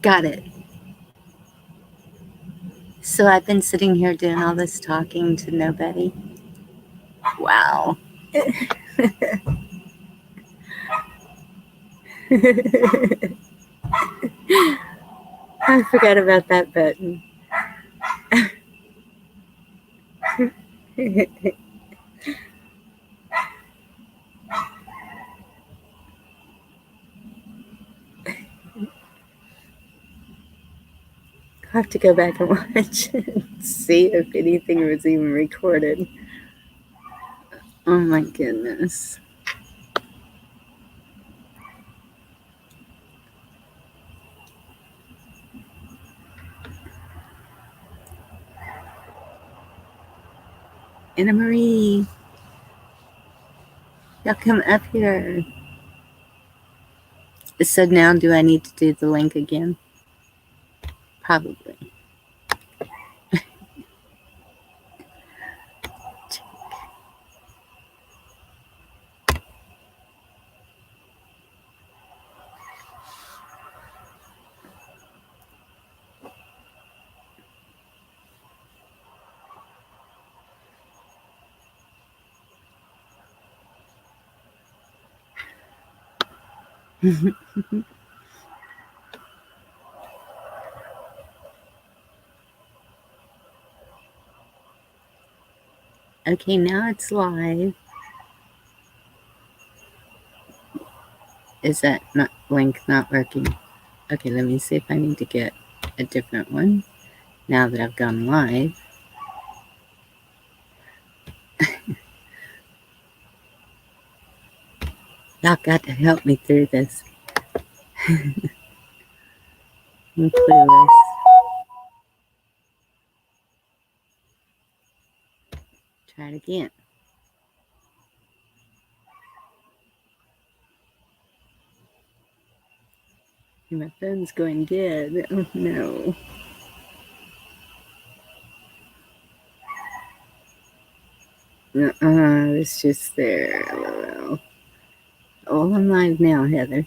Got it. So I've been sitting here doing all this talking to nobody. Wow. I forgot about that button. I have to go back and watch and see if anything was even recorded. Oh my goodness. Anna Marie, y'all come up here. So now do I need to do the link again? Probably. Okay, now it's live. Is that link not working? Okay, let me see if I need to get a different one now that I've gone live. Y'all got to help me through this. I'm clueless. Try it again. My phone's going dead. Oh no. It's just there. LOL. Oh, I'm live now, Heather.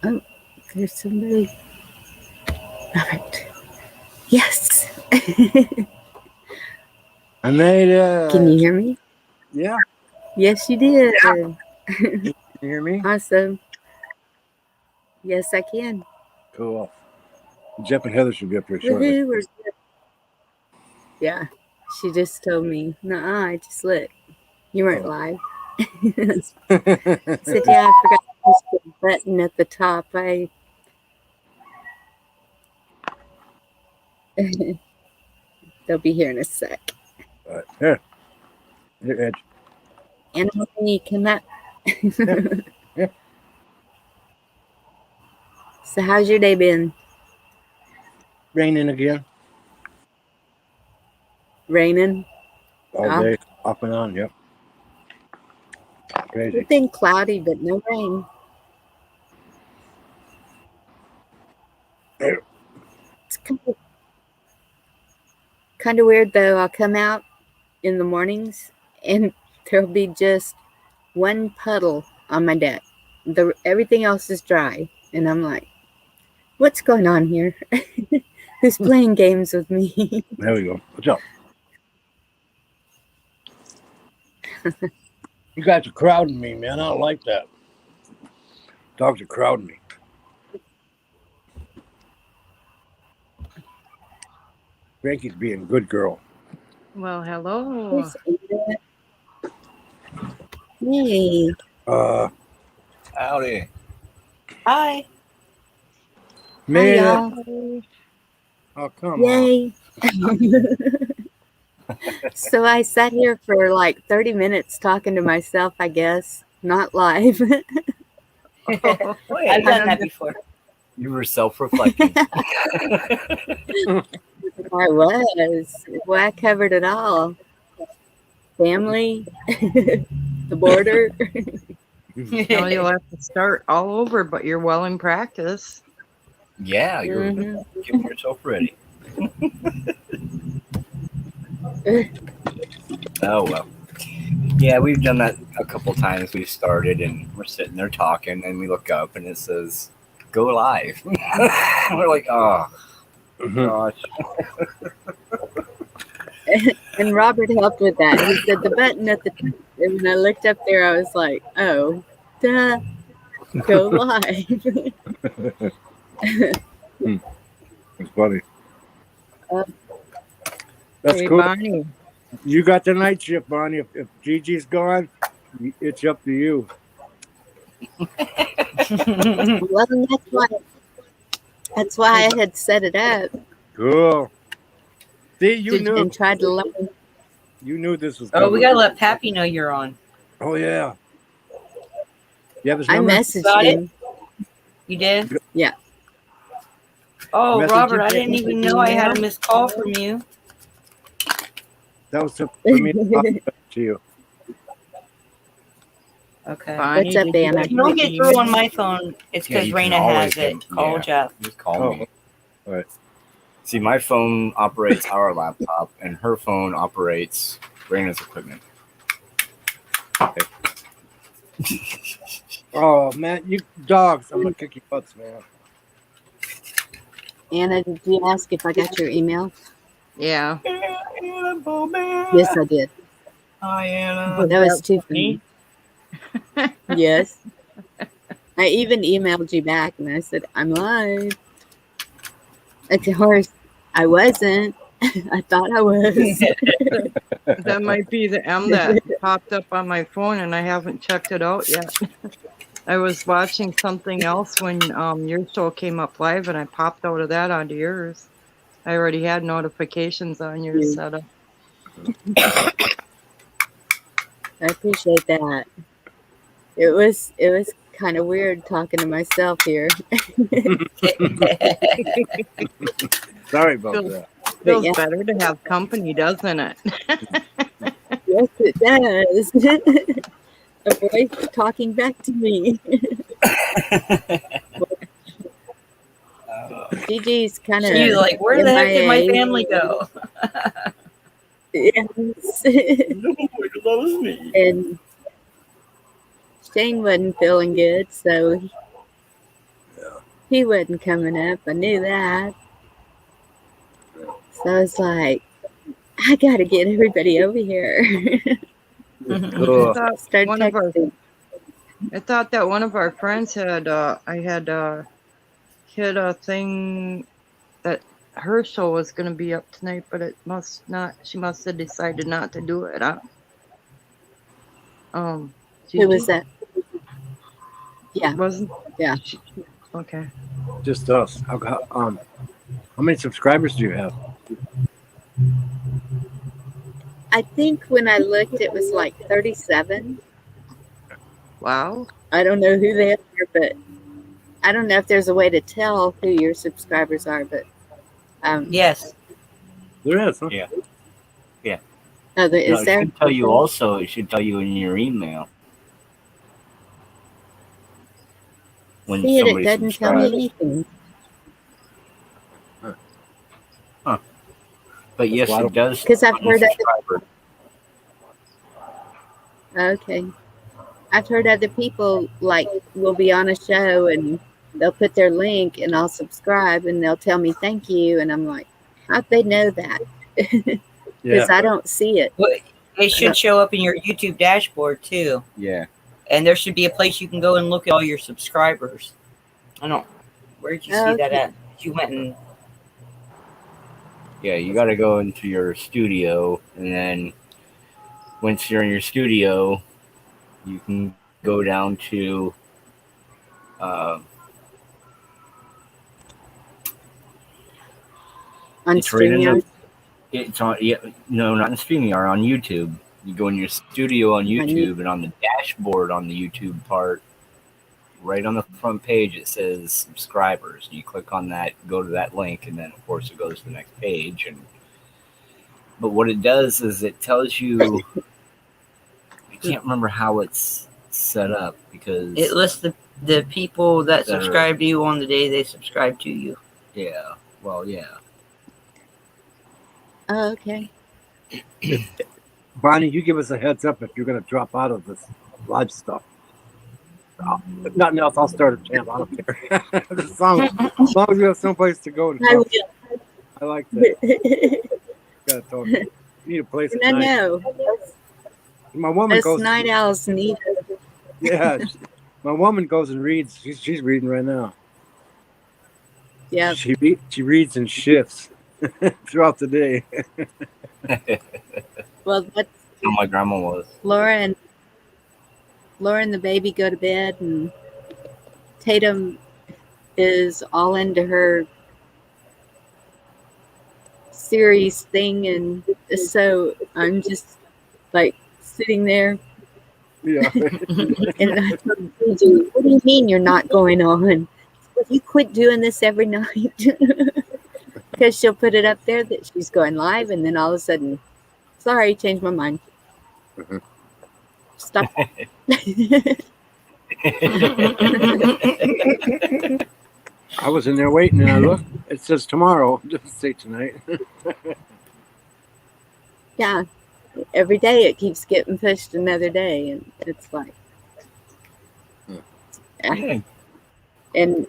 Oh, there's somebody. All right. Yes. I made it. Can you hear me? Yeah. Yes, you did. Yeah. Can you hear me? Awesome. Yes, I can. Cool. Jeff and Heather should be up here shortly. Woohoo. Yeah. She just told me, nuh-uh, I just looked. You weren't live. Said, yeah, I forgot to push the button at the top. They'll be here in a sec. Here. Here, Edge. Antelope, come up. Yeah. So how's your day been? Raining again. Raining? All day. Off and on, yep. Crazy. It's been cloudy, but no rain. It's kind of weird, though. I'll come out in the mornings, and there'll be just one puddle on my deck. Everything else is dry. And I'm like, what's going on here? Who's playing games with me? There we go. What's up? You guys are crowding me, man. I don't like that. Dogs are crowding me. Frankie's being a good girl. Well, hello. Hey. Howdy. Hi. Man. Hi, y'all. Oh, come Yay. So I sat here for like 30 minutes talking to myself, I guess. Not live. I've done that before. You were self-reflecting. I was. Well, I covered it all. Family, the border. Now you'll have to start all over, but you're well in practice. Yeah, you're getting yourself ready. Oh, well. Yeah, we've done that a couple times. We've started and we're sitting there talking and we look up and it says, go live. We're like, oh, gosh. And Robert helped with that. He said the button at the top. And when I looked up there, I was like, oh, duh, go live. It's funny. Uh, That's Hey, cool. Bonnie. You got the night shift, Bonnie. If Gigi's gone, it's up to you. Well, that's why I had set it up Cool. See, you knew. and tried to learn. You knew this was Oh, coming. we gotta let Pappy know you're on. Oh, yeah. You have his I number? messaged Got it? him. You did? Yeah. Oh, Message Robert, you I didn't even know I had a missed call from you. That was for me to talk to you. Okay. Bonnie, What's up, did you Anna? If you don't get through on my phone, it's Yeah, because you can Raina always has it. Call yeah. Jeff. Just call me. All right. See, my phone operates our laptop and her phone operates Raina's equipment. Oh, man, you dogs. I'm going to kick your butts, man. Anna, did you ask if I got your email? Yeah. Yes, I did. Hi, Anna. That was too funny. Yes. I even emailed you back and I said, I'm live. Of course, I wasn't. I thought I was. That might be the M that popped up on my phone and I haven't checked it out yet. I was watching something else when your show came up live and I popped out of that onto yours. I already had notifications on yours set up. I appreciate that. It was kind of weird talking to myself here. Sorry about that. Feels yeah. better to have company, doesn't it? Yes, it does. A voice talking back to me. Gigi's kind of. She's like, where the heck did my family go? Yes. And Shane wasn't feeling good, so he wasn't coming up. I knew that. So I was like, I gotta get everybody over here. Cool. Start One of our- texting. I thought that one of our friends had, I had hit a thing that her show was going to be up tonight, but it must not, she must have decided not to do it. Huh? Who was that? Yeah. Wasn't? Yeah. Okay. Just us. How many subscribers do you have? I think when I looked, it was like 37. Wow. I don't know who they are, but I don't know if there's a way to tell who your subscribers are, but Yes. There is, huh? Yeah. oh, there, No, is it there? should tell you also. It should tell you in your email when See it, somebody it doesn't tell me subscribes. anything. But yes, Wow. it does. Because I've on the heard subscriber. Okay. I've heard other people like will be on a show and they'll put their link and I'll subscribe and they'll tell me thank you and I'm like, how'd they know that? Because Yeah. I don't see it. Well, it should show up in your YouTube dashboard too. Yeah. And there should be a place you can go and look at all your subscribers. I don't. Where did you see that Okay. at? You went and. Yeah, you got to go into your studio, and then once you're in your studio, you can go down to On it's right in StreamYard. it's on no, not in StreamYard, on YouTube. You go in your studio on YouTube, and on the dashboard on the YouTube part, right on the front page, it says subscribers. You click on that, go to that link, and then of course it goes to the next page. But what it does is it tells you. I can't remember how it's set up because It lists the people that subscribe to you on the day they subscribe to you. Yeah. Well, yeah. Oh, okay. Bonnie, you give us a heads up if you're going to drop out of this live stuff. If nothing else, I'll start a channel. I don't care. as long as we have someplace to go to I talk. will. I like that. Gotta talk. You need a place at I night. know. My woman Us goes. night owls need it. Yeah, my woman goes and reads. She's reading right now. Yeah. She reads in shifts throughout the day. Well, that's How my grandma was. Laura and the baby go to bed, and Tatum is all into her series thing, and so I'm just like sitting there, Yeah. and I told Gigi, "What do you mean you're not going on? Well, you quit doing this every night." Because she'll put it up there that she's going live, and then all of a sudden, sorry, changed my mind. Mhm. Stop. I was in there waiting, and I looked. It says tomorrow. It doesn't say tonight. Yeah, every day it keeps getting pushed another day, and it's like, Yeah. and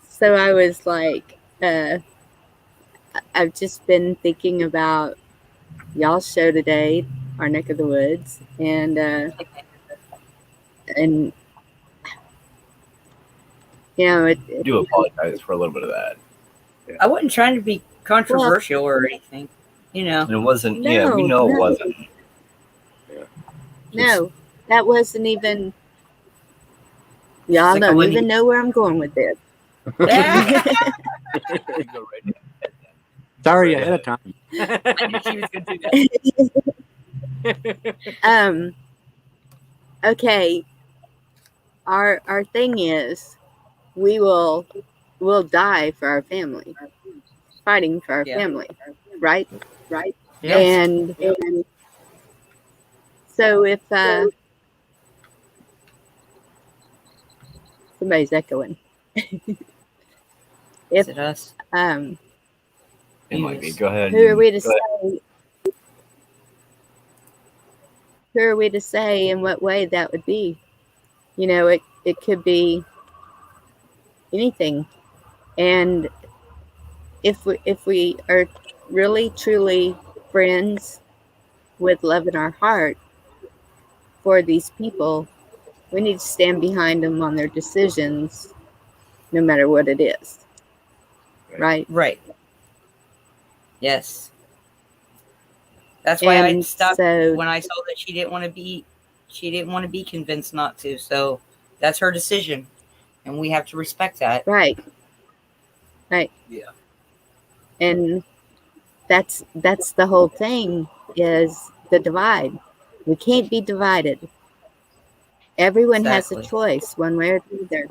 so I was like, I've just been thinking about y'all's show today, Our Neck of the Woods, and you know, I do apologize for a little bit of that. I wasn't trying to be controversial or anything, you know. And it wasn't. No, Yeah, we know no. it wasn't. No, that wasn't even. Y'all Like I don't wouldn't even know where I'm going with this. You go right ahead. Sorry ahead of time. I knew she was going to do that. Okay. Our thing is, we'll die for our family, fighting for our Yeah. family, right? Yes. And so if somebody's echoing, Is it us? It might be. Go ahead. who are we to Go ahead. say? Who are we to say in what way that would be? You know, it could be anything. And if we are really truly friends with love in our heart for these people, we need to stand behind them on their decisions, no matter what it is. Right? Right. Yes. That's why I And stopped so, when I saw that she didn't want to be convinced not to. So that's her decision, and we have to respect that. right. Yeah. And that's the whole thing, is the divide. We can't be divided. Everyone has a Exactly. choice, one way or the other,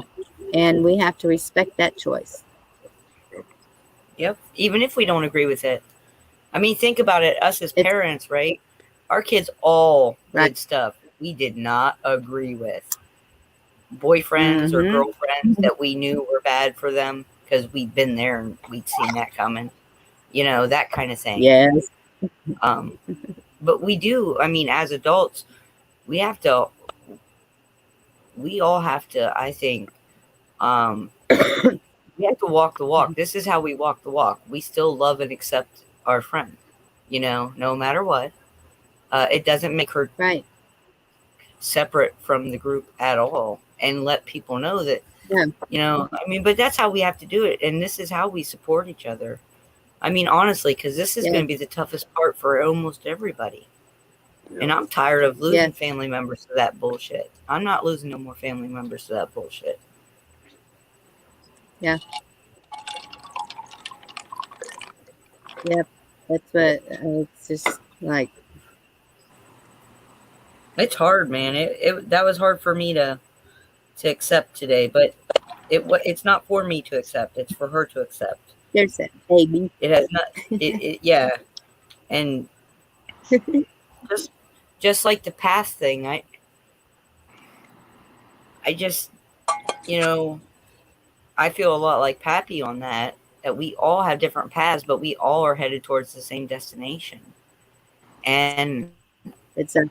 and we have to respect that choice. Yep. Even if we don't agree with it. I mean, think about it. Us as parents, right? Our kids all Right. did stuff we did not agree with. Boyfriends or Mhm. girlfriends that we knew were bad for them because we'd been there and we'd seen that coming. You know, that kind of thing. Yes. But we do. I mean, as adults, we all have to, I think, we have to walk the walk. This is how we walk the walk. We still love and accept our friend, you know, no matter what. It doesn't make her Right. separate from the group at all, and let people know that, Yeah. you know, I mean, but that's how we have to do it. And this is how we support each other. I mean, honestly, because this is Yeah. going to be the toughest part for almost everybody. And I'm tired of losing Yes. family members to that bullshit. I'm not losing no more family members to that bullshit. Yep. That's what it's just like. It's hard, man. That was hard for me to to accept today, but it's not for me to accept. It's for her to accept. There's that baby. It has not. Yeah, and just like the past thing, I just, I feel a lot like Pappy on that we all have different paths, but we all are headed towards the same destination. And It's a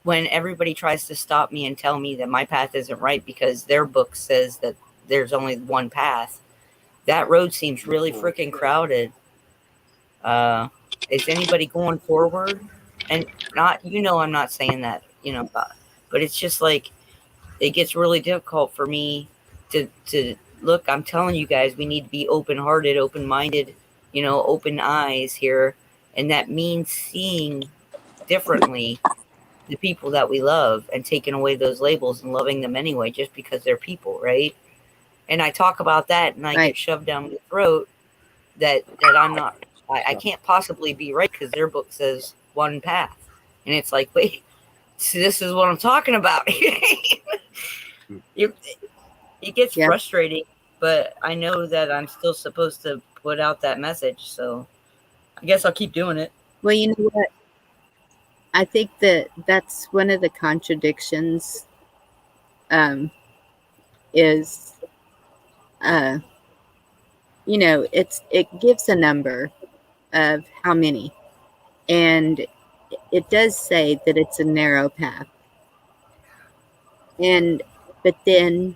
when everybody tries to stop me and tell me that my path isn't right because their book says that there's only one path, that road seems really freaking crowded. Is anybody going forward? And not, I'm not saying that, but it's just like, it gets really difficult for me to look. I'm telling you guys, we need to be open-hearted, open-minded, open eyes here. And that means seeing differently the people that we love and taking away those labels and loving them anyway, just because they're people, right? And I talk about that and I get shoved down my throat that I'm not, I can't possibly be right because their book says one path. And it's like, wait, see, this is what I'm talking about. It gets frustrating, but I know that I'm still supposed to put out that message. So I guess I'll keep doing it. Well, you know what? I think that's one of the contradictions is, it gives a number of how many. And it does say that it's a narrow path. But then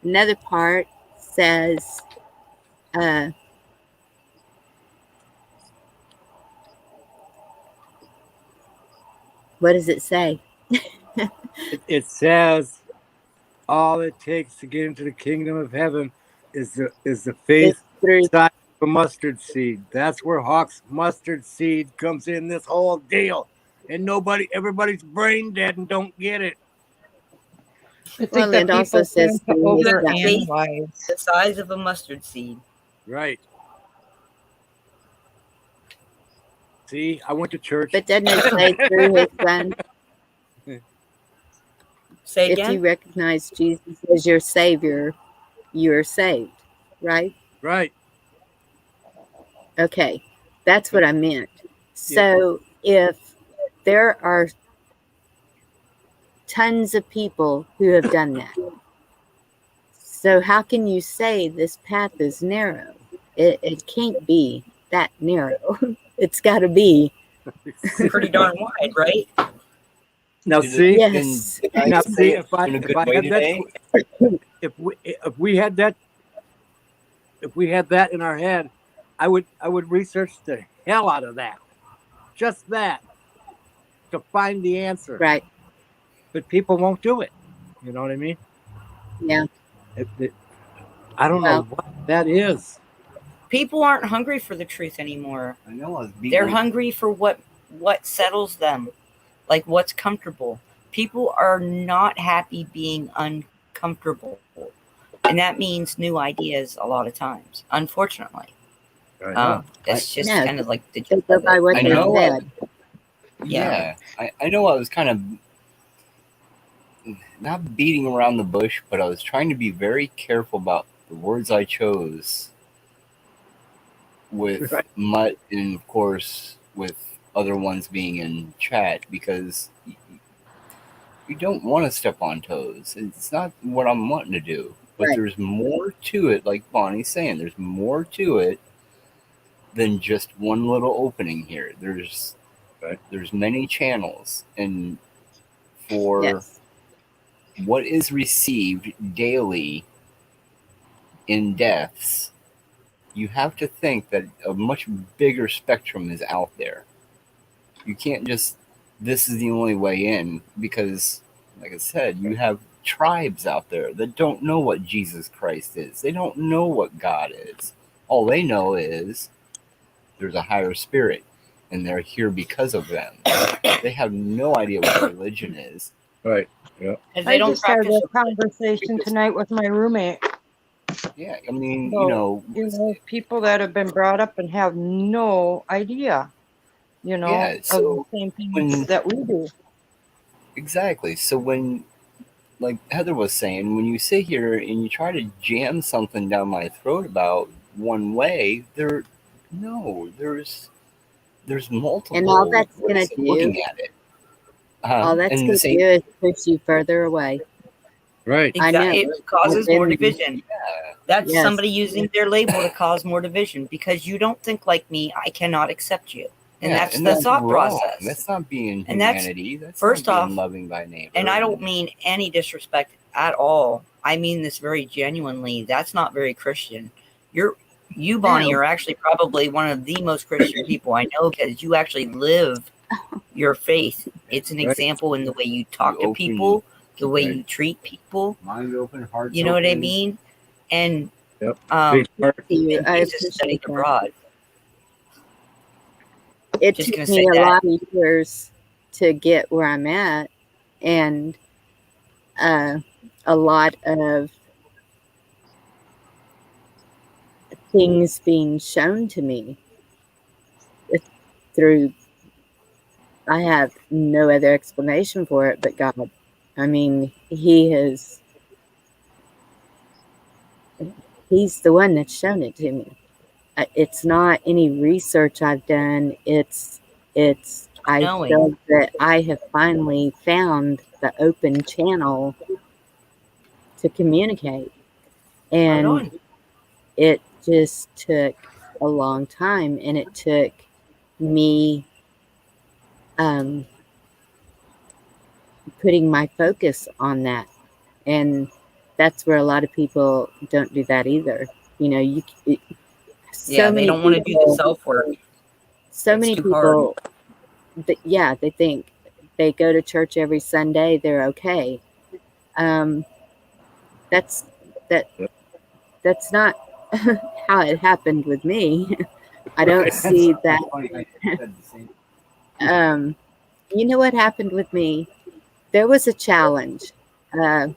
another part says, what does it say? It says all it takes to get into the kingdom of heaven is the faith size of a mustard seed. That's where Hawk's mustard seed comes in this whole deal. And everybody's brain dead and don't get it. I think that also says to overanalyze. The size of a mustard seed. Right. See, I went to church. But doesn't it say through his son? Say again? If you recognize Jesus as your Savior, you're saved, right? Right. Okay, that's what I meant. So if there are tons of people who have done that, so how can you say this path is narrow? It can't be that narrow. It's got to be pretty darn wide, right? Now see, yes. Now see, if we had that in our head, I would research the hell out of that, just that, to find the answer. Right. But people won't do it. You know what I mean? Yeah. I don't know what that is. People aren't hungry for the truth anymore. I know. They're hungry for what settles them, like what's comfortable. People are not happy being uncomfortable, and that means new ideas a lot of times. Unfortunately, that's just kind of like the joke of it. I know. Yeah, I know. I was kind of not beating around the bush, but I was trying to be very careful about the words I chose with Mutt, and of course with other ones being in chat, because you don't want to step on toes. It's not what I'm wanting to do, but there's more to it. Like Bonnie's saying, there's more to it than just one little opening here. There's many channels, and for what is received daily in deaths, you have to think that a much bigger spectrum is out there. You can't just, this is the only way in, because, like I said, you have tribes out there that don't know what Jesus Christ is. They don't know what God is. All they know is there's a higher spirit, and they're here because of them. They have no idea what religion is. Right. Yeah. I just had a conversation tonight with my roommate. Yeah, I mean, people that have been brought up and have no idea, of the same things that we do. Exactly. So when like Heather was saying, when you sit here and you try to jam something down my throat about one way, there's multiple And all that's going ways to of looking do, at it. all that's And the going to same, do is push you further away. Right. I know. Exactly. It causes more division. yeah, That's Yes. somebody using their label to cause more division because you don't think like me. I cannot accept you, and yeah, that's and the that's thought wrong. process. That's not being And that's- humanity. That's first not being off, loving thy neighbor. And I don't mean any disrespect at all. I mean this very genuinely. That's not very Christian. You, Bonnie, No. are actually probably one of the most Christian people I know because you actually live your faith. It's an Right. example in the way you talk You to open- people, the way right. you treat people. Mind open, heart. You know what I mean? And Yep. Big heart. You, I Jesus studied appreciate that. abroad. It Just took gonna me say a that. lot of years to get where I'm at, and a lot of things being shown to me through. I have no other explanation for it but God. I mean, He's the one that's shown it to me. It's not any research I've done. It's I Knowing. feel that I have finally found the open channel to communicate, Right and on. it just took a long time, and it took me putting my focus on that, and that's where a lot of people don't do that either. You know, Yeah, they don't want to do the self work. So It's many too people, they think they go to church every Sunday, they're okay. That's not how it happened with me. I don't see that. You know what happened with me? There was a challenge. It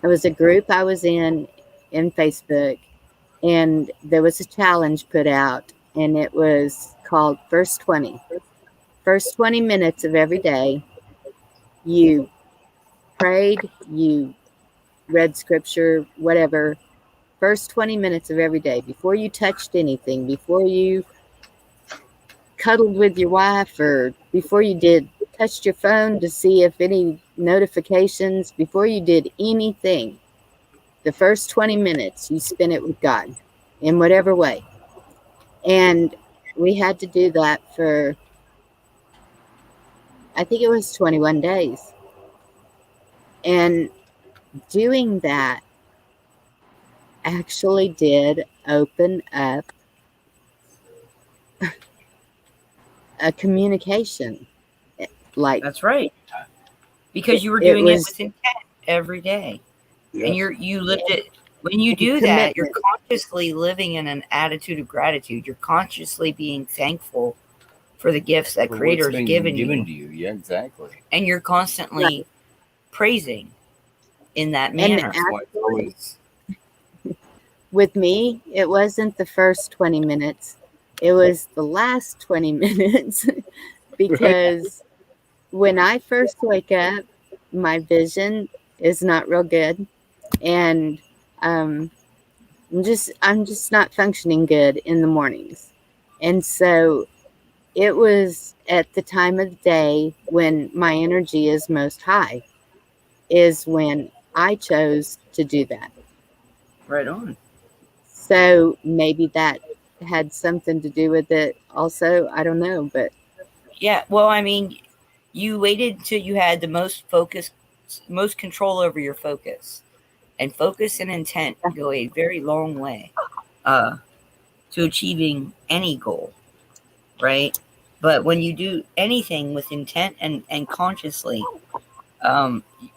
was a group I was in Facebook, and there was a challenge put out, and it was called First 20. First 20 minutes of every day, you prayed, you read scripture, whatever. First 20 minutes of every day, before you touched anything, before you cuddled with your wife, or before you touched your phone to see if any notifications, before you did anything, the first 20 minutes you spent it with God in whatever way. And we had to do that for, I think it was 21 days. And doing that actually did open up a communication. Like, That's right. Because you were doing it with intent every day. Yeah. And you lived it. When you do that, you're consciously living in an attitude of gratitude. You're consciously being thankful for the gifts that Creator has given you. Yeah, exactly. And you're constantly praising in that manner. Actually, with me, it wasn't the first 20 minutes. It was the last 20 minutes. Because when I first wake up, my vision is not real good. And I'm just not functioning good in the mornings. And so it was at the time of the day when my energy is most high, is when I chose to do that. Right on. So maybe that had something to do with it also. I don't know, but yeah, well, I mean, you waited till you had the most focus, most control over your focus. And focus and intent go a very long way to achieving any goal, right? But when you do anything with intent and consciously,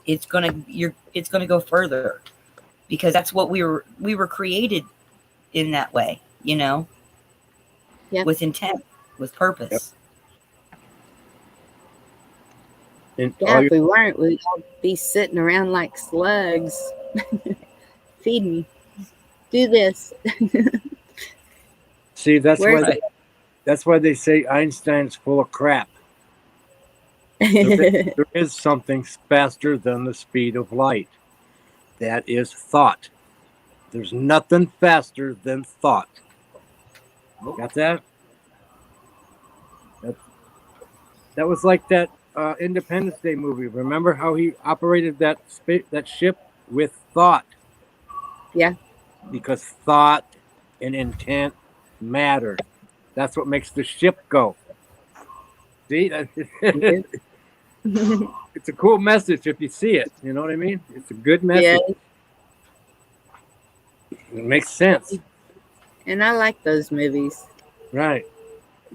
it's gonna go further, because that's what we were created in that way, you know, with intent, with purpose. And if we weren't, we'd all be sitting around like slugs. Feed me. Do this. See, that's why they say Einstein's full of crap. There is something faster than the speed of light. That is thought. There's nothing faster than thought. Got that? That was like that Independence Day movie. Remember how he operated that ship with thought? Yeah. Because thought and intent matter. That's what makes the ship go. See? It's a cool message if you see it. You know what I mean? It's a good message. Yeah. It makes sense. And I like those movies. Right.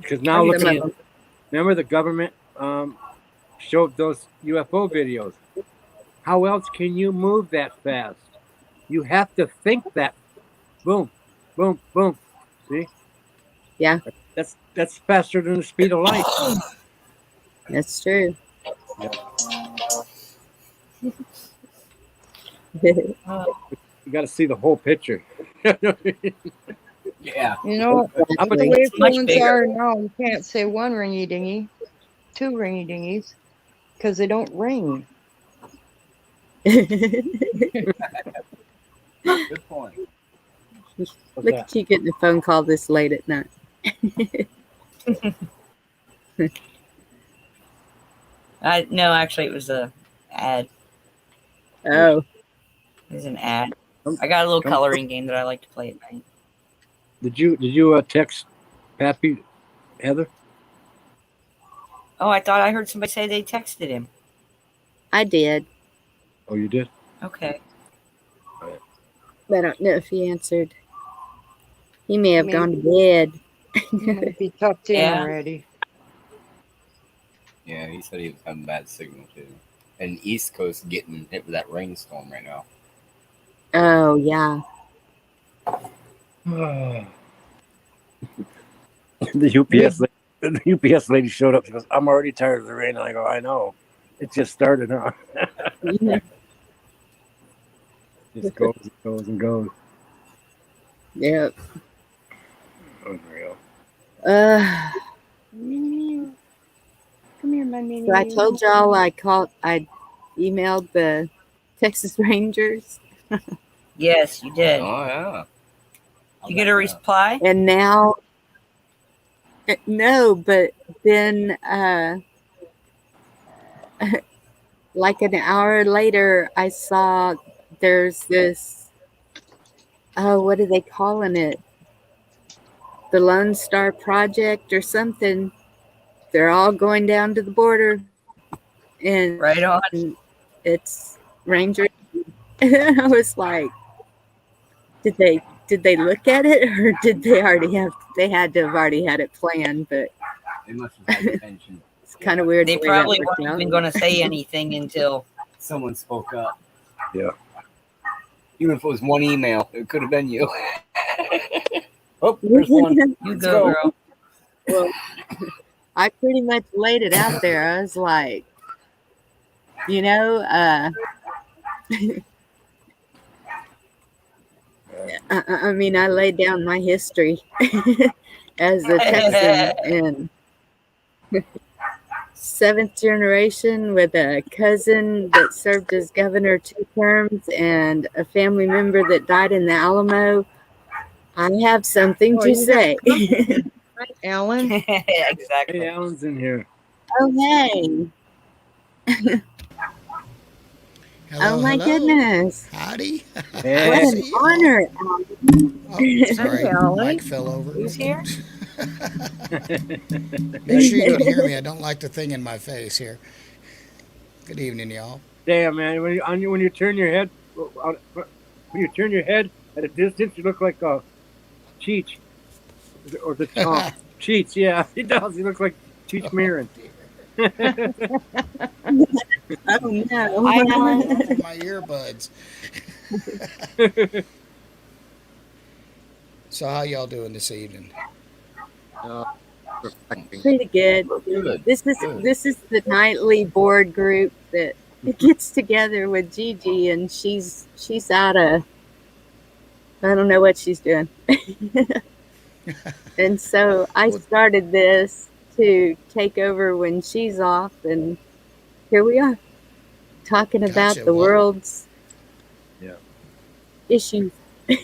Because now look at remember the government showed those UFO videos. How else can you move that fast? You have to think that. Boom, boom, boom. See? Yeah. That's faster than the speed of light. That's true. You got to see the whole picture. Yeah. You know, I'm the a, way It's much phones bigger. are now, you can't say one ringy dingy, two ringy dingies, because they don't ring. Good point. Look at you getting a phone call this late at night. No, actually, it was a ad. Oh. It was an ad. I got a little coloring game that I like to play at night. Did you text Pappy, Heather? Oh, I thought I heard somebody say they texted him. I did. Oh, you did? Okay. But I don't know if he answered. He may have gone to bed. You might be tucked in Yeah. already. Yeah, he said he was having bad signal too. And East Coast getting hit with that rainstorm right now. Oh, yeah. The UPS lady showed up. She goes, "I'm already tired of the rain." And I go, "I know. It just started, huh?" Just goes and goes and goes. Yep. Unreal. Come here, my mini. So I told y'all I emailed the Texas Rangers, Yes, you did. Oh yeah. Did you get a reply? and now no, but then like an hour later, I saw there's this. Oh, what are they calling it? The Lone Star Project or something. They're all going down to the border, and Right on. it's Ranger. I was like, did they look at it, or did they already have? They had to have already had it planned, but They must have had attention. it's kind of weird. They the way that probably worked weren't out. even going to say anything until Someone spoke up. Yeah. Even if it was one email, it could have been you. Oh, there's one. you Let's go, go. girl. Well, I pretty much laid it out there. I was like, you know, I mean, I laid down my history as a Texan and seventh generation with a cousin that served as governor 2 terms and a family member that died in the Alamo. I have something to you say. Hi, Alan. Exactly. Hey, Alan's in here. Oh, hey. Hello, Oh, my hello. goodness. Howdy. Hey. What I an see you all. honor. Oh, sorry, Hi, Alan. Mike fell over. Who's here? Make sure you can hear me. I don't like the thing in my face here. Good evening, y'all. Damn, man! When you turn your head, at a distance, you look like a Cheech, or the Cheech. Yeah, he does. He looks like Cheech Marin. Oh, no. Hi, Alan. For my earbuds. So how y'all doing this evening? Pretty good. Good. This is the nightly board group that gets together with Gigi, and she's out of, I don't know what she's doing. And so I started this to take over when she's off, and here we are talking about Gotcha. the Well, world's Yeah. issues. I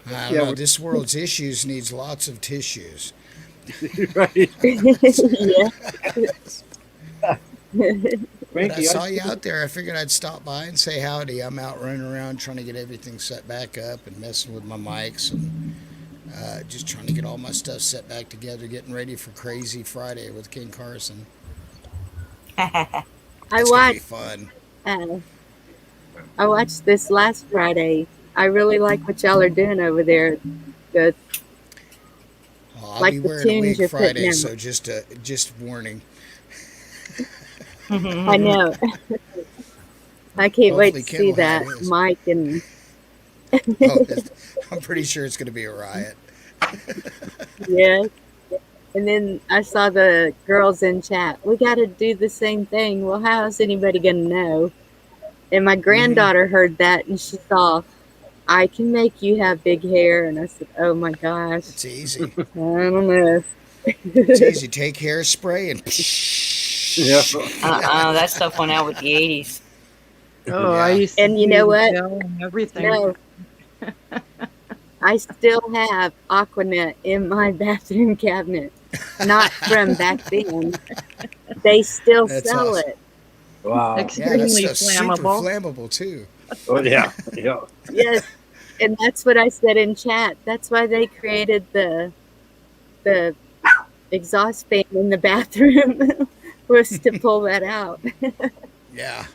don't Yeah, know. This world's issues needs lots of tissues. right. Yeah. But I Frankie, saw you out there. I figured I'd stop by and say howdy. I'm out running around trying to get everything set back up and messing with my mics and just trying to get all my stuff set back together, getting ready for Crazy Friday with King Carson. I It's going to be watched. fun. Uh, I watched this last Friday. I really like what y'all are doing over there. The Well, I'll like be the wearing a tunes wig you're putting Friday, out. so just warning. I know. I can't wait Hopefully to Ken see will have that, his. Mike and Oh, I'm pretty sure it's going to be a riot. yeah. And then I saw the girls in chat. We got to do the same thing. Well, how is anybody going to know? And my granddaughter heard that and she saw, I can make you have big hair. And I said, oh my gosh, It's easy. I don't know. It's easy. Take hairspray and. Yeah. That stuff went out with the 80s. Oh, I Yeah. used to And you do know the what? gel and everything. No, I still have Aquanet in my bathroom cabinet. Not from back then. They still That's sell awesome. it. Wow. Yeah, that Extremely stuff's super flammable. flammable too. Oh yeah. Yeah. Yes. And that's what I said in chat. That's why they created the exhaust fan in the bathroom was to pull that out. Yeah.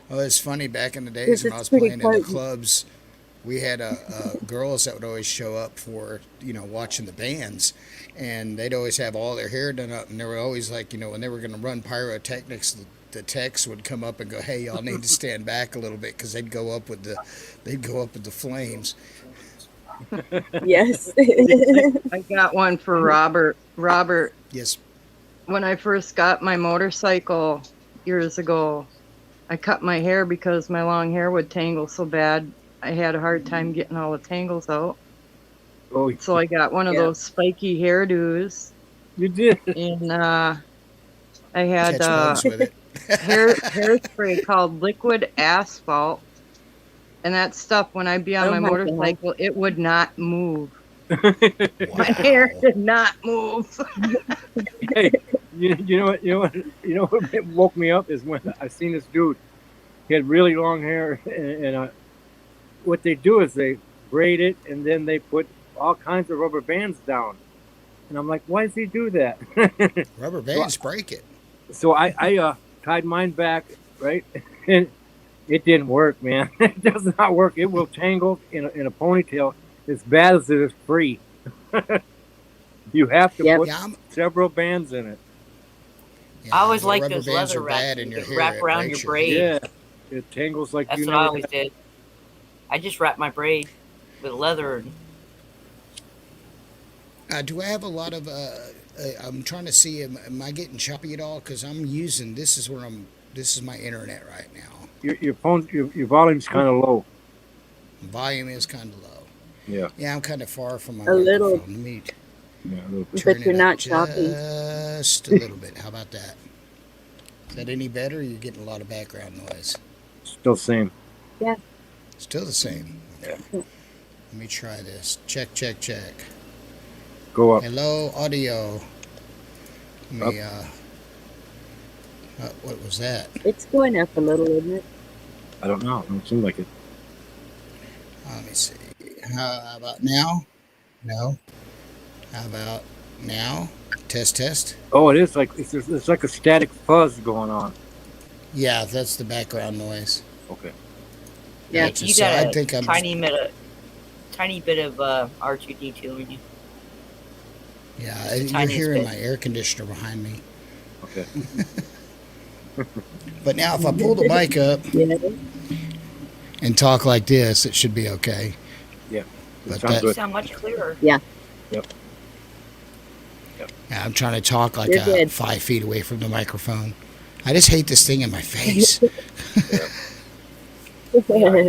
Well, it's funny. Back in the days Because when I it's was pretty playing in the potent. clubs, we had girls that would always show up for watching the bands, and they'd always have all their hair done up, and they were always like, when they were going to run pyrotechnics, the techs would come up and go, "Hey, y'all need to stand back a little bit," because they'd go up with the flames. Yes. I got one for Robert. Robert, Yes. when I first got my motorcycle years ago, I cut my hair because my long hair would tangle so bad. I had a hard time getting all the tangles out. Oh, So I got one of Yeah. those spiky hairdos, you did. and I had Catch bugs with it. hairspray called liquid asphalt. And that stuff, when I'd be on Oh my my God. motorcycle, it would not move. My Wow. hair did not move. Hey, you know what woke me up is when I seen this dude. He had really long hair, and what they do is they braid it, and then they put all kinds of rubber bands down. And I'm like, why does he do that? Rubber bands break it. So I tied mine back, right, and it didn't work, man. It does not work. It will tangle in a ponytail as bad as it is free. You have to Yep. put Yeah, several bands in it. yeah, I always the liked rubber those bands leather are wraps bad you in your could hair. wrap It around breaks your braid. Yeah, it tangles like That's you what I never always did. I just wrapped my braid with leather. Do I have a lot of? I'm trying to see. Am I getting choppy at all? Because I'm using. This is my internet right now. Your phone, your volume's kind of low. Volume is kind of low. Yeah. Yeah, I'm kind of far from my A little. microphone. Let me Yeah, a little bit. turn But you're it up not choppy. just a little bit. How about that? Is that any better? Or you're getting a lot of background noise. Still same. Yeah. Still the same. Yeah. Let me try this. Check, check, check. Go up. Hello, audio. Let me, what was that? It's going up a little, isn't it? I don't know. It don't seem like it. Let me see. How about now? No. How about now? Test, test. Oh, it is like it's like a static fuzz going on. Yeah, that's the background noise. Okay. Yeah. Gotcha. You So I got think a I'm. tiny bit of R2D2 in you. Yeah, the you're tiniest hearing bit. my air conditioner behind me. Okay. But now, if I pull the mic up Yeah. and talk like this, it should be okay. Yeah. But sounds that, You good. sound much clearer. yeah, I'm trying to talk like You're good. 5 feet away from the microphone. I just hate this thing in my face.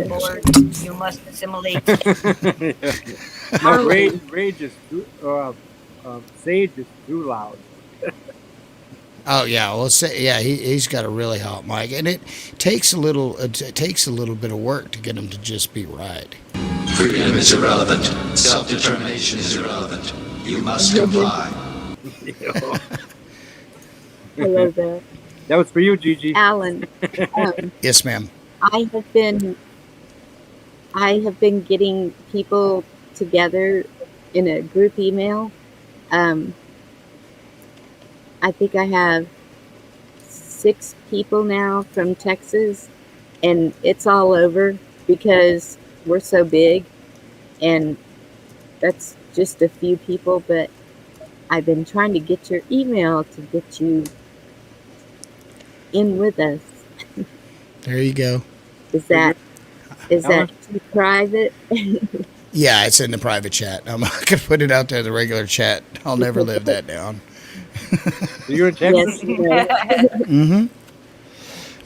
Lord, you must assimilate. No, rage is too, Sage is too loud. Oh yeah, well say yeah, he's got a really hot mic, and it takes a little bit of work to get him to just be right. Freedom is irrelevant. Self-determination is irrelevant. You must comply. I love that. That was for you, Gigi. Alan, Yes, ma'am. I have been getting people together in a group email. I think I have 6 people now from Texas, and it's all over because we're so big, and that's just a few people, but I've been trying to get your email to get you in with us. There you go. Is that too private? Yeah, it's in the private chat. I'm not gonna put it out there in the regular chat. I'll never live that down. You're in Texas? Yes, you know. Mm-hmm.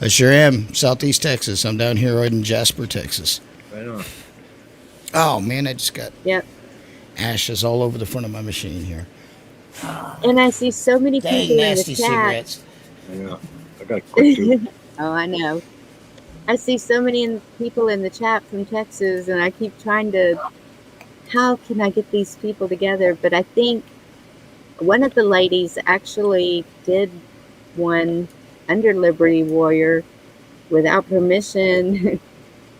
I sure am. Southeast Texas. I'm down here in Jasper, Texas. Right on. Oh man, I just got Yep. ashes all over the front of my machine here. And I see so many Dang people in the nasty chat. cigarettes. I know. I got a quick too. Oh, I know. I see so many people in the chat from Texas, and I keep trying to, how can I get these people together? But I think one of the ladies actually did one under Liberty Warrior without permission.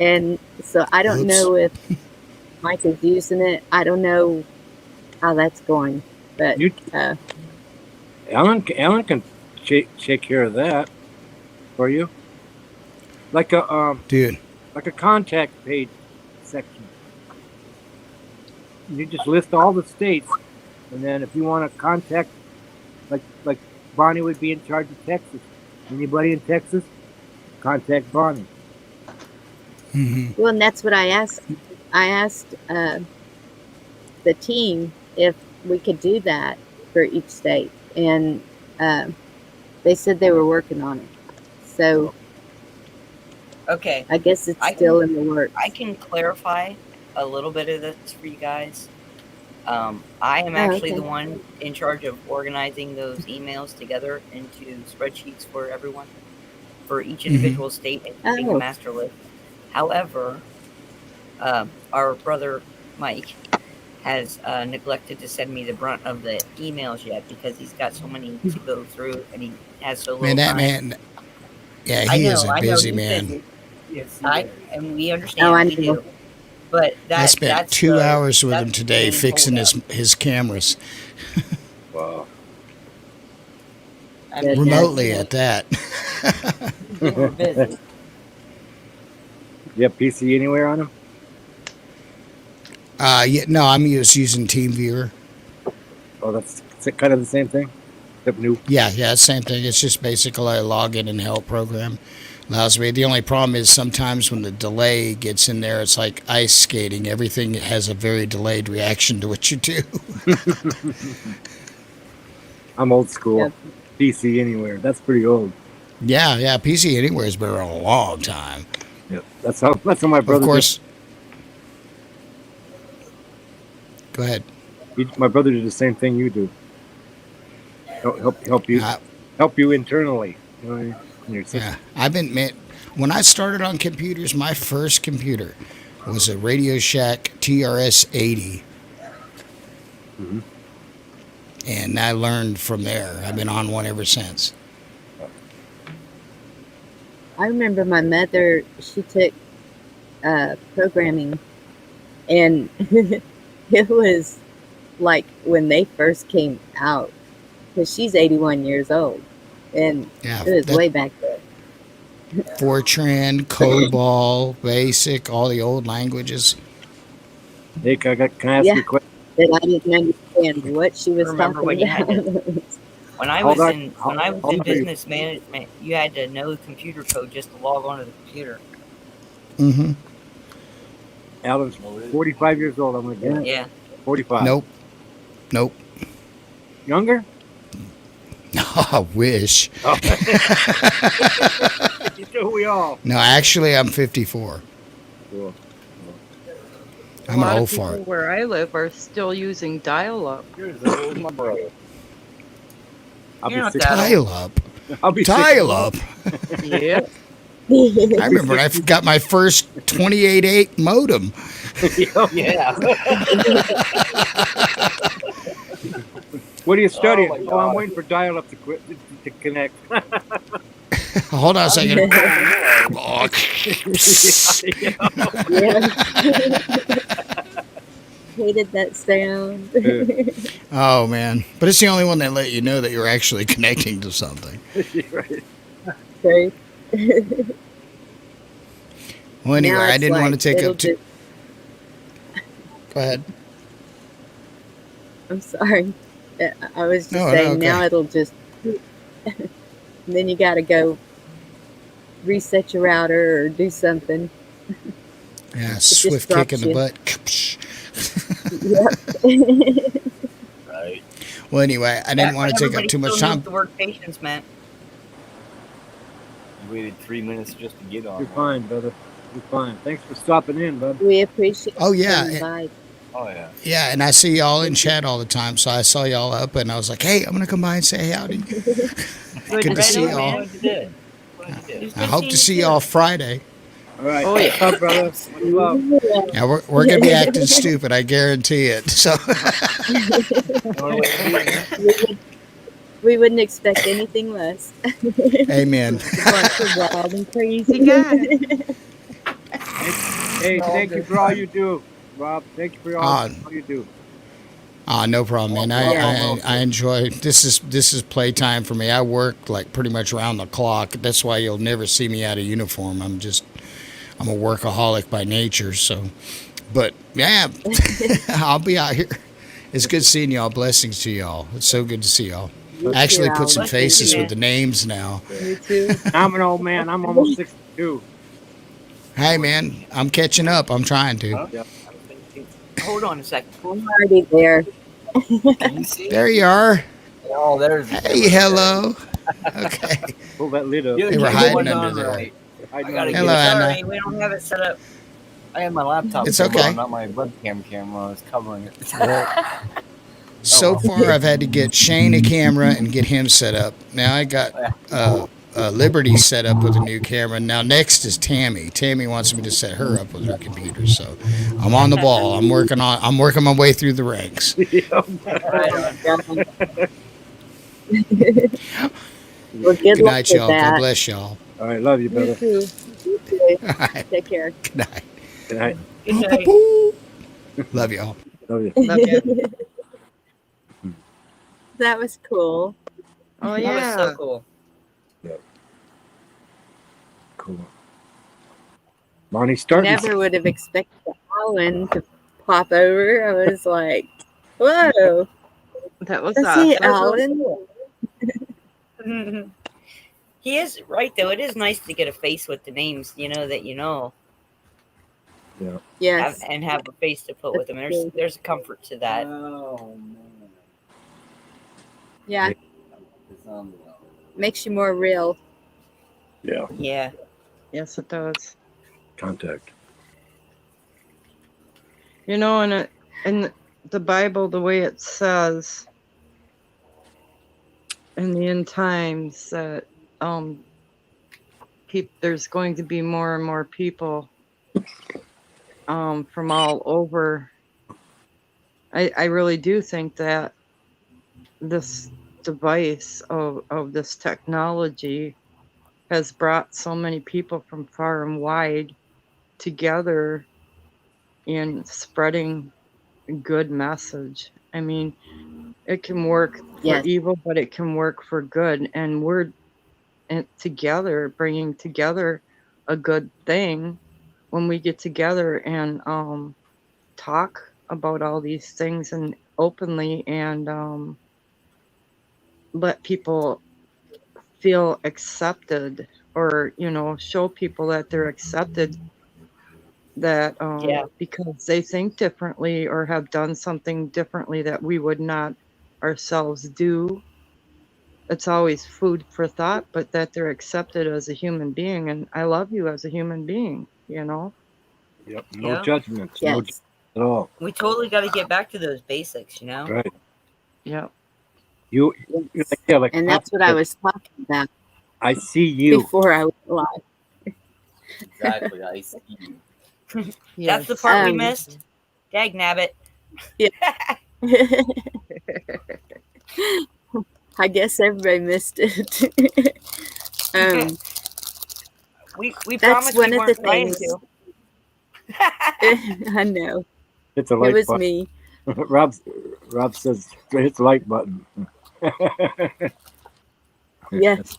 And so I don't know if Mike is using it. I don't know how that's going. But Alan can take care of that for you. Like a Dude. like a contact page section. You just list all the states, and then if you want to contact, like Bonnie would be in charge of Texas. Anybody in Texas, contact Bonnie. Mm-hmm. well, and that's what I asked. I asked the team if we could do that for each state, and they said they were working on it. So Okay, I guess it's I still in the works. I can clarify a little bit of this for you guys. I am actually okay. the one in charge of organizing those emails together into spreadsheets for everyone, for each individual state, and keeping a Oh. master list. However, our brother Mike has neglected to send me the brunt of the emails yet because he's got so many to go through and he has so little Man, that time. man, yeah, I he know, is a busy he's man. busy. Yes, And we understand. Oh, I we know. do. But I spent that's 2 the- hours with that's him the today main fixing holdup. his cameras Wow. I mean, remotely at that. they were busy. You have PC anywhere on them? Yeah, no, I'm just using TeamViewer. Oh, that's kind of the same thing, except new. Yeah, same thing. It's just basically a login and help program. Allows me. The only problem is sometimes when the delay gets in there, it's like ice skating. Everything has a very delayed reaction to what you do. I'm old school. Yep. PC anywhere. That's pretty old. Yeah, PC Anywhere has been around a long time. Yep. That's how my brother. Of course. Go ahead. My brother did the same thing you do. Help you internally. You know what I mean? In your system. Yeah, when I started on computers, my first computer was a Radio Shack TRS 80. Mm-hmm. And I learned from there. I've been on one ever since. I remember my mother, she took programming, and it was like when they first came out, because she's 81 years old, and Yeah, it was way back there. Fortran, COBOL, BASIC, all the old languages. Hey, can I ask you a question? That I didn't understand what she was Remember talking when you had about. When I Hold was on. in Hold on. business management, you had to know computer code just to log onto the computer. Mm-hmm. Alan's 45 years old. I'm gonna guess. Yeah. 45. Nope. Younger? I wish. Oh. So we all. No, actually, I'm 54. Cool. I'm a lot an of old people fart. where I live are still using dial-up. Here's my brother. I'll You're be not 60. that Dial up. I'll be Dial up. Yeah. I remember when I got my first 28.8 modem. Yeah. What are you studying? my Oh, I'm God. waiting for dial-up to connect. Hold on a second. Yeah. Hated that sound. Oh man, but it's the only one that let you know that you're actually connecting to something. Right. True. Well, anyway, Now I it's didn't want like to take it'll up too. just. Go ahead. I'm sorry. I was just No, saying. okay. Now it'll just. Then you got to go reset your router or do something. Yeah, just swift kick in drops the you. butt. Yep. Right. Well, anyway, I didn't But want to take up everybody too much still knows time. the word patience meant. You waited 3 minutes just to get on. You're fine, brother. You're fine. Thanks for stopping in, bud. We appreciate Oh you yeah, coming by. Oh yeah. yeah, and I see y'all in chat all the time, so I saw y'all up, and I was like, hey, I'm gonna come by and say howdy. Good to Right see on, y'all. man. Glad you did. Glad you It did. was I good hope seeing to you see too. y'all Friday. All right. Oh, yeah. What's up, brother? Much love. Yeah, we're gonna be acting stupid, I guarantee it. So Only way to be, man. We wouldn't expect anything less. amen. A bunch of wild and crazy guys. Hey, All thank you good for all fun. you do, Rob. Thank you for Uh, all you do. no problem, man. Well, I enjoy this is playtime for me. I work like pretty much around the clock. That's why you'll never see me out of uniform. I'm a workaholic by nature. So, but yeah, I'll be out here. It's good seeing y'all. Blessings to y'all. It's so good to see y'all. You I actually too, put some Alan. Blessings, faces man. with the names now. You too. I'm an old man. I'm almost 62. Hey, man, I'm catching up. I'm trying to. Huh? Yep. Hold on a second. I'm already there. Can you see? There you are. Oh, there's the Hey, camera. hello. Okay. Pull that lid up. Yeah, the They were camera hiding wasn't under on there. right. I I gotta Hello, get it. Anna. Sorry, we don't have it set up. I had my laptop It's camera okay. on, not my webcam camera. I was covering it. Well, so well. far I've had to get Shane a camera and get him set up. Now I got Liberty set up with a new camera. Now next is Tammy. Tammy wants me to set her up with her computer. So I'm on the ball. I'm working my way through the ranks. Right on. Well, good Good luck night, with y'all. God that. bless y'all. All right. Love you, You brother. too. You too. All right. Take care. Good night. Good night. Good night. Love y'all. Love you. Love ya. That was cool. Oh, That was yeah. so cool. Cool. Bonnie's starting. Never would have expected Alan to pop over. I was like, whoa. That was I see awesome. Alan. He is right though. It is nice to get a face with the names, that you know, Yes. and have a face to put with them. There's a comfort to that. Oh, man. Yeah. It's on the Makes you more real. Yeah. Yeah. Yes, it does. Contact. You know, in the Bible, the way it says in the end times that there's going to be more and more people from all over. I really do think that this device of this technology has brought so many people from far and wide together in spreading a good message. I mean, it can work for Yes. evil, but it can work for good. And we're together, bringing together a good thing when we get together and talk about all these things and openly and let people feel accepted, or show people that they're accepted, that Yeah. because they think differently or have done something differently that we would not ourselves do. It's always food for thought, but that they're accepted as a human being, and I love you as a human being. Yep. No Yeah. judgments. No Yes. at all. We totally got to get back to those basics, Right. Yep. You, yeah, like And that's what I was talking about I see you. before I went live. Exactly. I see you. That's the part we Um, missed. Dag nabbit. I guess everybody missed it. We That's promised we one of the weren't trying things. to. I know. It's a It like was button. me. Rob says hit the like button. Yes.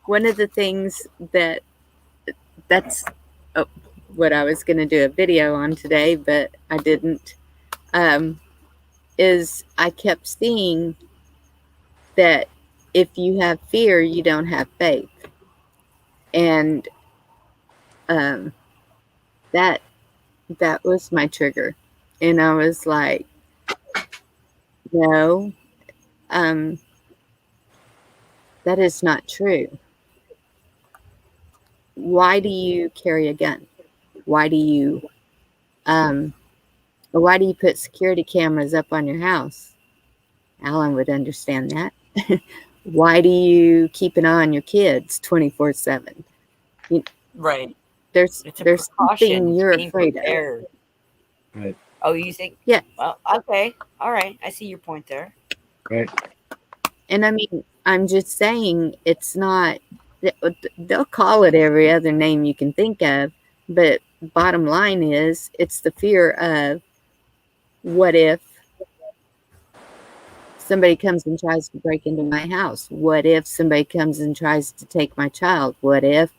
One of the things that's what I was going to do a video on today, but I didn't, is I kept seeing that if you have fear, you don't have faith. And that was my trigger. And I was like, no, that is not true. Why do you carry a gun? Why do you put security cameras up on your house? Alan would understand that. Why do you keep an eye on your kids 24/7? Right. There's It's a something precaution. you're Being afraid of. prepared. Right. Oh, you think? Yeah. Well, okay. All right. I see your point there. Right. And I mean, I'm just saying it's not, they'll call it every other name you can think of, but bottom line is it's the fear of what if somebody comes and tries to break into my house? What if somebody comes and tries to take my child? What if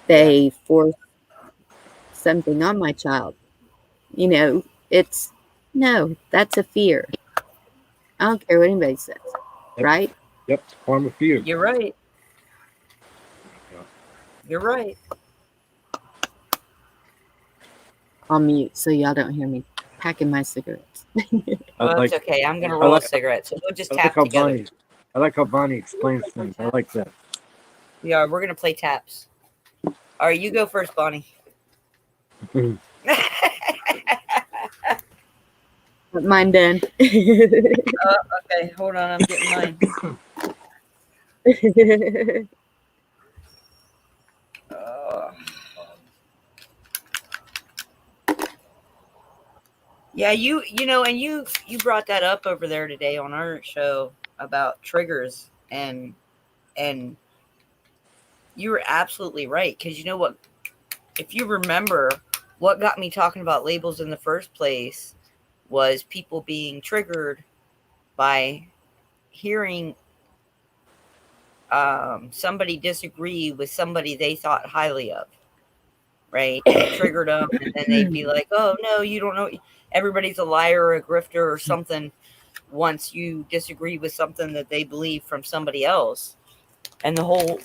they force something on my child? You know, that's a fear. I don't care what anybody says, right? Yep. Form of fear. You're right. You're right. I'll mute so y'all don't hear me packing my cigarettes. Well, it's okay. I'm gonna roll a cigarette, so we'll just tap together. I like how Bonnie explains things. I like that. Yeah, we're gonna play taps. All right, you go first, Bonnie. Mine done. Okay, hold on. I'm getting mine. Yeah, you know, and you brought that up over there today on our show about triggers, and you were absolutely right, because you know what? If you remember, what got me talking about labels in the first place was people being triggered by hearing somebody disagree with somebody they thought highly of, right? It triggered them, and then they'd be like, oh no, you don't know, everybody's a liar or a grifter or something once you disagree with something that they believe from somebody else. And the whole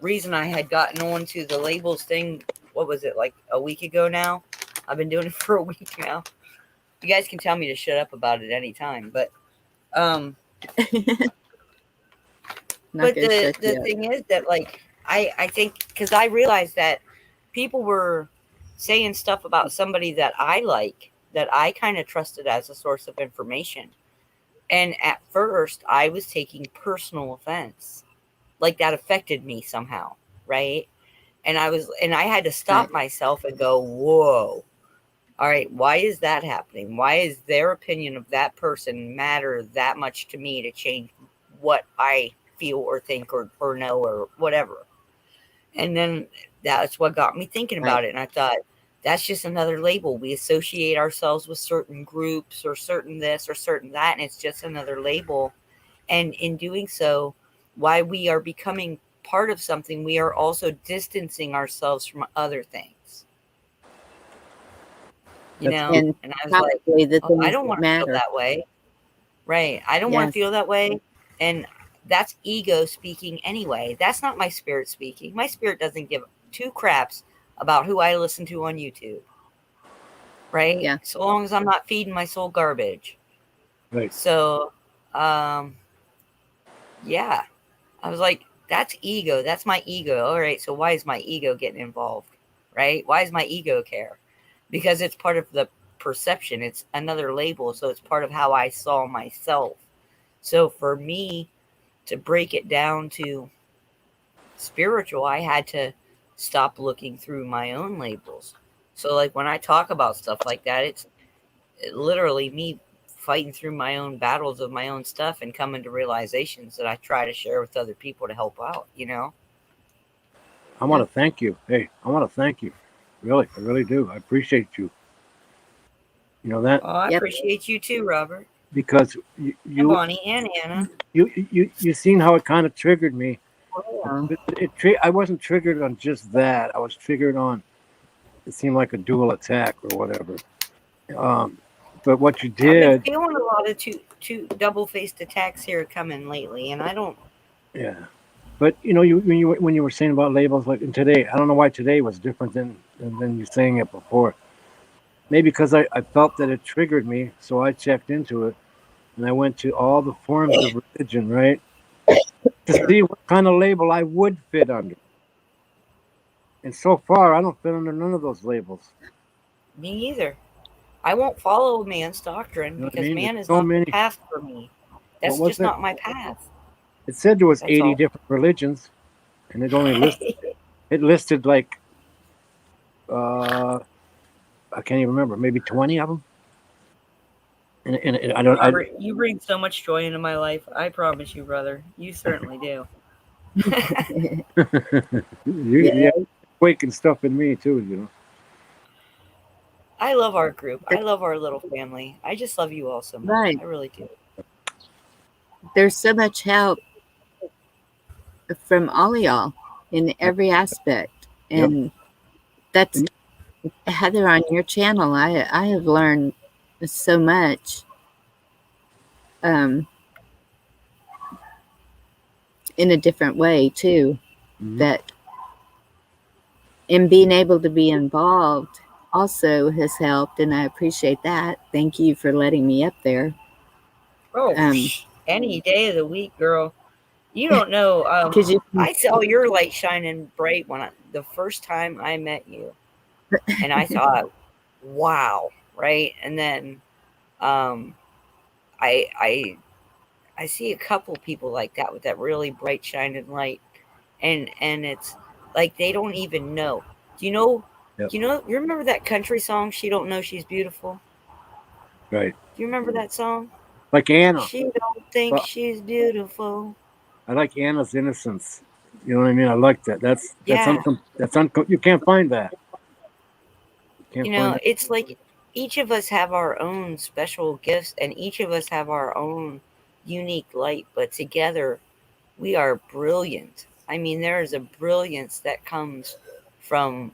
reason I had gotten on to the labels thing, what was it, like a week ago now? I've been doing it for a week now. You guys can tell me to shut up about it anytime, but but the thing is that, like, I think, because I realized that people were saying stuff about somebody that I like, that I kind of trusted as a source of information. And at first I was taking personal offense, like that affected me somehow, right? And I had to stop myself and go, whoa, all right, why is that happening? Why is their opinion of that person matter that much to me to change what I feel or think or know or whatever? And then that's what got me thinking about it. And I thought, that's just another label. We associate ourselves with certain groups or certain this or certain that, and it's just another label. And in doing so, while we are becoming part of something, we are also distancing ourselves from other things. You know, and I was like, oh, I don't want to feel that way. Right. I don't want to feel that way. And that's ego speaking anyway. That's not my spirit speaking. My spirit doesn't give two craps about who I listen to on YouTube. Right. Yeah. So long as I'm not feeding my soul garbage. Right. So, yeah, I was like, that's ego. That's my ego. All right. So why is my ego getting involved? Right. Why does my ego care? Because it's part of the perception. It's another label. So it's part of how I saw myself. So for me to break it down to spiritual, I had to stop looking through my own labels. So like when I talk about stuff like that, it's literally me fighting through my own battles of my own stuff and coming to realizations that I try to share with other people to help out, you know? I want to thank you. Hey, I want to thank you. Really, I really do. I appreciate you. You know that Oh, I Yep. appreciate you too, Robert. because And you Bonnie and Anna. you seen how it kind of triggered me. Oh, I wasn't triggered on just that. I was triggered on. It seemed like a dual attack or whatever. But what you I've been did, feeling a lot of two double-faced attacks here coming lately, and I don't. yeah. But you know, when you were saying about labels like in today, I don't know why today was different than you saying it before. Maybe because I felt that it triggered me, so I checked into it and I went to all the forms of religion, right, to see what kind of label I would fit under. And so far, I don't fit under none of those labels. Me either. I won't follow man's doctrine You know what I because mean? There's man is so not the many. path for me. What That's was just it? not my path. It said there was That's 80 all. different religions, and it listed like uh, I can't even remember, maybe 20 of them. And I don't. Robert, you bring so much joy into my life. I promise you, brother. You certainly do. yeah. Yeah, waking stuff in me too. You know. I love our group. I love our little family. I just love you all so much. Right. I really do. There's so much help from all of y'all in every aspect. Yep. And that's Heather on your channel. I have learned so much um, in a different way too. Mhm. That and being able to be involved also has helped, and I appreciate that. Thank you for letting me up there. Oh, any day of the week, girl. You don't know. Because you, I saw your light shining bright the first time I met you, and I thought, "Wow!" Right? And then, um, I see a couple people like that with that really bright shining light, and it's like they don't even know. Do you know? Yep. Do you know? You remember that country song? She don't know she's beautiful. Right. Do you remember that song? Like Anna. She don't think Well, she's beautiful. I like Anna's innocence. You know what I mean? I like that. Yeah. You can't find that. You can't You find know, that. it's like each of us have our own special gifts and each of us have our own unique light, but together we are brilliant. I mean, there is a brilliance that comes from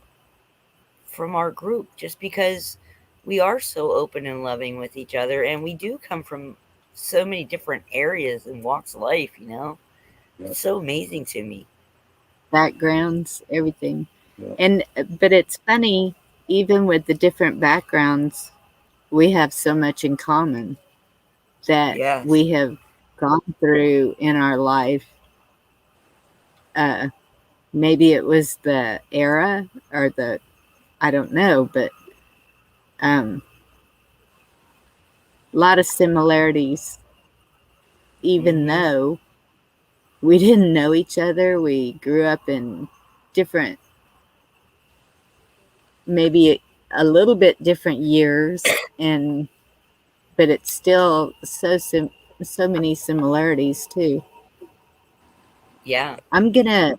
from our group just because we are so open and loving with each other and we do come from so many different areas and walks of life, you know. Yeah. It's so amazing to me. backgrounds, everything. Yeah. But it's funny, even with the different backgrounds, we have so much in common that Yes. we have gone through in our life. Maybe it was the era or I don't know, but a lot of similarities, even though we didn't know each other. We grew up in different, maybe a little bit different years, but it's still so many similarities too. Yeah. I'm gonna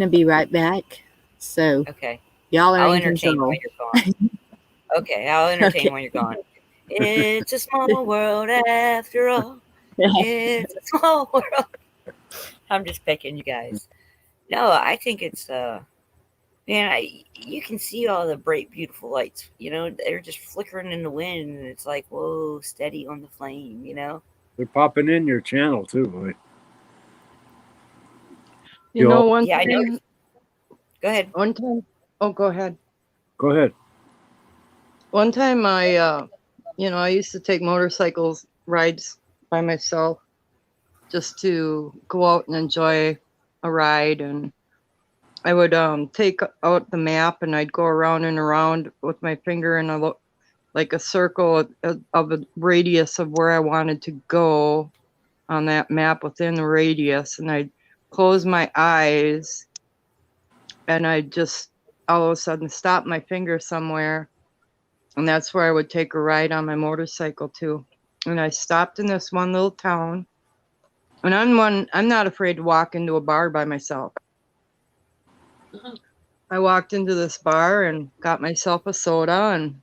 be right back. So Okay. y'all are I'll in entertain while control. you're gone. Okay, I'll entertain Okay. while you're gone. It's a small world after all. It's a small world. I'm just picking you guys. No, I think it's man, you can see all the bright, beautiful lights. You know, they're just flickering in the wind, and it's like, whoa, steady on the flame. You know. They're popping in your channel too. Boy. You know, one Yeah, I know. time, Go ahead. one time, oh, go ahead. Go ahead. One time I used to take motorcycles rides by myself just to go out and enjoy a ride. And I would take out the map and I'd go around and around with my finger and like a circle of a radius of where I wanted to go on that map within the radius, and I'd close my eyes and I'd just all of a sudden stop my finger somewhere, and that's where I would take a ride on my motorcycle to. And I stopped in this one little town, and I'm not afraid to walk into a bar by myself. I walked into this bar and got myself a soda and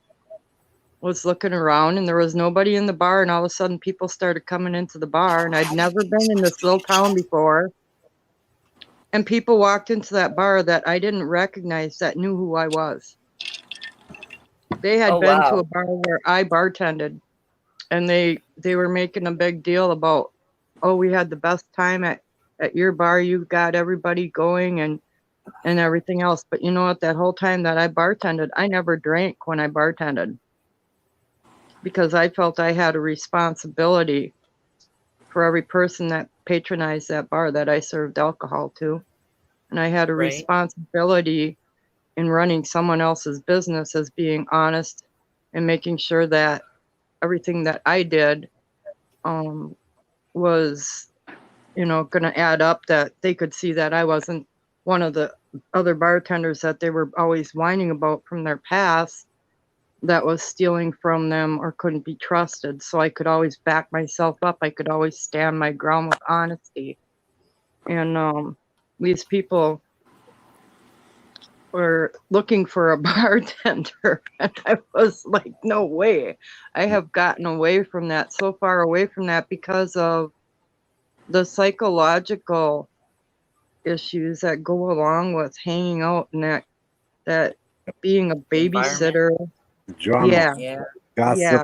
was looking around, and there was nobody in the bar, and all of a sudden people started coming into the bar, and I'd never been in this little town before. And people walked into that bar that I didn't recognize that knew who I was. They had Oh, been to wow. a bar where I bartended, and they were making a big deal about, oh, we had the best time at your bar. You got everybody going and everything else. But you know what? That whole time that I bartended, I never drank when I bartended, because I felt I had a responsibility for every person that patronized that bar that I served alcohol to. And I had a Right. responsibility in running someone else's business as being honest and making sure that everything that I did was, going to add up, that they could see that I wasn't one of the other bartenders that they were always whining about from their past that was stealing from them or couldn't be trusted. So I could always back myself up. I could always stand my ground with honesty. And these people were looking for a bartender, and I was like, no way. I have gotten away from that, so far away from that, because of the psychological issues that go along with hanging out and that being a The environment. babysitter. Drama, Yeah, Yeah. gossip. yeah,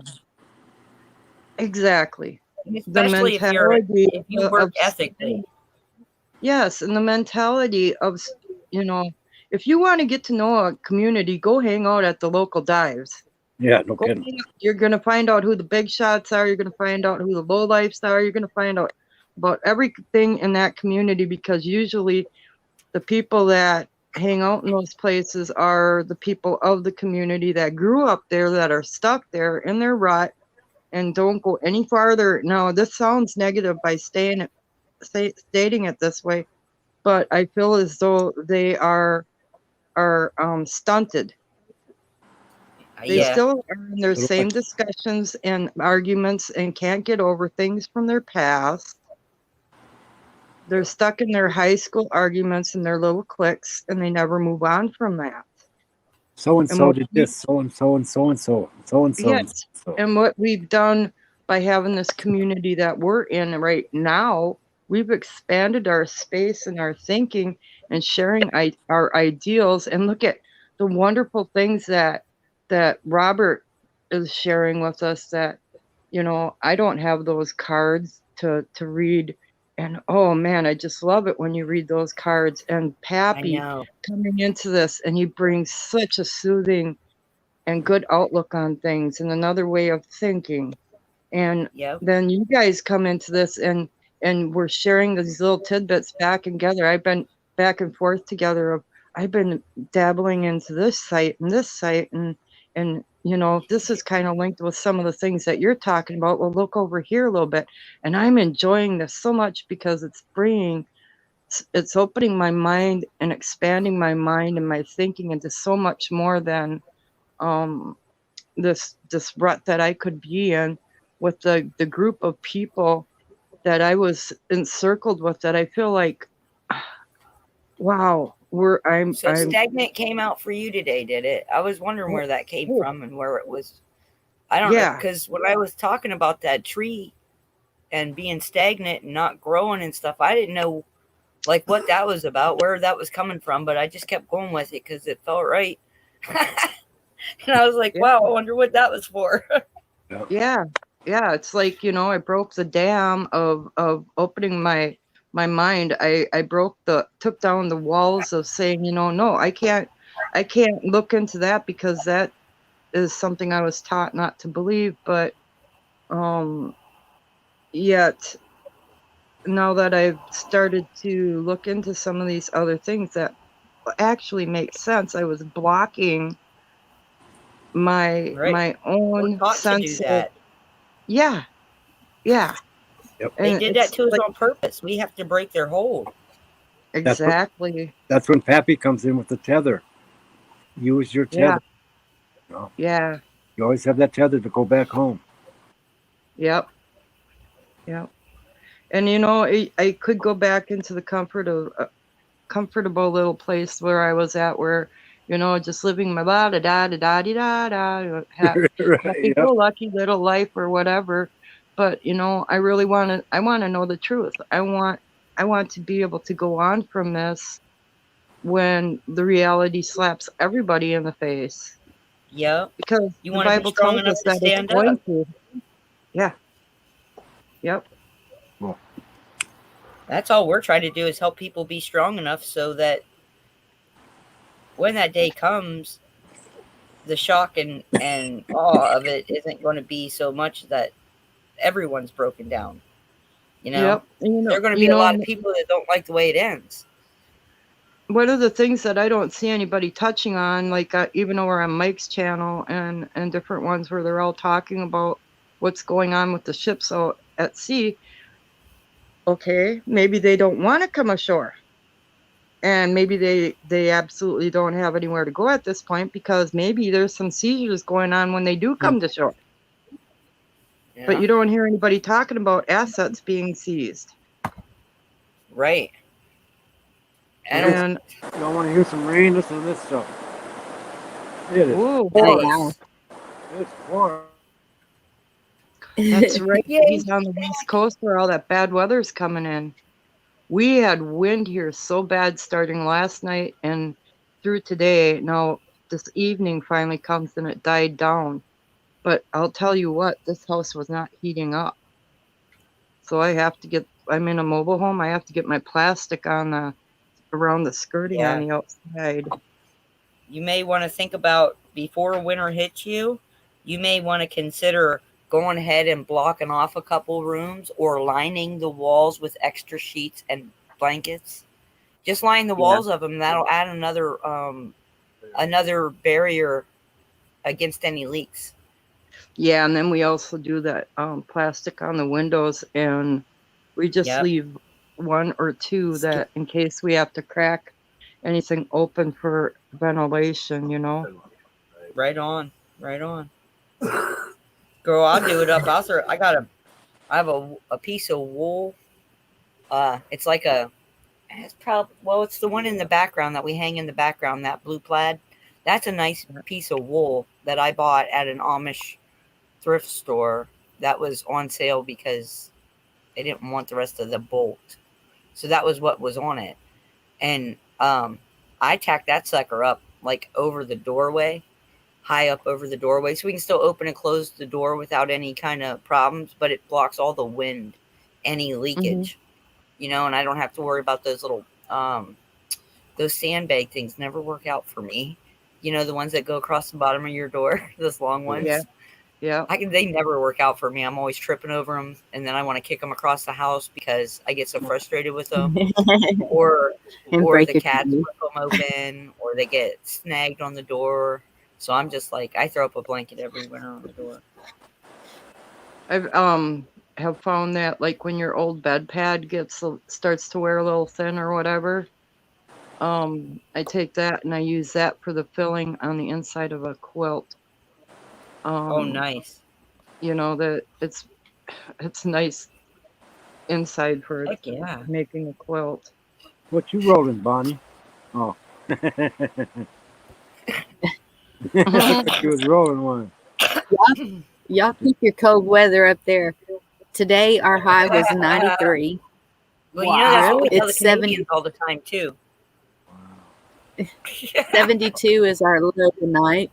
exactly. And The especially mentality if you of work ethically. yes, and the mentality of, if you want to get to know a community, go hang out at the local dives. Yeah, no Go kidding. hang out. You're going to find out who the big shots are. You're going to find out who the low lifes are. You're going to find out about everything in that community, because usually the people that hang out in those places are the people of the community that grew up there, that are stuck there in their rut and don't go any farther. Now, this sounds negative by stating it this way, but I feel as though they are stunted. They Yeah. still are in their same discussions and arguments and can't get over things from their past. They're stuck in their high school arguments and their little cliques, and they never move on from that. So and so did this. So and so and so and so. So and so. Yes, and what we've done by having this community that we're in right now, we've expanded our space and our thinking and sharing our ideals. And look at the wonderful things that Robert is sharing with us, that, I don't have those cards to read. And oh man, I just love it when you read those cards. And I Pappy know. coming into this, and he brings such a soothing and good outlook on things and another way of thinking. And Yep. then you guys come into this, and we're sharing these little tidbits back and together. I've been back and forth together of, I've been dabbling into this site and this site, and this is kind of linked with some of the things that you're talking about. Well, look over here a little bit. And I'm enjoying this so much, because it's opening my mind and expanding my mind and my thinking into so much more than this rut that I could be in, with the group of people that I was encircled with, that I feel like, wow, So stagnant came out for you today, did it? I was wondering where that came from and where it was. I don't know, because when I was talking about that tree and being stagnant and not growing and stuff, I didn't know like what that was about, where that was coming from, but I just kept going with it because it felt right. And I was like, wow, I wonder what that was for. Yeah. It's like, I broke the dam of opening my mind. I took down the walls of saying, no, I can't look into that, because that is something I was taught not to believe. But yet now that I've started to look into some of these other things that actually make sense, I was blocking my Right. my We're own taught to do sense of that. yeah, yeah. Yep. They And did that it's to us like on purpose. We have to break their hold. exactly. That's when Pappy comes in with the tether. Use your Yeah, tether. You know? yeah, You always have that tether to go back home. yep, yep. And I could go back into the comfort of a comfortable little place where I was at, where just living my da da da da da da da happy Right, go yep. lucky little life or whatever. But I really want to know the truth. I want to be able to go on from this when the reality slaps everybody in the face, Yep. because You the want to be Bible strong tells enough us to that it's stand going up. to. Yeah. Yep. Well, That's all we're trying to do, is help people be strong enough so that when that day comes, the shock and awe of it isn't going to be so much that everyone's broken down. Yep. There are going to be a lot of people that don't like the way it ends. One of the things that I don't see anybody touching on, like even over on Mike's channel and different ones where they're all talking about what's going on with the ships out at sea. Okay, maybe they don't want to come ashore, and maybe they absolutely don't have anywhere to go at this point, because maybe there's some seizures going on when they do come to shore. But Yeah. you don't hear anybody talking about assets being seized. Right. And y'all want to hear some rain? Listen to this stuff. It is ooh, pouring. Nice. It's pouring. that's right. Yay. He's on the West Coast where all that bad weather's coming in. We had wind here so bad starting last night and through today. Now, this evening finally comes and it died down. But I'll tell you what, this house was not heating up. So I'm in a mobile home. I have to get my plastic around the skirting on Yeah. the outside. You may want to think about, before winter hits you, you may want to consider going ahead and blocking off a couple rooms or lining the walls with extra sheets and blankets. Just line the walls of them. That'll add another barrier against any leaks. Yeah, and then we also do that plastic on the windows, and we just Yep. leave one or two that in case we have to crack anything open for ventilation, Right on. Right on. Girl, I'll do it up. I have a piece of wool. It's like it's probably, well, it's the one in the background that we hang in the background, that blue plaid. That's a nice piece of wool that I bought at an Amish thrift store that was on sale because they didn't want the rest of the bolt. So that was what was on it. And I tacked that sucker up like over the doorway, high up over the doorway, so we can still open and close the door without any kind of problems, but it blocks all the wind, any leakage, and I don't have to worry about those little those sandbag things. Never work out for me. The ones that go across the bottom of your door, those long ones. Yeah. Yeah. They never work out for me. I'm always tripping over them, and then I want to kick them across the house because I get so frustrated with them. or the cats rip them open, or they get snagged on the door. So I'm just like, I throw up a blanket every winter on the door. I've have found that like when your old bed pad starts to wear a little thin or whatever, I take that and I use that for the filling on the inside of a quilt. Oh, nice. That it's nice inside for Heck yeah. making a quilt. What you rolling, Bonnie? Oh. She was rolling one. Y'all keep your cold weather up there. Today our high was 93. Well, that's what we tell the It's 70. Canadians all the time too. 72 is our low tonight.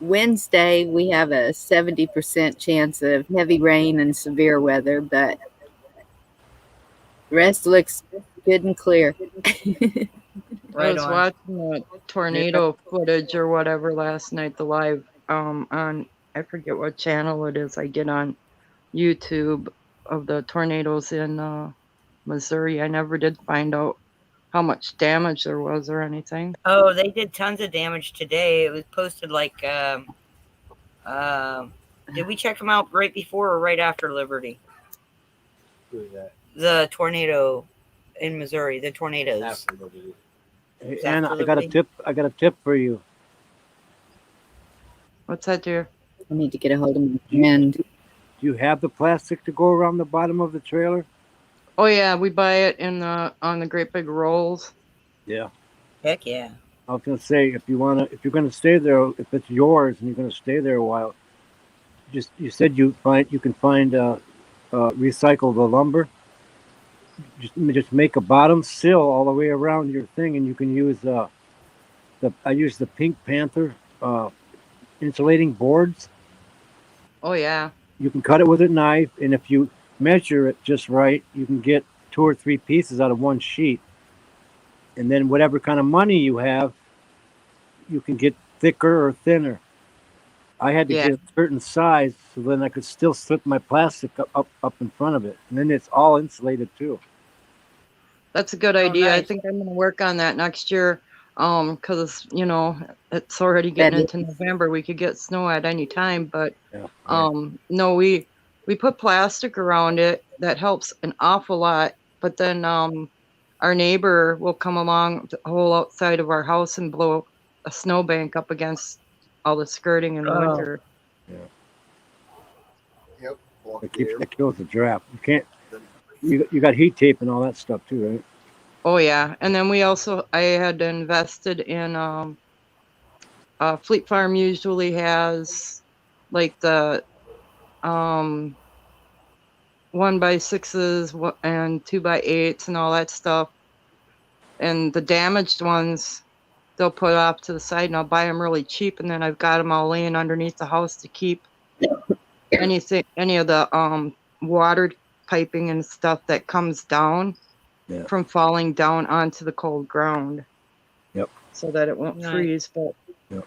Wednesday we have a 70% chance of heavy rain and severe weather, but the rest looks good and clear. I was watching the tornado footage or whatever last night, the live on, I forget what channel it is I get on YouTube, of the tornadoes in Missouri. I never did find out how much damage there was or anything. Oh, they did tons of damage today. It was posted like, did we check them out right before or right after Liberty? Who's that? The tornado in Missouri, the tornadoes. After Liberty. Hey, It's Anna, after I got a Liberty? tip. I got a tip for you. What's that, dear? I need to get a hold of my friend. Do you have the plastic to go around the bottom of the trailer? Oh yeah, we buy it on the great big rolls. Yeah. Heck yeah. I was gonna say if you're gonna stay there, if it's yours and you're gonna stay there a while, you said you can find recyclable lumber. Just make a bottom sill all the way around your thing, and you can use I use the Pink Panther insulating boards. Oh yeah. You can cut it with a knife, and if you measure it just right, you can get 2 or 3 pieces out of one sheet. And then whatever kind of money you have, you can get thicker or thinner. I had to Yeah. get a certain size so then I could still slip my plastic up in front of it. And then it's all insulated too. That's a good idea. I nice. think I'm gonna work on that next year. Because it's already getting into November. We could get snow at any time, but Yeah. no, we put plastic around it. That helps an awful lot. But then our neighbor will come along the whole outside of our house and blow a snowbank up against all the skirting in the Oh. winter. Yep. It kills the draft. You can't. You got heat tape and all that stuff too, right? Oh yeah, and then I had invested in Fleet Farm usually has like the 1x6s and 2x8s and all that stuff, and the damaged ones they'll put off to the side, and I'll buy them really cheap, and then I've got them all laying underneath the house to keep any of the water piping and stuff that comes down from falling down onto the cold ground. Yep. So that it won't Nice. freeze. But Yep.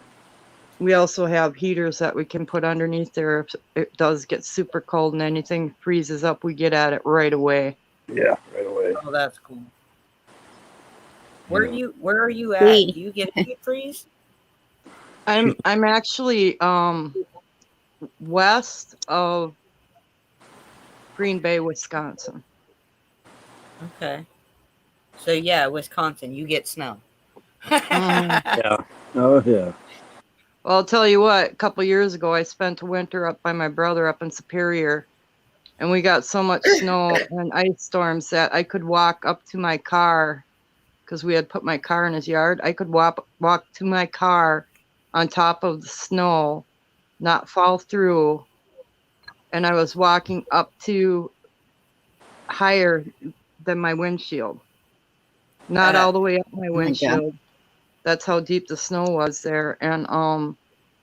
we also have heaters that we can put underneath there if it does get super cold and anything freezes up. We get at it right away. Yeah, right away. Oh, that's cool. Where are you at? Hey. Do you get a deep freeze? I'm actually west of Green Bay, Wisconsin. Okay. So yeah, Wisconsin, you get snow. Yeah. Oh yeah. Well, I'll tell you what, a couple years ago, I spent a winter up by my brother up in Superior, and we got so much snow and ice storms that I could walk up to my car because we had put my car in his yard. I could walk to my car on top of the snow, not fall through, and I was walking up to higher than my windshield. Not all the way up my God. windshield. That's how deep the snow was there. And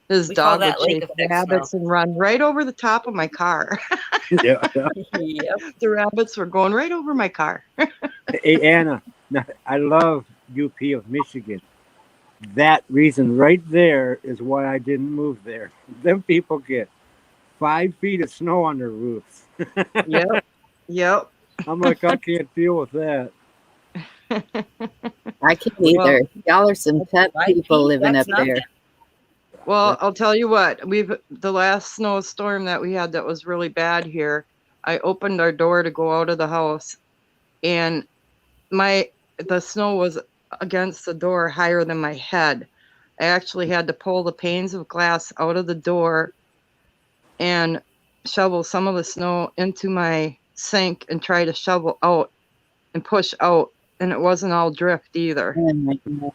his We call dog would that lake chase effect rabbits and run right over the top of my car. Yeah. Yep. The rabbits were going right over my car. Hey Anna, I love UP of Michigan. That reason right there is why I didn't move there. Them people get 5 feet of snow on their roofs. Yep. I'm like, I can't deal with that. I can't either. Y'all are some tough Right, people Pete, living up that's there. nothing. Well, I'll tell you what, the last snowstorm that we had that was really bad here, I opened our door to go out of the house, and the snow was against the door higher than my head. I actually had to pull the panes of glass out of the door and shovel some of the snow into my sink and try to shovel out and push out, and it wasn't all drift either. Oh my God.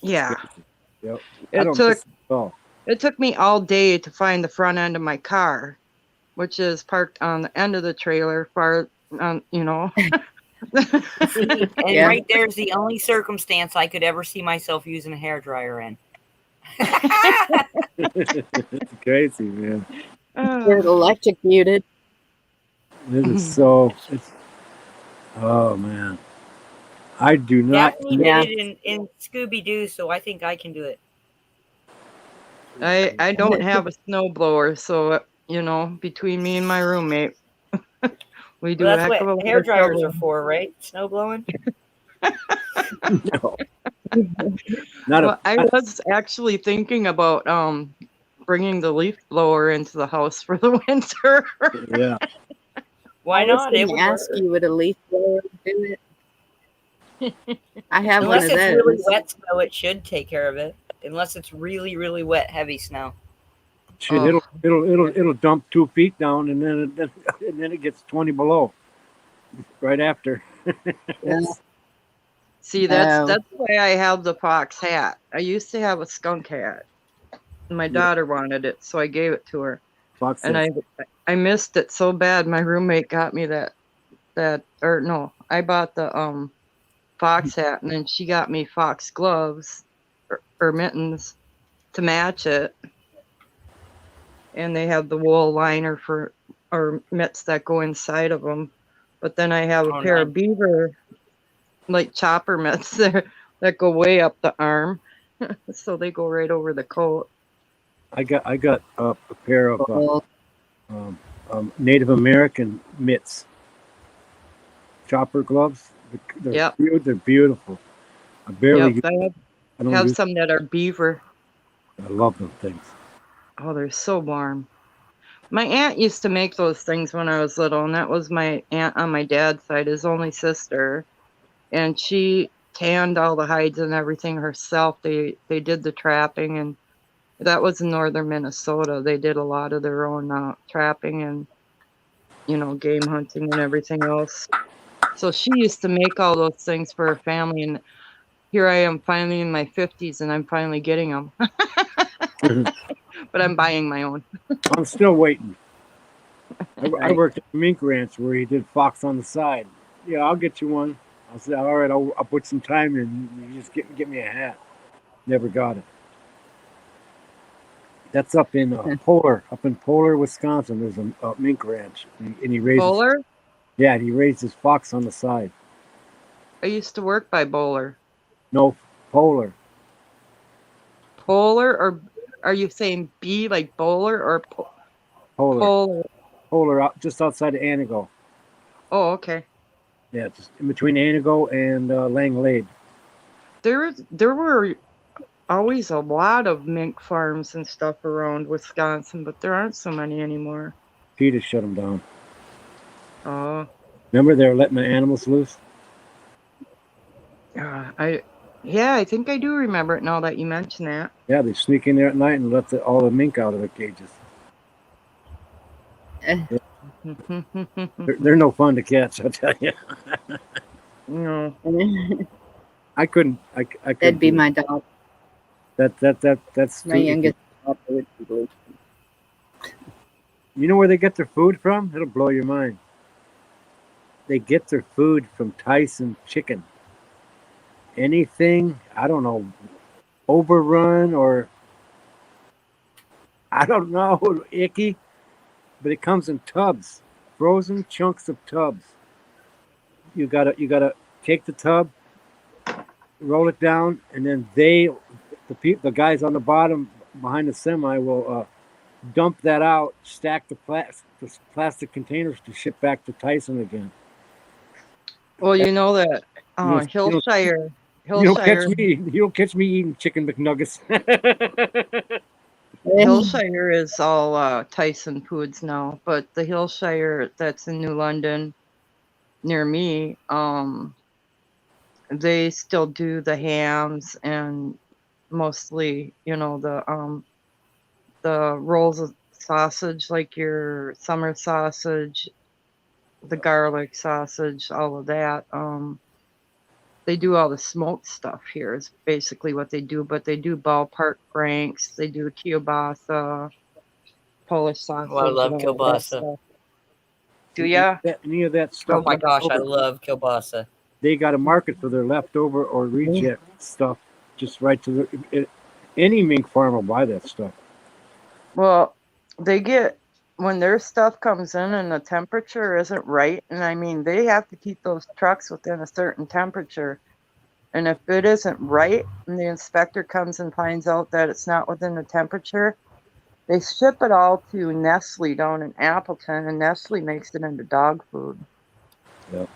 Yeah. Yep. I don't miss it at all. It took me all day to find the front end of my car, which is parked on the end of the trailer, And Yeah. right there's the only circumstance I could ever see myself using a hairdryer in. It's crazy, man. You're electrocuted. This is so. Oh man, I do not. Daphne did it in Scooby Doo, so I think I can do it. I don't have a snowblower, so between me and my roommate, we do Well, a that's heck of a what lot of hairdryers are shoveling. for, right? Snow blowing. No. Not Well, I was actually thinking about bringing the leaf blower into the house for the winter. yeah. Why I was not? It going would to ask work. you, would a leaf blower do it? I have one Unless of it's really those. wet snow, it should take care of it. Unless it's really, really wet, heavy snow. Shit, Oh, it'll dump 2 feet down, and then it gets 20 below right after. Yeah. see, that's Oh, why I have the fox hat. I used to have a skunk hat. My Yeah, daughter wanted it, so I gave it to her. Fox And says, I missed it so bad. My roommate got me or no, I bought the fox hat, and then she got me fox gloves or mittens to match it, and they have the wool liner or mitts that go inside of them. But then I have a Oh, pair nice. of beaver like chopper mitts there that go way up the arm, so they go right over the coat. I got a pair of well, um, Native American mitts, chopper gloves. Yep, They're beautiful. I barely yep. use. I I don't have use. some that are beaver. I love them things. Oh, they're so warm. My aunt used to make those things when I was little, and that was my aunt on my dad's side, his only sister. And she tanned all the hides and everything herself. They did the trapping, and that was in northern Minnesota. They did a lot of their own trapping and game hunting and everything else. So she used to make all those things for her family, and here I am finally in my 50s, and I'm finally getting them. But I'm buying my own. I'm still waiting. I Right. worked at a mink ranch where he did fox on the side. Yeah, I'll get you one. I said, all right, I'll put some time in. You just get me a hat. Never got it. That's up in Polar, Wisconsin. There's a mink ranch, and he raises. Bowler? Yeah, he raises fox on the side. I used to work by Bowler. No, Polar. Polar, or are you saying B like bowler or Polar. polar? Polar, just outside of Anago. Oh, okay. Yeah, just in between Anago and Langlade. There were always a lot of mink farms and stuff around Wisconsin, but there aren't so many anymore. PETA shut them down. Oh, Remember they were letting the animals loose? I think I do remember it now that you mention that. Yeah, they sneak in there at night and let all the mink out of the cages. They're no fun to catch, I'll tell you. No. I couldn't. I couldn't. that'd be do it. my dog. That's My youngest dog would be blue. You know where they get their food from? It'll blow your mind. They get their food from Tyson chicken. Anything, I don't know, overrun or I don't know, icky, but it comes in tubs, frozen chunks of tubs. You gotta take the tub, roll it down, and then the guys on the bottom behind the semi will dump that out, stack the plastic containers to ship back to Tyson again. Well, you know that You don't Hillshire. You don't catch me eating chicken McNuggets. Hillshire is all Tyson Foods now, but the Hillshire that's in New London near me, they still do the hams and mostly, the rolls of sausage, like your summer sausage, the garlic sausage, all of that. They do all the smoked stuff here is basically what they do, but they do ballpark franks, they do kielbasa, Polish sausage. Oh, I love and all that kielbasa. stuff. Do ya? Any of that stuff? Oh my gosh, I leftover, love kielbasa. They got a market for their leftover or reject stuff. Just right to any mink farm will buy that stuff. Well, they get when their stuff comes in and the temperature isn't right, and I mean they have to keep those trucks within a certain temperature. And if it isn't right and the inspector comes and finds out that it's not within the temperature, they ship it all to Nestle down in Appleton, and Nestle makes it into dog food. Yep.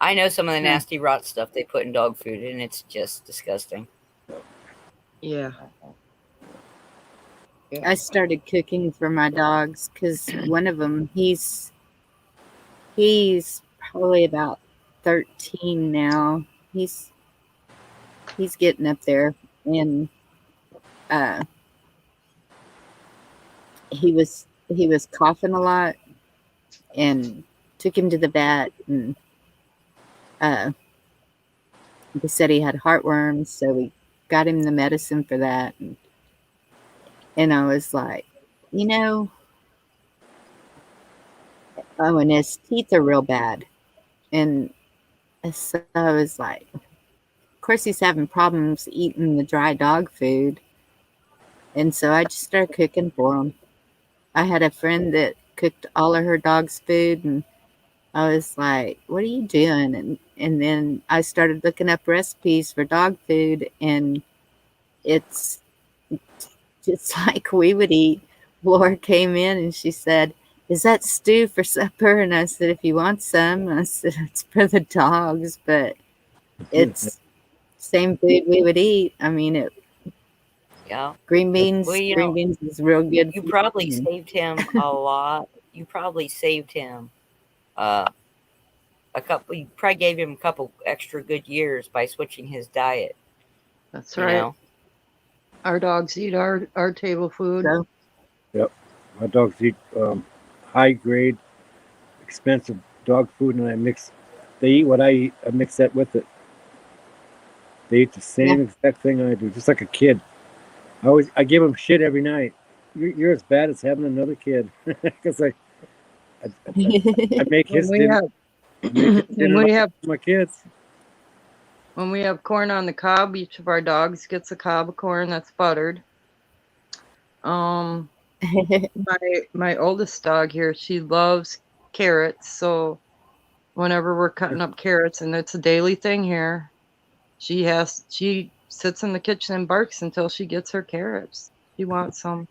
I know some of the nasty rot stuff they put in dog food, and it's just disgusting. Yeah. I started cooking for my dogs because one of them, he's probably about 13 now. He's getting up there, and he was coughing a lot, and took him to the vet, and they said he had heartworms, so we got him the medicine for that, and I was like, oh, and his teeth are real bad, and so I was like, of course he's having problems eating the dry dog food, and so I just started cooking for him. I had a friend that cooked all of her dog's food, and I was like, what are you doing? And then I started looking up recipes for dog food, and it's just like we would eat. Laura came in and she said, is that stew for supper? And I said, if you want some. I said, it's for the dogs, but it's same food we would eat. I mean, Yeah. green beans. Well, Green beans is real good. You probably saved him a lot. You probably saved him a couple. You probably gave him a couple extra good years by switching his diet. That's right. Our dogs eat our table food. So, Yep. My dogs eat high grade, expensive dog food, and they eat what I eat. I mix that with it. They eat the same exact thing I do, just like a kid. I give them shit every night. You're as bad as having another kid, because I make his dinner. My kids. When we have corn on the cob, each of our dogs gets a cob of corn that's buttered. My oldest dog here, she loves carrots, so whenever we're cutting up carrots, and it's a daily thing here, she sits in the kitchen and barks until she gets her carrots. She wants some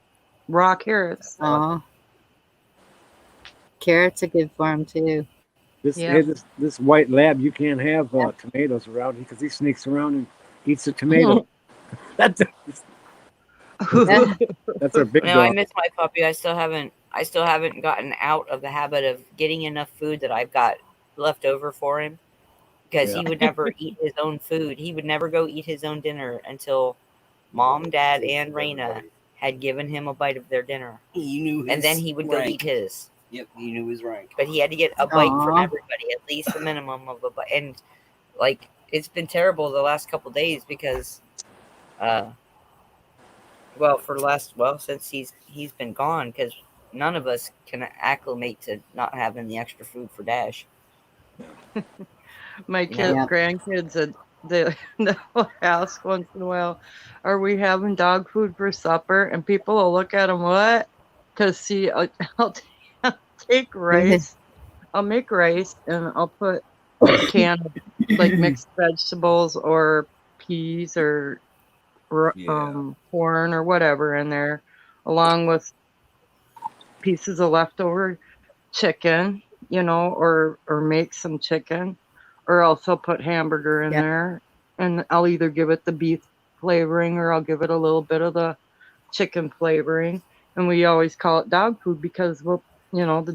raw carrots. Aw. Carrots are good for them too. This white lab, you can't have tomatoes around because he sneaks around and eats a tomato. That's our big dog. I miss my puppy. I still haven't gotten out of the habit of getting enough food that I've got left over for him, because he would never eat his own food. He would never go eat his own dinner until Mom, Dad, and Raina had given him a bite of their dinner. He knew his and then he would rank. Go eat his. Yep, he knew his rank. But he had to get a bite from everybody, at least a minimum of a bite. And like, it's been terrible the last couple of days because, since he's been gone, because none of us can acclimate to not having the extra food for Dash. My grandkids, they'll ask once in a while, are we having dog food for supper? And people will look at them, what? Because see, I'll take rice. I'll make rice and I'll put a can of like mixed vegetables or peas or corn or whatever in there, along with pieces of leftover chicken, or make some chicken, or else I'll put hamburger in there, and I'll either give it the beef flavoring or I'll give it a little bit of the chicken flavoring. And we always call it dog food because the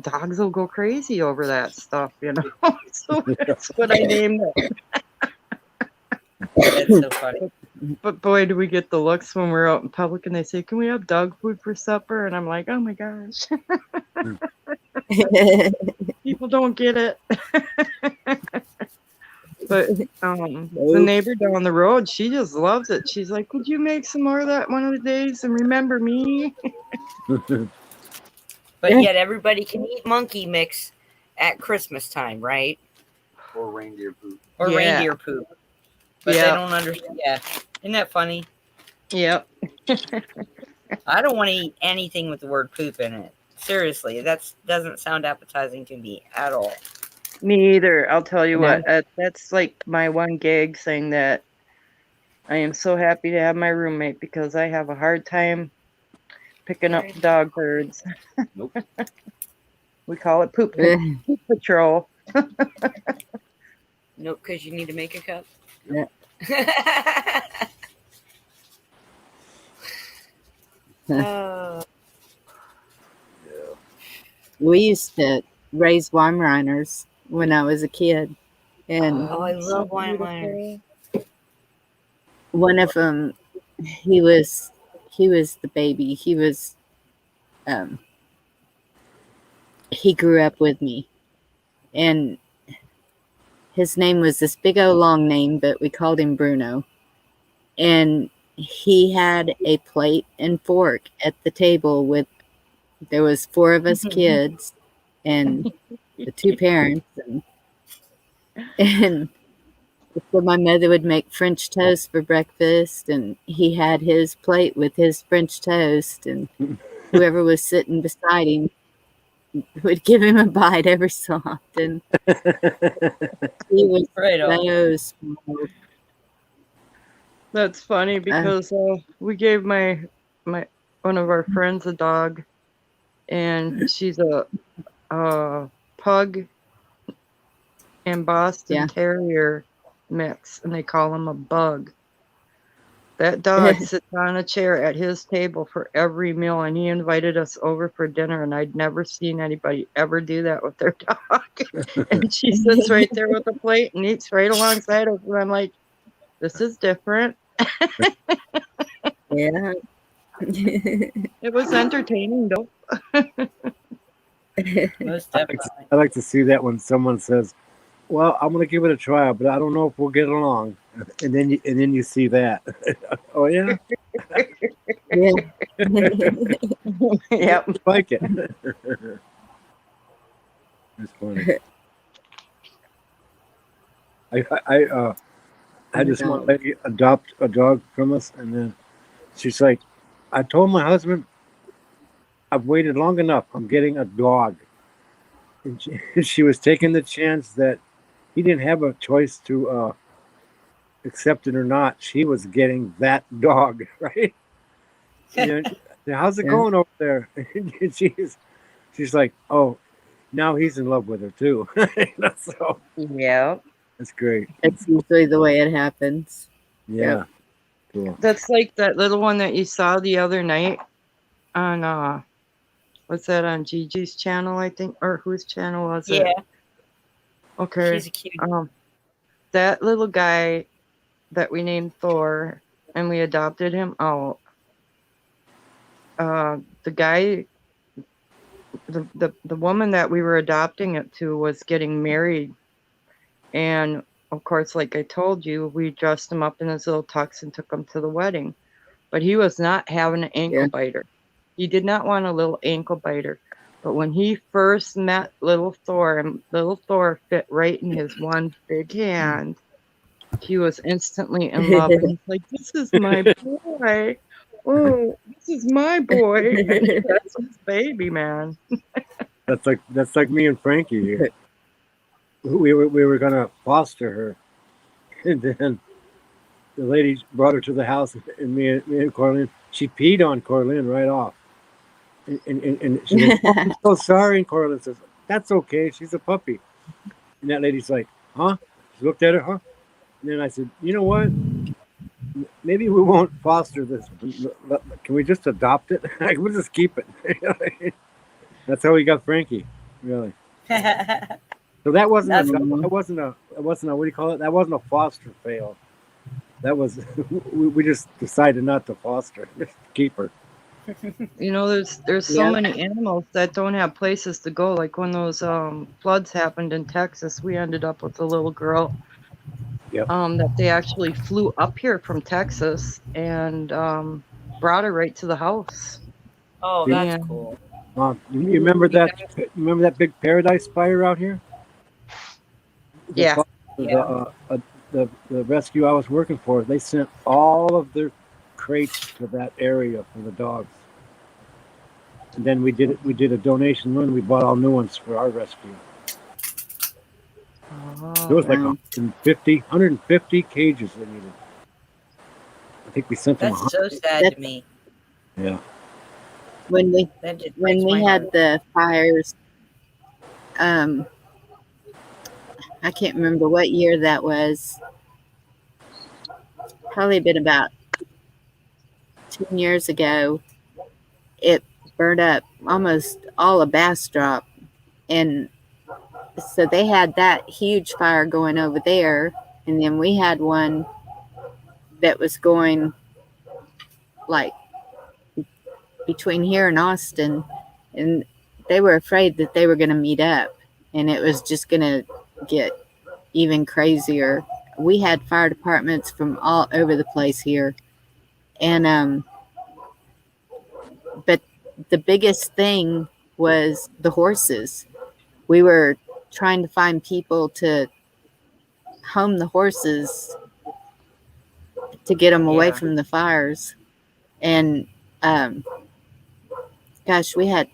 dogs will go crazy over that stuff, So that's what I named it. That's so funny. But boy, do we get the looks when we're out in public and they say, can we have dog food for supper? And I'm like, oh my gosh. People don't get it. But the neighbor down the road, she just loves it. She's like, could you make some more of that one of the days and remember me? But yet everybody can eat monkey mix at Christmas time, right? Or reindeer poop. Or reindeer poop. But they don't understand. Yeah. Isn't that funny? Yep. I don't want to eat anything with the word poop in it. Seriously, that doesn't sound appetizing to me at all. Me either. I'll tell you what. That's like my one gag thing that I am so happy to have my roommate because I have a hard time picking up dog birds. Nope. We call it poop patrol. No, because you need to make a cup. Yeah. Oh, We used to raise Weimaraners when I was a kid, and I So love wine liners. beautiful. one of them, he was the baby. He grew up with me, and his name was this big old long name, but we called him Bruno. And he had a plate and fork at the table with, there was 4 of us kids and the 2 parents, and so my mother would make French toast for breakfast, and he had his plate with his French toast, and whoever was sitting beside him would give him a bite every so often. He was Right on. so small. That's funny because we gave my one of our friends a dog, and she's a pug and Boston Yeah. Terrier mix, and they call him a bug. That dog sits on a chair at his table for every meal, and he invited us over for dinner, and I'd never seen anybody ever do that with their dog. And she sits right there with a plate and eats right alongside us, and I'm like, this is different. Yeah. It was entertaining, though. Most definitely. I like to see that when someone says, "Well, I'm going to give it a try, but I don't know if we'll get along," and then you see that. Oh yeah, Yeah. Yep. like it. It's funny. I had this one lady adopt a dog from us, and then she's like, "I told my husband I've waited long enough. I'm getting a dog." And she was taking the chance that he didn't have a choice to accept it or not. She was getting that dog, right? And how's it going over there? And she's like, "Oh, now he's in love with her too." So Yeah. that's great. That's usually the way it happens. Yeah. Cool. That's like that little one that you saw the other night on what's that, on Gigi's channel, I think, or whose channel was it? Yeah, Okay. she's a cute. That little guy that we named Thor and we adopted him out. The guy, the woman that we were adopting it to was getting married, and of course, like I told you, we dressed him up in his little tux and took him to the wedding. But he was not having an ankle biter. He did not want a little ankle biter. But when he first met little Thor, and little Thor fit right in his one big hand, he was instantly in love. And he's like, "This is my boy. Oh, this is my boy." And that's his baby, man. That's like me and Frankie. We were gonna foster her, and then the lady brought her to the house, and me and Corlin. She peed on Corlin right off, and she goes, "I'm so sorry." And Corlin says, "That's okay. She's a puppy." And that lady's like, "Huh?" She looked at her, "Huh?" And then I said, "You know what? Maybe we won't foster this. Can we just adopt it? We'll just keep it." That's how we got Frankie, really. So that wasn't a what do you call it? That wasn't a foster fail. That was we just decided not to foster, just keep her. You know, there's so many animals that don't have places to go. Like when those floods happened in Texas, we ended up with a little girl. Yep. That they actually flew up here from Texas and brought her right to the house. Oh, that's cool. You remember that? Remember that big paradise fire out here? Yeah. The rescue I was working for, they sent all of their crates to that area for the dogs. And then we did a donation run. We bought all new ones for our rescue. There was like 150 cages they needed. I think we sent them. That's so sad to me. Yeah. When we had the fires, I I can't remember what year that was. Probably been about 10 years ago. It burned up almost all of Bastrop. And so they had that huge fire going over there. And then we had one that was going like between here and Austin. And they were afraid that they were going to meet up. And it was just going to get even crazier. We had fire departments from all over the place here. And but the biggest thing was the horses. We were trying to find people to home the horses to get them away from the fires. And gosh, we had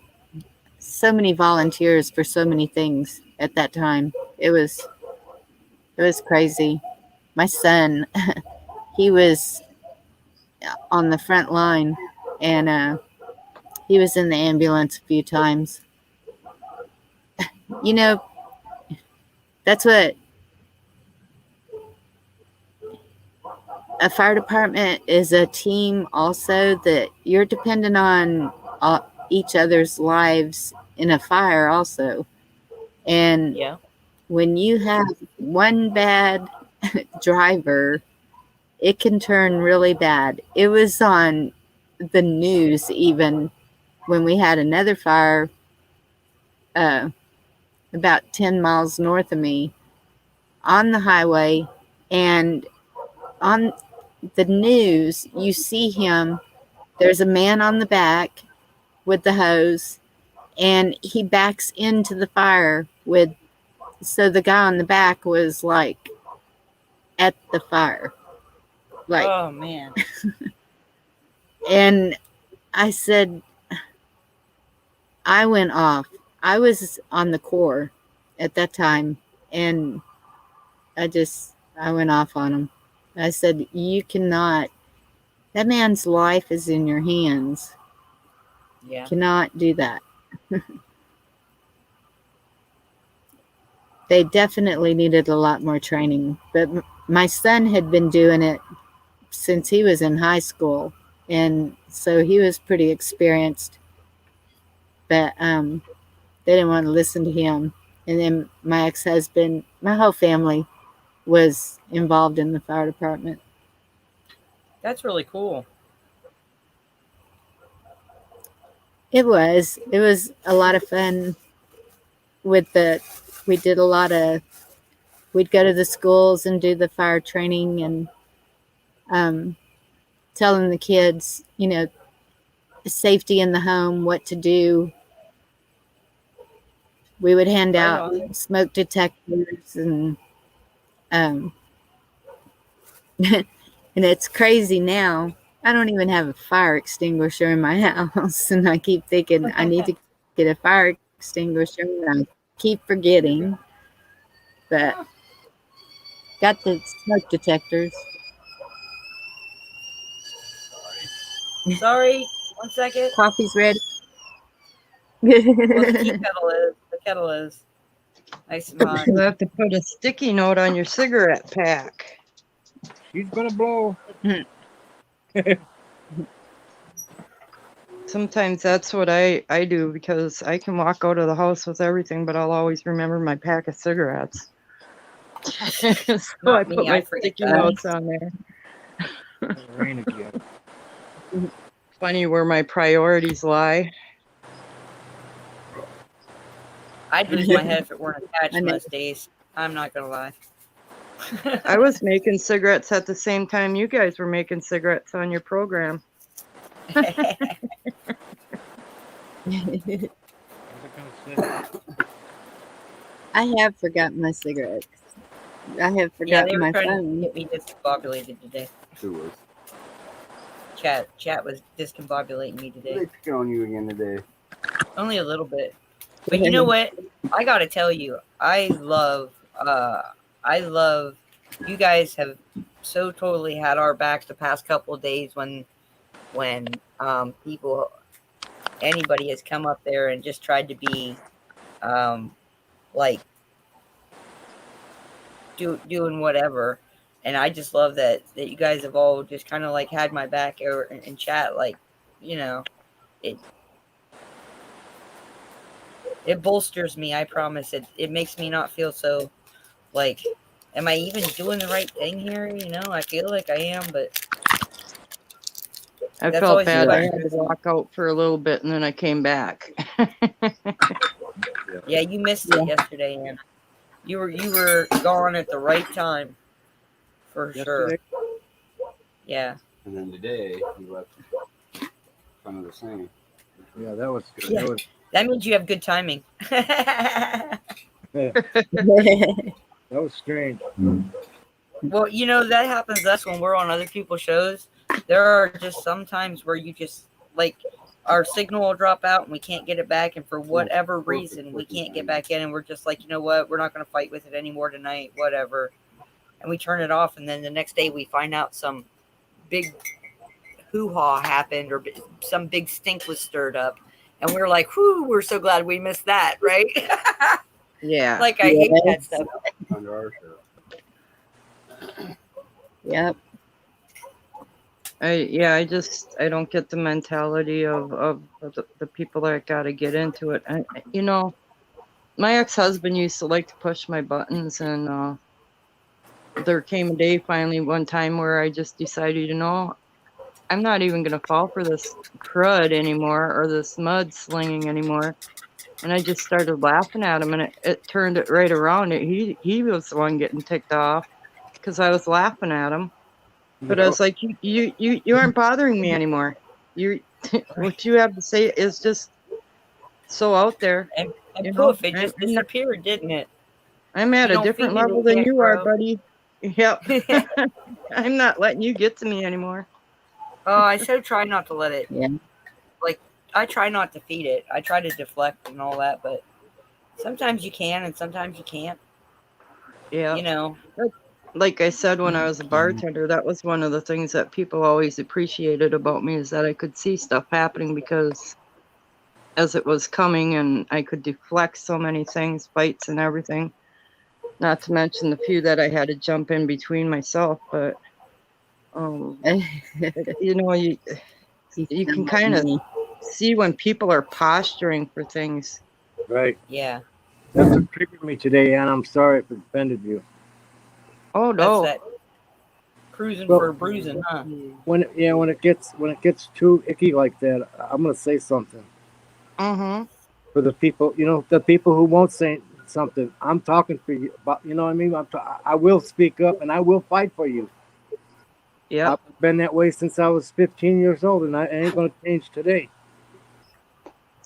so many volunteers for so many things at that time. It was crazy. My son, he was on the front line, and he was in the ambulance a few times. You know, that's what a fire department is, a team also, that you're dependent on each other's lives in a fire also. And when you have one bad driver, it can turn really bad. It was on the news even when we had another fire about 10 miles north of me on the highway, and on the news you see him, there's a man on the back with the hose, and he backs into the fire so the guy on the back was like at the fire, like, oh man. And I said, I went off. I was on the Corps at that time, and I went off on him. I said, you cannot, that man's life is in your hands. Yeah. Cannot do that. They definitely needed a lot more training, but my son had been doing it since he was in high school, and so he was pretty experienced, but they didn't want to listen to him. And then my ex-husband, my whole family was involved in the fire department. That's really cool. It was a lot of fun we'd go to the schools and do the fire training, and telling the kids, safety in the home, what to do. We would hand out smoke detectors, and and it's crazy now. I don't even have a fire extinguisher in my house, and I keep thinking I need to get a fire extinguisher, and I keep forgetting. But got the smoke detectors. Sorry, 1 second. Coffee's ready. Well, the kettle is nice and hot. You'll have to put a sticky note on your cigarette pack. He's gonna blow. Sometimes that's what I do, because I can walk out of the house with everything, but I'll always remember my pack of cigarettes. So I put my sticky notes on there. Rain again. Funny where my priorities lie. I'd lose my head if it weren't attached most days. I'm not gonna lie. I was making cigarettes at the same time you guys were making cigarettes on your program. I have forgotten my cigarettes. I have forgotten my phone. Get me discombobulated today. Who was? Chat was discombobulating me today. They pick on you again today. Only a little bit. But you know what? I gotta tell you, I love you guys have so totally had our backs the past couple of days when anybody has come up there and just tried to be like doing whatever. And I just love that you guys have all just kind of like had my back in chat. Like, you know, it bolsters me. I promise. It makes me not feel so like, am I even doing the right thing here? You know, I feel like I am, but I that's felt always bad. I what. had to walk out for a little bit and then I came back. Yeah, you missed it yesterday, Anna. You were gone at the right time, for Yesterday? sure. Yeah. And then today you left kind of the same. Yeah, that was good. Yeah. That means you have good timing. That was strange. Well, you know, that happens to us when we're on other people's shows. There are just some times where you just, like, our signal will drop out and we can't get it back. And for whatever reason, we can't get back in. And we're just like, you know what? We're not going to fight with it anymore tonight, whatever. And we turn it off. And then the next day we find out some big hoo-ha happened or some big stink was stirred up. And we're like, whoo, we're so glad we missed that, right? Yeah. Like, I hate that stuff. Under our show. Yep. I don't get the mentality of the people that got to get into it. You know, my ex-husband used to like to push my buttons, and there came a day finally one time where I just decided, you know, I'm not even going to fall for this crud anymore or this mud slinging anymore. And I just started laughing at him, and it turned it right around. He was the one getting ticked off because I was laughing at him. But I was like, you aren't bothering me anymore. What you have to say is just so out there. And know, poof, it just disappeared, didn't it? I'm at You a don't different feed it, level it than can't you are, grow. buddy. Yep. I'm not letting you get to me anymore. Oh, I so try not to let it. Yeah. Like, I try not to feed it. I try to deflect and all that, but sometimes you can and sometimes you can't. Yeah. You know. Like I said, when I was a bartender, that was one of the things that people always appreciated about me, is that I could see stuff happening because as it was coming, and I could deflect so many things, fights and everything. Not to mention the few that I had to jump in between myself, but you know, you can kind of see when people are posturing for things. Right. Yeah. That's what triggered me today, Ann. I'm sorry if it offended you. Oh no. That's that cruising for bruising, huh? When it gets too icky like that, I'm gonna say something. Mm-hmm. For the people, you know, the people who won't say something, I'm talking for you. But you know what I mean? I will speak up and I will fight for you. Yeah. I've been that way since I was 15 years old, and I ain't gonna change today.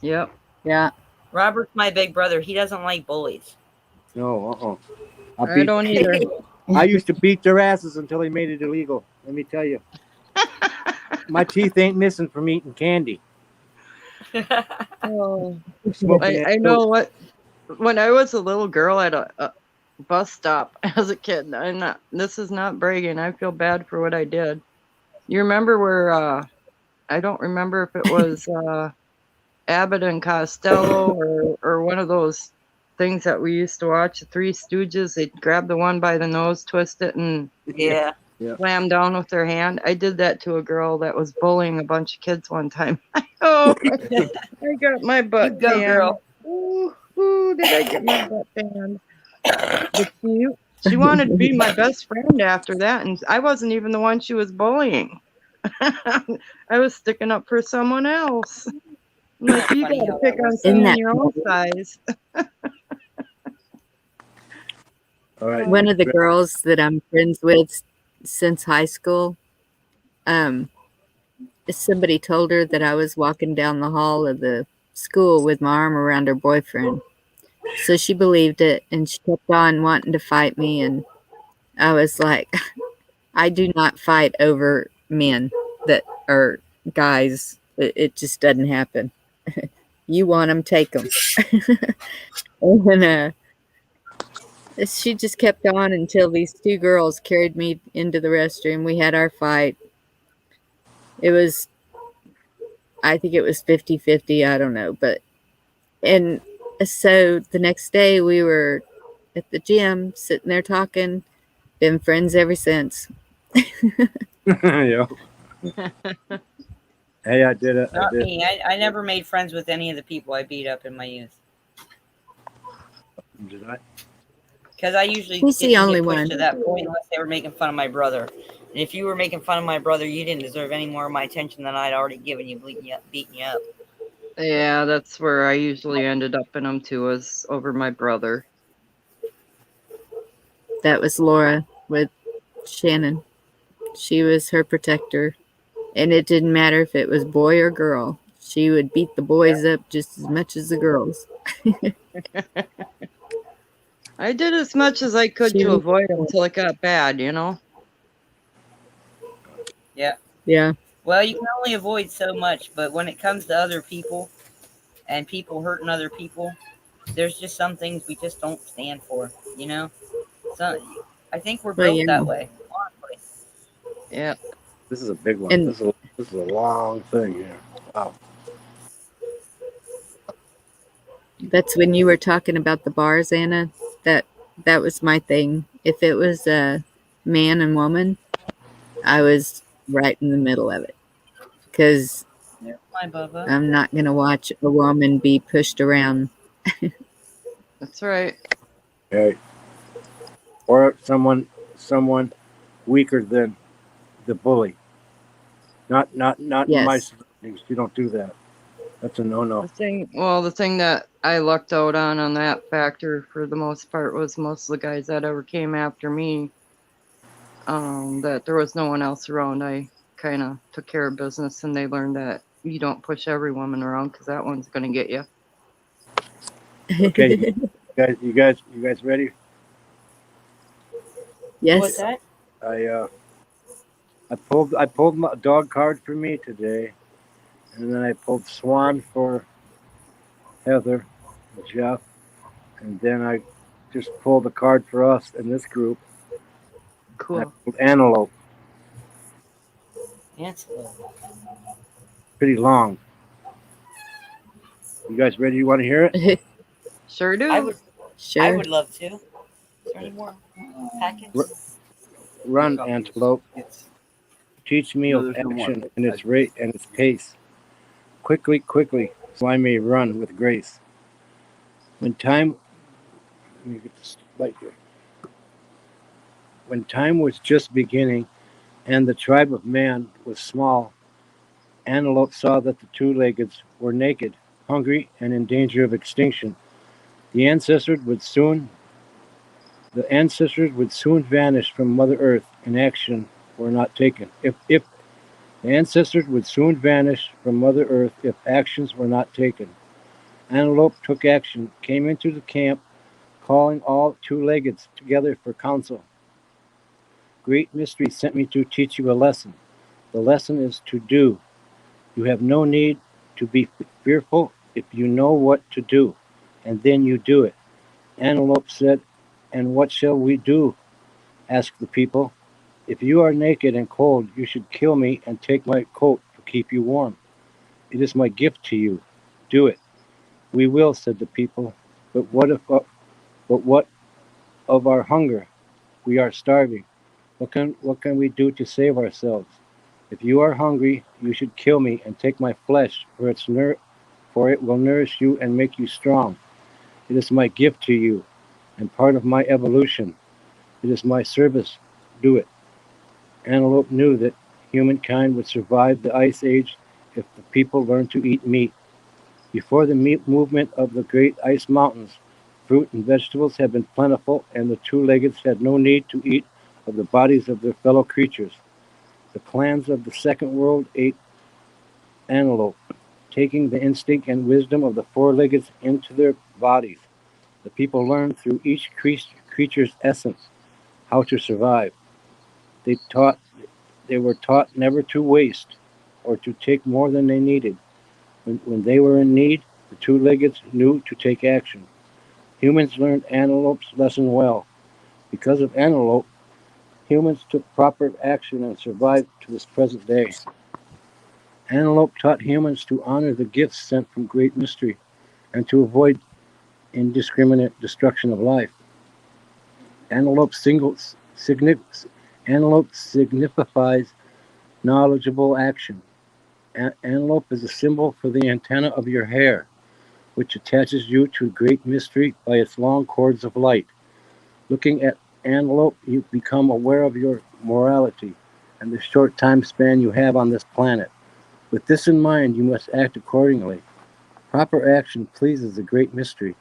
Yep. Yeah. Robert's my big brother. He doesn't like bullies. No, I don't either. I used to beat their asses until they made it illegal. Let me tell you, my teeth ain't missing from eating candy. Oh, I know what. When I was a little girl at a bus stop as a kid, this is not bragging. I feel bad for what I did. You remember where? I don't remember if it was Abbott and Costello or one of those things that we used to watch, the Three Stooges. They'd grab the one by the nose, twist it, and Yeah. slam down with their hand. I did that to a girl that was bullying a bunch of kids one time. Oh, I got my butt You go, banned. girl. Ooh, did I get my butt banned? But she wanted to be my best friend after that, and I wasn't even the one she was bullying. I was sticking up for someone else. I'm like, you Funny got to how pick that on works someone out. your own size. All right. One of the girls that I'm friends with since high school, somebody told her that I was walking down the hall of the school with my arm around her boyfriend. So she believed it, and she kept on wanting to fight me, and I was like, I do not fight over men that are guys. It just doesn't happen. You want them, take them. And she just kept on until these two girls carried me into the restroom. We had our fight. It was, I think it was 50-50. I don't know. And so the next day we were at the gym, sitting there talking. Been friends ever since. Yeah. Hey, I did it. Not me. I never made friends with any of the people I beat up in my youth. Did I? Because I usually He's the didn't only get pushed one. to that point unless they were making fun of my brother. And if you were making fun of my brother, you didn't deserve any more of my attention than I'd already given you, beating you up. Yeah, that's where I usually ended up in them too, was over my brother. That was Laura with Shannon. She was her protector. And it didn't matter if it was boy or girl. She would beat the boys up just as much as the girls. I did as much as I could to avoid it until it got bad, you know? Yeah. Yeah. Well, you can only avoid so much, but when it comes to other people and people hurting other people, there's just some things we just don't stand for, you know? So I think we're built that way, honestly. Yeah. This is a big one. And This is a long thing here. Wow. that's when you were talking about the bars, Anna. That was my thing. If it was a man and woman, I was right in the middle of it. Because There's my Bubba. I'm not going to watch a woman be pushed around. That's right. Okay. Or someone weaker than the bully. Not in my Yes. surroundings. You don't do that. That's a no-no. The thing that I lucked out on that factor for the most part was most of the guys that ever came after me, that there was no one else around. I kind of took care of business, and they learned that you don't push every woman around because that one's going to get you. Okay, you guys ready? Yes. What's that? I pulled my dog card for me today, and then I pulled Swan for Heather and Jeff, and then I just pulled a card for us in this group. Cool. I pulled Antelope. Antelope. Pretty long. You guys ready? You want to hear it? Sure do. I would Sure. love to. Is there any more packets? Run, Antelope. Teach me No, of there's no more. action and its rate and its pace. Quickly, so I may run with grace. When time let me get this light here. When time was just beginning and the tribe of man was small, Antelope saw that the two-leggeds were naked, hungry, and in danger of extinction. The ancestors would soon vanish from Mother Earth if action were not taken. If the ancestors would soon vanish from Mother Earth if actions were not taken. Antelope took action, came into the camp, calling all two-leggeds together for counsel. Great Mystery sent me to teach you a lesson. The lesson is to do. You have no need to be fearful if you know what to do, and then you do it. Antelope said, "And what shall we do?" asked the people. "If you are naked and cold, you should kill me and take my coat to keep you warm. It is my gift to you. Do it." "We will," said the people. But what of our hunger? We are starving. What can we do to save ourselves? If you are hungry, you should kill me and take my flesh, for it will nourish you and make you strong. It is my gift to you, and part of my evolution. It is my service. Do it. Antelope knew that humankind would survive the Ice Age if the people learned to eat meat. Before the meat movement of the great ice mountains, fruit and vegetables had been plentiful, and the two-leggeds had no need to eat of the bodies of their fellow creatures. The clans of the second world ate antelope, taking the instinct and wisdom of the four-leggeds into their bodies. The people learned through each creature's essence how to survive. They were taught never to waste or to take more than they needed. When they were in need, the two-leggeds knew to take action. Humans learned Antelope's lesson well. Because of Antelope, humans took proper action and survived to this present day. Antelope taught humans to honor the gifts sent from Great Mystery and to avoid indiscriminate destruction of life. Antelope Antelope signifies knowledgeable action. Antelope is a symbol for the antenna of your hair, which attaches you to a great mystery by its long cords of light. Looking at antelope, you become aware of your morality and the short time span you have on this planet. With this in mind, you must act accordingly. Proper action pleases the great mystery.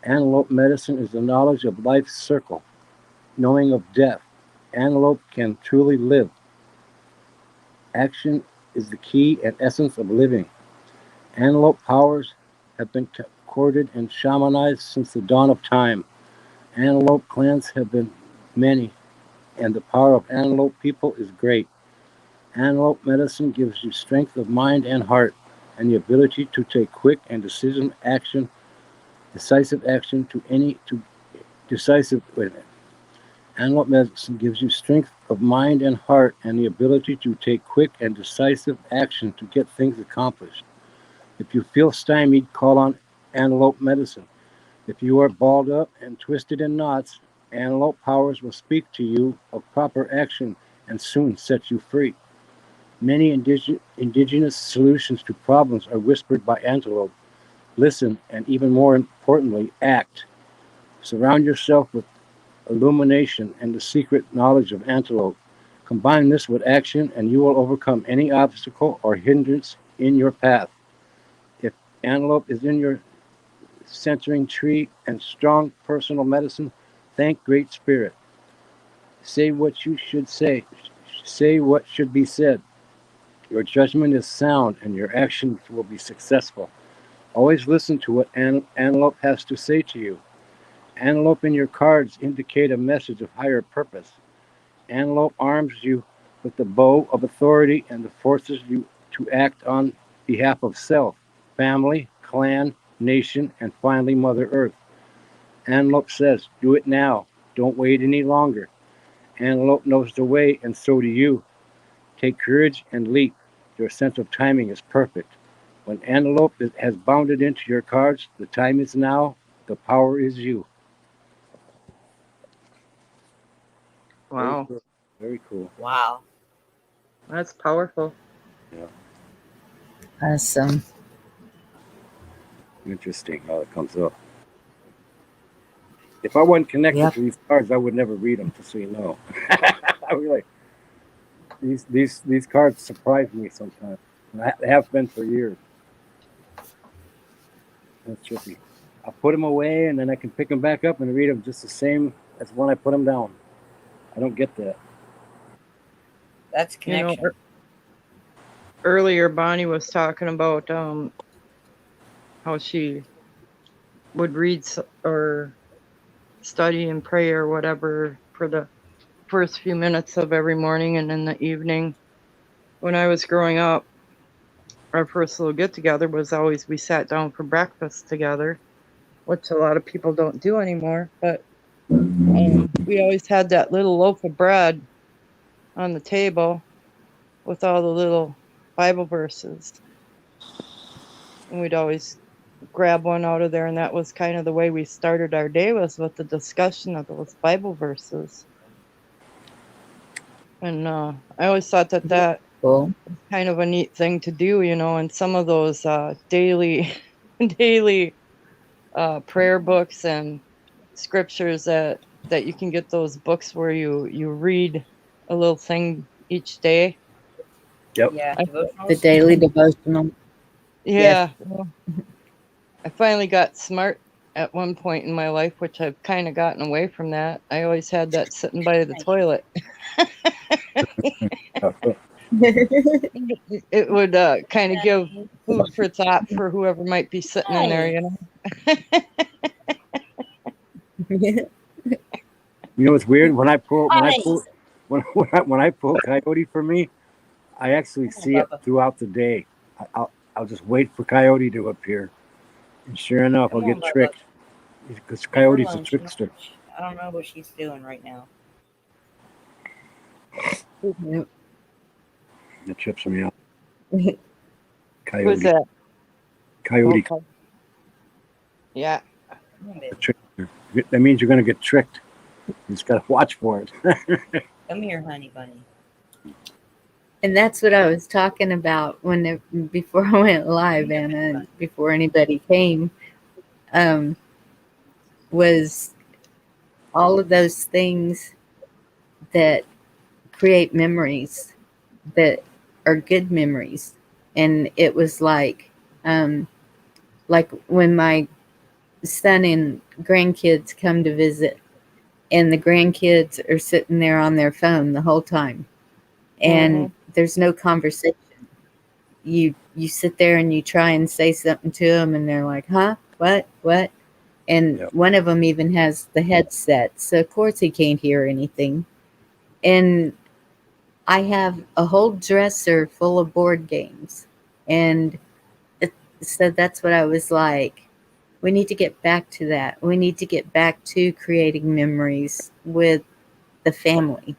Antelope medicine is the knowledge of life's circle, knowing of death. Antelope can truly live. Action is the key and essence of living. Antelope powers have been recorded and shamanized since the dawn of time. Antelope clans have been many, and the power of antelope people is great. Antelope medicine gives you strength of mind and heart, and the ability to take quick and decisive action to any to decisive. Wait a minute. Antelope medicine gives you strength of mind and heart, and the ability to take quick and decisive action to get things accomplished. If you feel stymied, call on antelope medicine. If you are balled up and twisted in knots, antelope powers will speak to you of proper action and soon set you free. Many indigenous solutions to problems are whispered by antelope. Listen, and even more importantly, act. Surround yourself with illumination and the secret knowledge of antelope. Combine this with action, and you will overcome any obstacle or hindrance in your path. If antelope is in your centering tree and strong personal medicine, thank Great Spirit. Say what you should say. Say what should be said. Your judgment is sound and your actions will be successful. Always listen to what Antelope has to say to you. Antelope in your cards indicate a message of higher purpose. Antelope arms you with the bow of authority and forces you to act on behalf of self, family, clan, nation, and finally Mother Earth. Antelope says, do it now. Don't wait any longer. Antelope knows the way, and so do you. Take courage and leap. Your sense of timing is perfect. When Antelope has bounded into your cards, the time is now, the power is you. Very Wow. cool. Very cool. Wow. That's powerful. Yeah. Awesome. Interesting how it comes up. If I wasn't connected Yep. to these cards, I would never read them, just so you know. I really, these cards surprise me sometimes. And they have been for years. That's trippy. I put them away, and then I can pick them back up and read them just the same as when I put them down. I don't get that. That's You know, connection. earlier Bonnie was talking about how she would read or study and pray or whatever for the first few minutes of every morning and in the evening. When I was growing up, our first little get together was always we sat down for breakfast together, which a lot of people don't do anymore. But we always had that little loaf of bread on the table with all the little Bible verses. And we'd always grab one out of there, and that was kind of the way we started our day, was with the discussion of those Bible verses. And I always thought that Cool. was kind of a neat thing to do, you know, and some of those daily prayer books and scriptures that you can get, those books where you read a little thing each day. Yep. Yeah. The daily devotional. Yeah. Well, I finally got smart at one point in my life, which I've kind of gotten away from that. I always had that sitting by the toilet. It would kind of give food for thought for whoever might be sitting in there, you know. You know what's weird? When I pull Coyote for me, I actually see it throughout the day. I'll just wait for Coyote to appear, and sure enough, I'll get tricked because Coyote's a trickster. I don't know what she's doing right now. Yep. That trips me out. Who's Coyote. that? Coyote. Yeah. The trickster. That means you're going to get tricked. You just got to watch for it. Come here, honey bunny. And that's what I was talking about before I went live, Anna, and before anybody came, um, was all of those things that create memories that are good memories. And it was like when my son and grandkids come to visit, and the grandkids are sitting there on their phone the whole time, and there's no conversation. You sit there and you try and say something to them, and they're like, huh, what? And Yep. one of them even has the headset, so of course he can't hear anything. And I have a whole dresser full of board games. And so that's what I was like, we need to get back to that. We need to get back to creating memories with the family,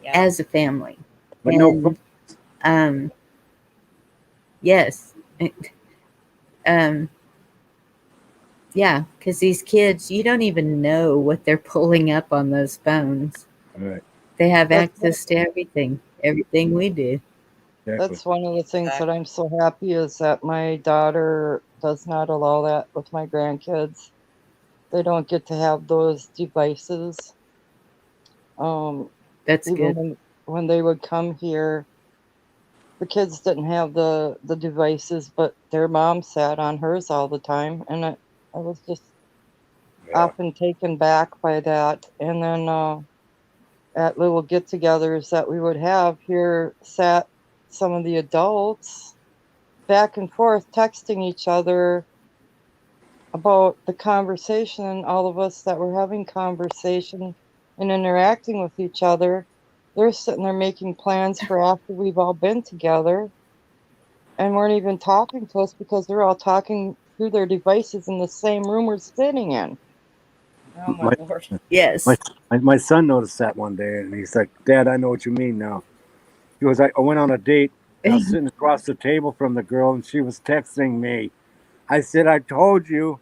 Yeah. as a family. But no, And yes, um, yeah, because these kids, you don't even know what they're pulling up on those phones. right. They have That's access to everything we do. Exactly. That's one of the things that I'm so happy is that my daughter does not allow that with my grandkids. They don't get to have those devices. That's Even good. when they would come here, the kids didn't have the devices, but their mom sat on hers all the time, and I was just Yeah. often taken back by that. And then at little get-togethers that we would have here, sat some of the adults back and forth texting each other about the conversation, all of us that were having conversation and interacting with each other. They're sitting there making plans for after we've all been together and weren't even talking to us because they're all talking through their devices in the same room we're sitting in. Oh my My, Lord. Yes. my son noticed that one day, and he's like, Dad, I know what you mean now. He was like, I went on a date, and I was sitting across the table from the girl, and she was texting me. I said, I told you.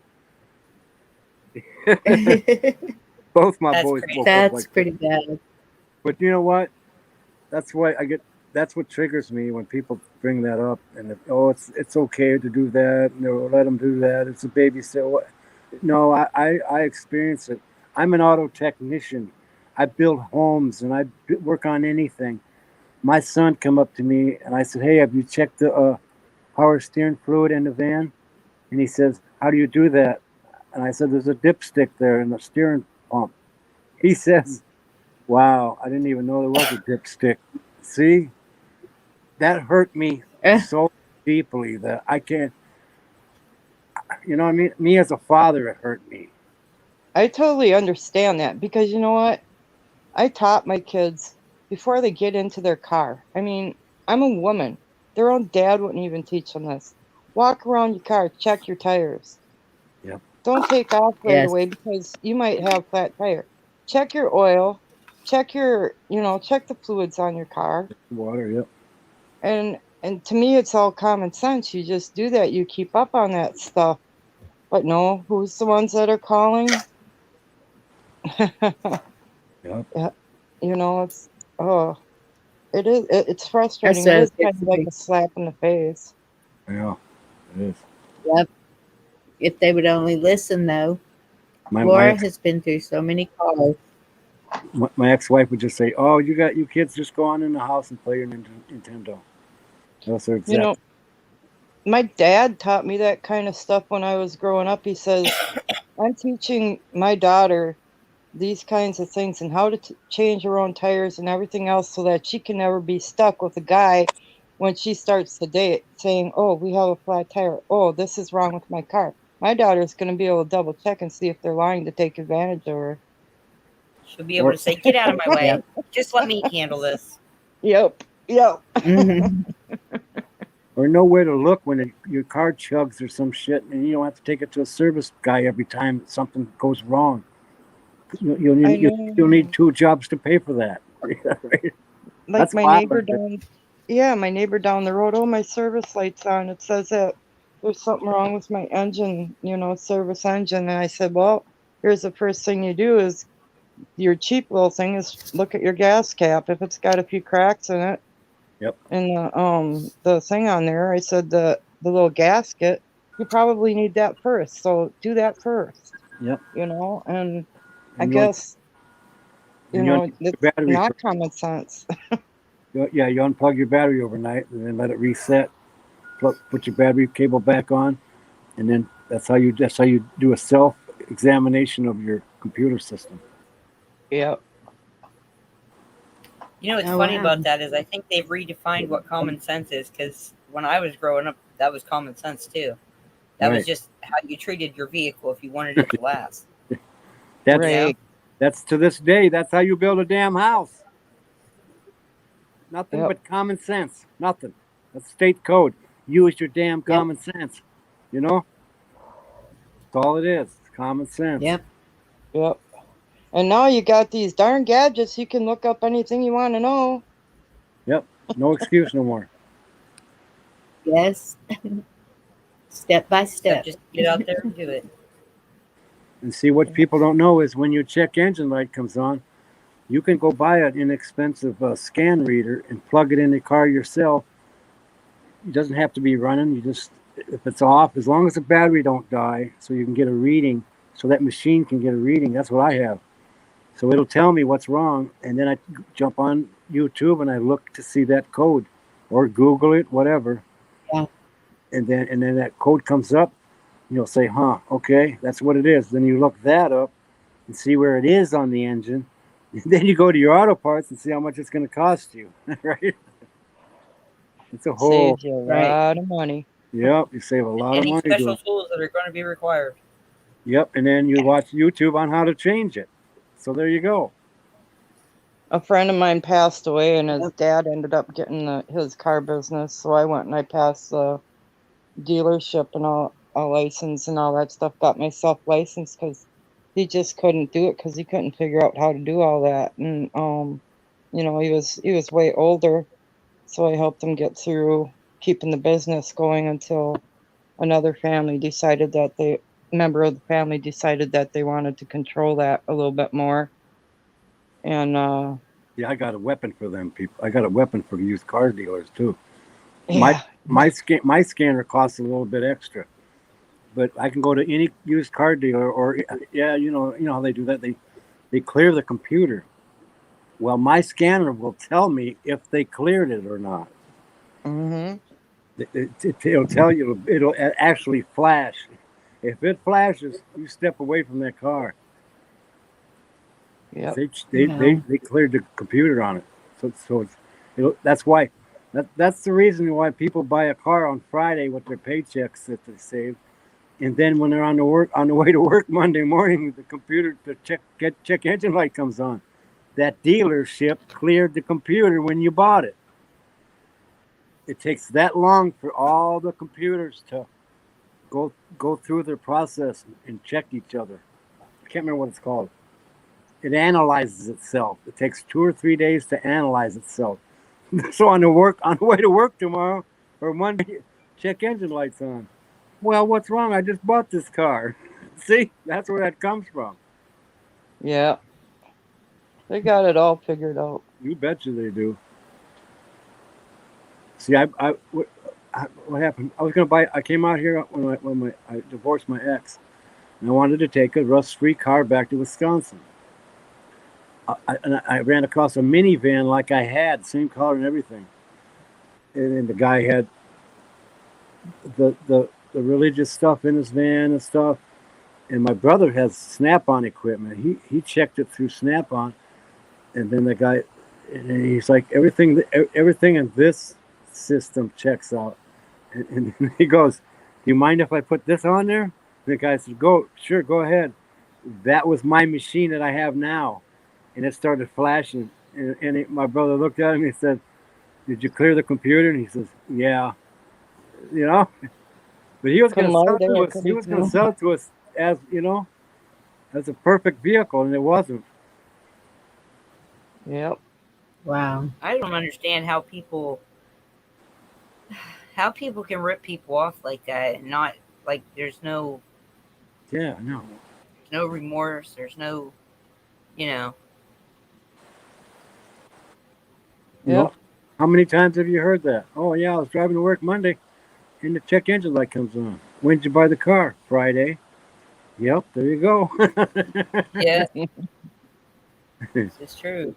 Both my That's boys crazy. woke up That's like that. pretty bad. But you know what? That's why I get. That's what triggers me when people bring that up. And it's okay to do that. No, let them do that. It's a babysitter. No, I experience it. I'm an auto technician. I build homes and I work on anything. My son come up to me and I said, "Hey, have you checked the power steering fluid in the van?" And he says, "How do you do that?" And I said, "There's a dipstick there in the steering pump." He says, "Wow, I didn't even know there was a dipstick." See, that hurt me so deeply that I can't. You know what I mean? Me as a father, it hurt me. I totally understand that because you know what? I taught my kids before they get into their car. I mean, I'm a woman. Their own dad wouldn't even teach them this. Walk around your car, check your tires. Yep. Don't take off right Yes. away because you might have flat tire. Check your oil, check check the fluids on your car. Water. Yep. And to me it's all common sense. You just do that, you keep up on that stuff. But no, who's the ones that are calling? Yep. Yeah, it's oh, it's That's frustrating. It what I is was kind of like fixing. a slap in the face. Yeah. It is. Yep. If they would only listen, though. My my Laura ex has been through so many calls. my ex-wife would just say, "Oh, you kids just go on in the house and play your Nintendo." That's her You know, exact. my dad taught me that kind of stuff when I was growing up. He says, I'm teaching my daughter these kinds of things and how to change her own tires and everything else so that she can never be stuck with a guy when she starts the date saying, oh, we have a flat tire. Oh, this is wrong with my car. My daughter's going to be able to double check and see if they're lying to take advantage of her. She'll be able Or to say, "Get out of my way. Yep. Just let me handle this." Yep. Yep. Hmm. or know where to look when your car chugs or some shit, and you don't have to take it to a service guy every time something goes wrong. You'll I need you'll need know. two jobs to pay for that. Right? Like That's my why I neighbor learned it. down, yeah, my neighbor down the road. Oh, my service light's on. It says that there's something wrong with my engine, service engine. And I said, well, here's the first thing you do is your cheap little thing is look at your gas cap. If it's got a few cracks in it, Yep. and the thing on there, I said the little gasket, you probably need that first. So do that first. Yep. And I And guess you unplug it's your battery. not common sense. You unplug your battery overnight and then let it reset. Put your battery cable back on, and then that's how you do a self examination of your computer system. Yep. What's Oh, funny wow. about that is I think they've redefined what common sense is, because when I was growing up, that was common sense too. That was Right. just how you treated your vehicle if you wanted it to last. That's Right. that's to this day. That's how you build a damn house. Nothing Yep. but common sense. Nothing. That's state code. Use your damn common sense. You know. That's all it is. It's common sense. Yep. Yep. And now you got these darn gadgets. You can look up anything you want to know. Yep. No excuse no more. Yes. Step by step. Just get out there and do it. And see, what people don't know is when your check engine light comes on, you can go buy an inexpensive scan reader and plug it in the car yourself. It doesn't have to be running. You just, if it's off, as long as the battery don't die, so you can get a reading, so that machine can get a reading. That's what I have. So it'll tell me what's wrong, and then I jump on YouTube and I look to see that code, or Google it, whatever. Yeah. And then that code comes up. You'll say, "Huh, okay, that's what it is." Then you look that up and see where it is on the engine. And then you go to your auto parts and see how much it's going to cost you, right? It's a whole. Saves you a Right. lot of money. Yep, you save a lot of Any money. special tools that are going to be required. Yep, and then you watch YouTube on how to change it. So there you go. A friend of mine passed away, and his dad ended up getting his car business. So I went and I passed the dealership and all a license and all that stuff. Got myself licensed because he just couldn't do it because he couldn't figure out how to do all that. And he was way older, so I helped him get through keeping the business going until another member of the family decided that they wanted to control that a little bit more. And Yeah, I got a weapon for them people. I got a weapon for used car dealers too. yeah, My scanner costs a little bit extra, but I can go to any used car dealer, or you know how they do that. They clear the computer. Well, my scanner will tell me if they cleared it or not. mm-hmm. It'll tell you. It'll actually flash. If it flashes, you step away from that car. Yep. They cleared the computer on it. That's why. That's the reason why people buy a car on Friday with their paychecks that they saved, and then when they're on the way to work Monday morning, the check engine light comes on. That dealership cleared the computer when you bought it. It takes that long for all the computers to go through their process and check each other. I can't remember what it's called. It analyzes itself. It takes 2 or 3 days to analyze itself. So on the way to work tomorrow or Monday, check engine lights on. Well, what's wrong? I just bought this car. See, that's where that comes from. Yeah. They got it all figured out. You betcha they do. See, what happened? I was gonna buy. I came out here when I divorced my ex, and I wanted to take a rust-free car back to Wisconsin. I ran across a minivan like I had, same color and everything, and the guy had the religious stuff in his van and stuff. And my brother has Snap-on equipment. He checked it through Snap-on, and then the guy, and he's like, everything in this system checks out. And he goes, "Do you mind if I put this on there?" The guy said, "Sure, go ahead." That was my machine that I have now, and it started flashing. And my brother looked at him and he said, "Did you clear the computer?" And he says, "Yeah." You know, but he was going to sell it to us. He was going to sell it to us as as a perfect vehicle, and it wasn't. Yep. Wow. I don't understand how people can rip people off like that and not like there's no Yeah, no. remorse. There's no you know. You know, how many times have you heard that? Oh yeah, I was driving to work Monday, and the check engine light comes on. When did you buy the car? Friday. Yep, there you go. Yeah, it's true.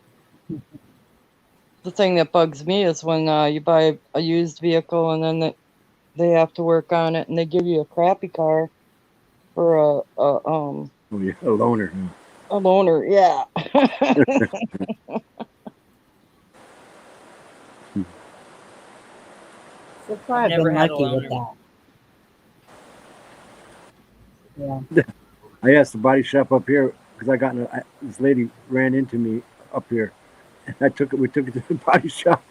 The thing that bugs me is when you buy a used vehicle and then they have to work on it and they give you a crappy car for Oh yeah, a loaner. a loaner. Yeah. So I've far, I've never been had a lucky with loaner. that. Yeah. I asked the body shop up here because this lady ran into me up here. And we took it to the body shop,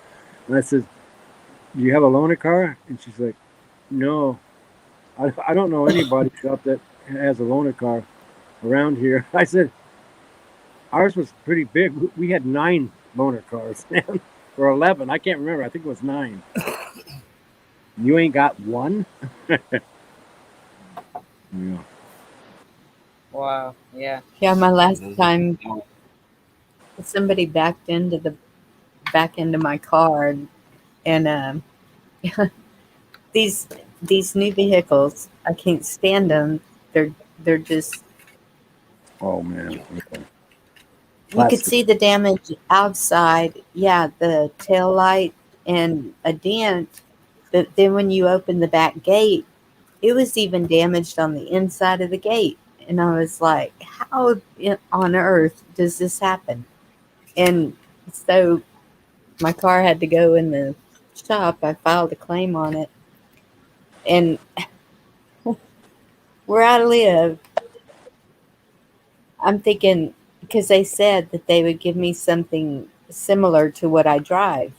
and I said, "Do you have a loaner car?" And she's like, "No, I don't know any body shop that has a loaner car around here." I said, "Ours was pretty big. We had 9 loaner cars, or 11. I can't remember. I think it was 9. You ain't got one?" Yeah. Wow. Yeah. Yeah, my last Those time are- somebody backed into the back into my car, and these these new vehicles, I can't stand them. They're just Oh man. you could Plastic. see the damage outside. Yeah, the tail light and a dent. But then when you open the back gate, it was even damaged on the inside of the gate. And I was like, how on earth does this happen? And so my car had to go in the shop. I filed a claim on it. And where I live, I'm thinking, because they said that they would give me something similar to what I drive.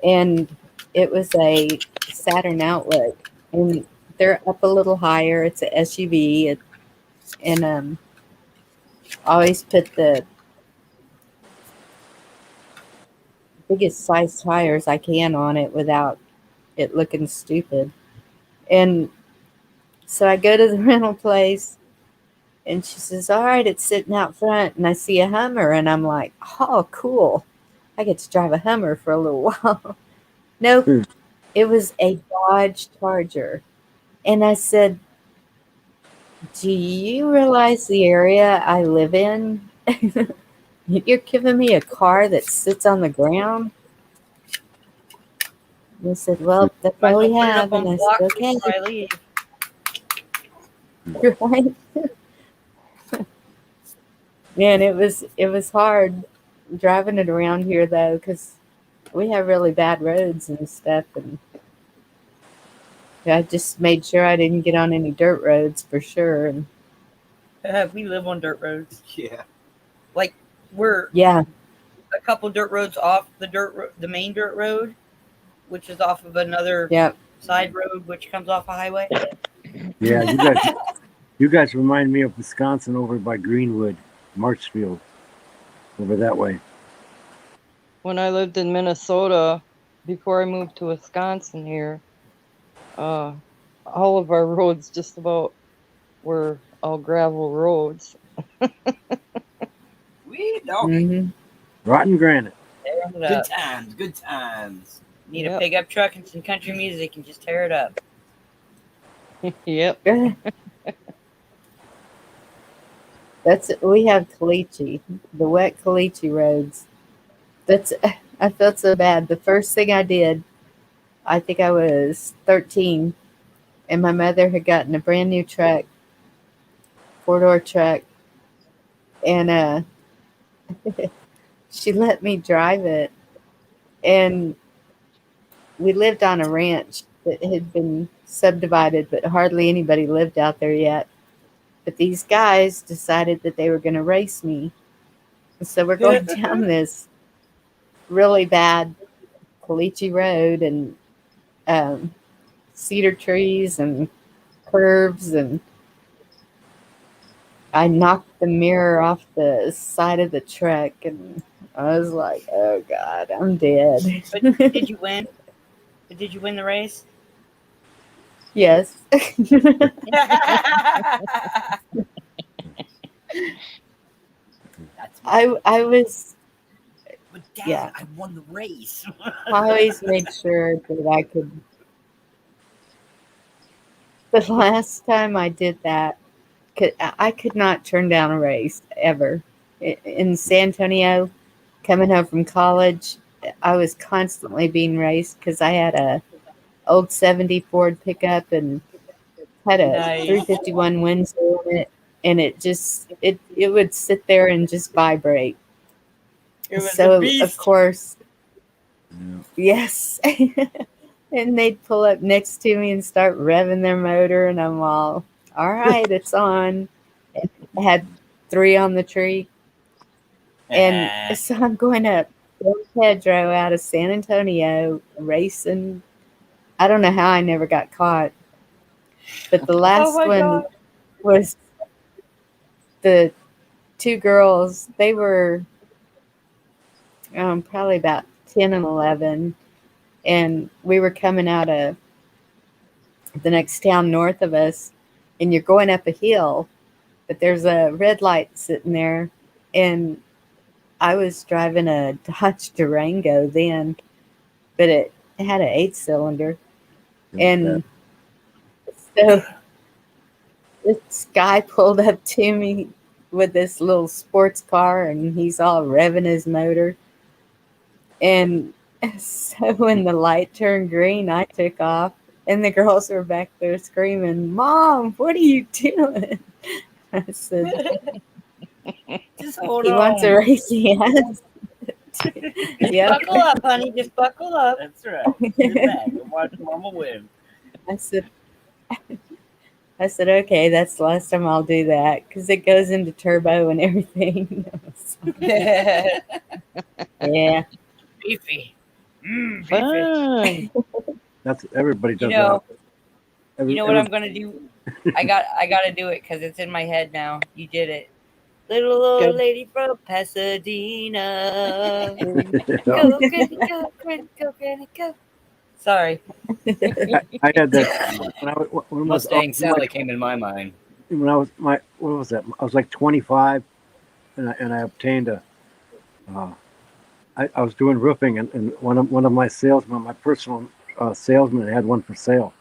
And it was a Saturn Outlook. And they're up a little higher. It's a SUV. And I always put the biggest size tires I can on it without it looking stupid. And so I go to the rental place and she says, "All right, it's sitting out front." And I see a Hummer and I'm like, "Oh, cool. I get to drive a Hummer for a little while." Nope, Hmm. it was a Dodge Charger. And I said, "Do you realize the area I live in? You're giving me a car that sits on the ground?" And they said, "Well, that's Might as all well we put it up have." And on I said, block "Okay." before I leave. Right? Man, it was hard driving it around here though, because we have really bad roads and stuff, and I just made sure I didn't get on any dirt roads for sure. And We live on dirt roads. Yeah. Like we're yeah, a couple dirt roads off the main dirt road, which is off of another yeah, side road, which comes off a highway. Yeah, you guys remind me of Wisconsin over by Greenwood, Marchfield, over that way. When I lived in Minnesota, before I moved to Wisconsin here, all of our roads just about were all gravel roads. We don't. hmm Rotten granite. Tear it Good up. times. Good times. Need a Yep. pickup truck and some country music and just tear it up. Yep. we have caliche, the wet caliche roads. That's I felt so bad. The first thing I did, I think I was 13, and my mother had gotten a brand new truck, 4-door truck, and she let me drive it. And we lived on a ranch that had been subdivided, but hardly anybody lived out there yet. But these guys decided that they were going to race me. So we're going down this really bad caliche road and um, cedar trees and curves, and I knocked the mirror off the side of the truck, and I was like, "Oh God, I'm dead." But did you win? Did you win the race? Yes. That's I was, But Dad, yeah. I won the race. I always made sure that I could. The last time I did that, I could not turn down a race ever. In San Antonio, coming home from college, I was constantly being raced because I had a old '70 Ford pickup and had a Nice. 351 Windsor in it, and it would sit there and just vibrate. It was a So of beast. course, Yeah. yes. And they'd pull up next to me and start revving their motor, and I'm all right, it's on. And I had 3 on the tree. And so I'm going up Don Pedro out of San Antonio racing. I don't know how I never got caught. But the Oh last my one god. was the 2 girls. They were probably about 10 and 11. And we were coming out of the next town north of us. And you're going up a hill, but there's a red light sitting there. And I was driving a Dodge Durango then, but it had an 8-cylinder. And so this guy pulled up to me with this little sports car, and he's all revving his motor. And so when the light turned green, I took off, and the girls were back there screaming, "Mom, what are you doing?" I said, Just hold "He wants a on. race, he has." Yep. Buckle up, honey. Just buckle up. That's right. Sit back and watch Mama win. I said, okay, that's the last time I'll do that because it goes into turbo and everything. So, yeah. Beefy. Beefy. Fun. That's everybody does You know, that. you know what I'm gonna do? I gotta do it because it's in my head now. You did it. Little old Good. lady from Pasadena. You Go, know, granny, go, granny, go, granny, go. Sorry. I had that when I was Mustang Sally came in my mind. when I was what was that? I was like 25, and I obtained a. I was doing roofing, and one of my salesmen, my personal salesman, had one for sale.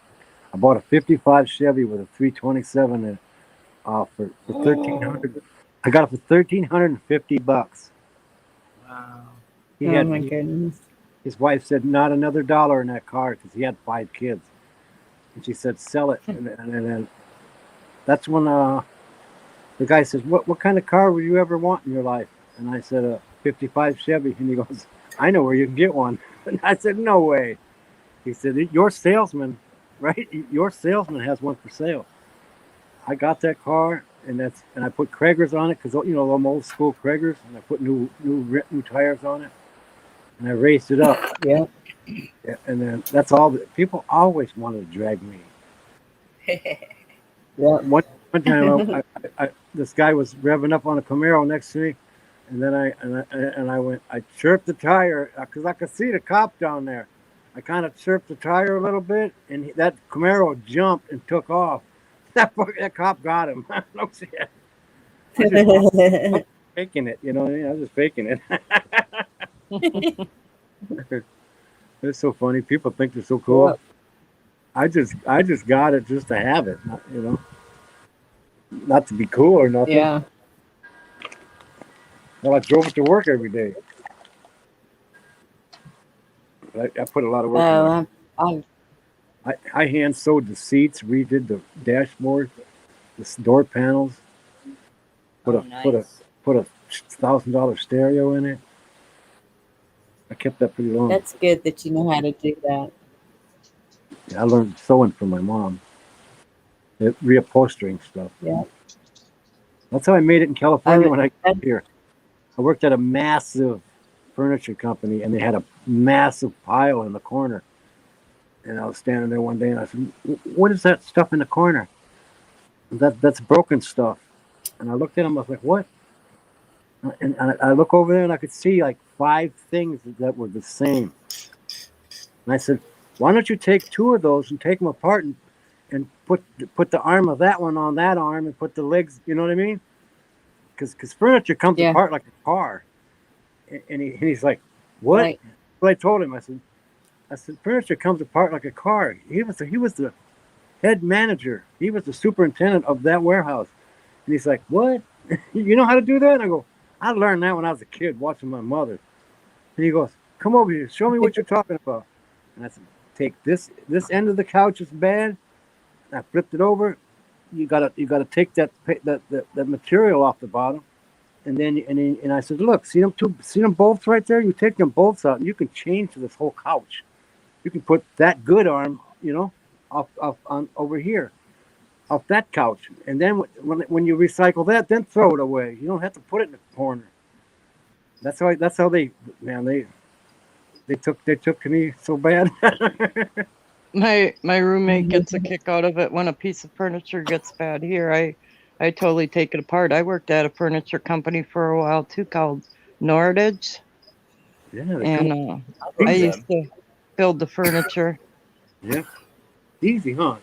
I bought a '55 Chevy with a 327 in it for $1,300. I got it for $1,350. Wow. He Oh had my goodness. his wife said not another dollar in that car because he had 5 kids, and she said sell it, and then that's when the guy says, what kind of car would you ever want in your life? And I said a '55 Chevy, and he goes, I know where you can get one. And I said, no way. He said, your salesman, right? Your salesman has one for sale. I got that car, and I put Kragers on it because them old school Kragers, and I put new tires on it, and I raised it up. Yeah. Yeah, and then that's all. People always wanted to drag me. Yeah. One time, this guy was revving up on a Camaro next to me, and then I chirped the tire because I could see the cop down there. I kind of chirped the tire a little bit, and that Camaro jumped and took off. That cop got him. No shit. I was just faking it, you know what I mean? I was just faking it. It's so funny. People think they're so cool. Yep. I just got it just to have it, you know. Not to be cool or nothing. Yeah. Well, I drove it to work every day. But I put a lot of work in Oh, I hand sewed the seats, redid the dashboard, the door panels, put a $1,000 stereo in it. I kept that pretty long. that's good that you know how to do that. I learned sewing from my mom. Reupholstering stuff. Yeah. That's how I made it in California when I got that's- here. I worked at a massive furniture company, and they had a massive pile in the corner. And I was standing there one day, and I said, "What is that stuff in the corner?" That's broken stuff. And I looked at him. I was like, "What?" And I look over there, and I could see like 5 things that were the same. And I said, "Why don't you take 2 of those and take them apart and put the arm of that one on that arm and put the legs?" You know what I mean? because furniture comes Yeah. apart like a car, and he's like, what? Right. Well, I told him, I said, furniture comes apart like a car. He was the head manager. He was the superintendent of that warehouse. And he's like, what? You know how to do that? And I go, I learned that when I was a kid watching my mother. And he goes, come over here, show me what you're talking about. And I said, take this end of the couch is bad. I flipped it over. You gotta take that material off the bottom. And then I said, look, see them bolts right there? You take them bolts out and you can change this whole couch. You can put that good arm, off on over here, off that couch. And then when you recycle that, then throw it away. You don't have to put it in the corner. That's how they took to me so bad. My roommate gets a kick out of it when a piece of furniture gets bad here. I totally take it apart. I worked at a furniture company for a while too called Nordage. Yeah, And I used to build the furniture. Yeah. Easy, huh?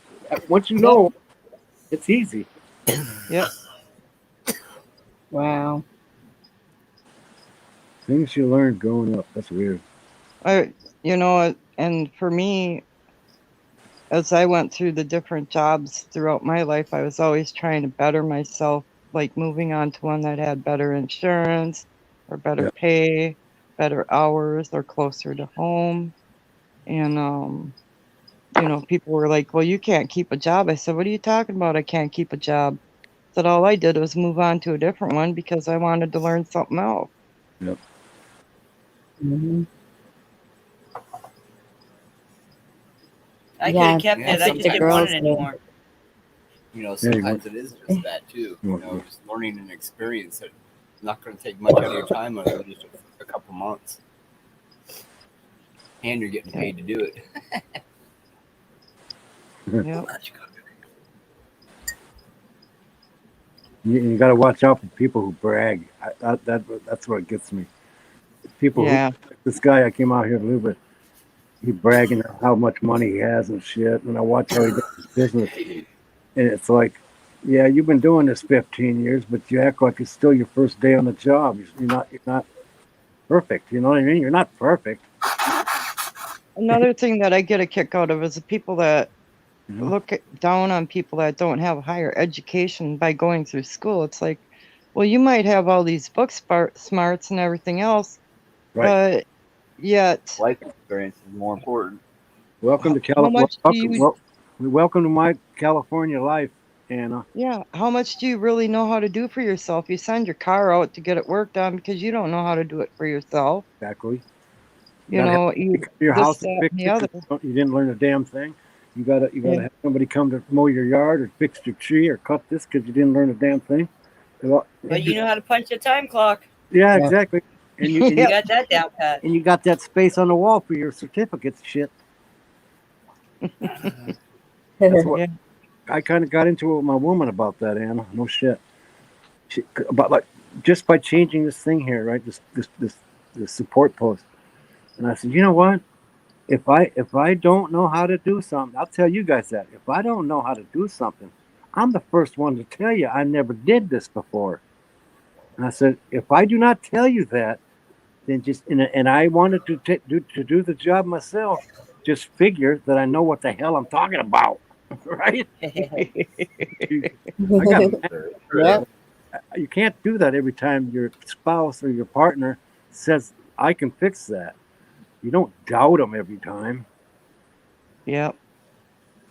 Once you know, it's easy. Yep. Wow. Things you learn growing up. That's weird. And for me, as I went through the different jobs throughout my life, I was always trying to better myself, like moving on to one that had better insurance or better pay, better hours, or closer to home. And, people were like, well, you can't keep a job. I said, what are you talking about? I can't keep a job. I said, all I did was move on to a different one because I wanted to learn something else. Yep. Mm-hmm. I could have kept it. I just didn't want it anymore. Sometimes it is just that too. Just learning an experience that's not going to take much out of your time other than just a couple months. And you're getting paid to do it. Yep. You got to watch out for people who brag. That's what gets me. People who, this guy I came out here to live with, he bragging how much money he has and shit. And I watch how he does his business. And it's like, yeah, you've been doing this 15 years, but you act like it's still your first day on the job. You're not perfect. You know what I mean? You're not perfect. Another thing that I get a kick out of is the people that look down on people that don't have a higher education by going through school. It's like, well, you might have all these book smarts and everything else, but yet life experience is more important. Welcome to California. Welcome to my California life, Anna. Yeah, how much do you really know how to do for yourself? You send your car out to get it worked on because you don't know how to do it for yourself. Exactly. You know, your house to fix it. You didn't learn a damn thing. You gotta have somebody come to mow your yard or fix your tree or cut this because you didn't learn a damn thing. But you know how to punch the time clock. Yeah, exactly. And you got that down pat. And you got that space on the wall for your certificates, shit. That's what I kind of got into it with my woman about that, Anna. No shit. About just by changing this thing here, right? This support post. And I said, you know what? If I don't know how to do something, I'll tell you guys that. If I don't know how to do something, I'm the first one to tell you I never did this before. And I said, if I do not tell you that, then and I wanted to do the job myself, just figure that I know what the hell I'm talking about, right? You can't do that every time your spouse or your partner says, I can fix that. You don't doubt them every time. Yep.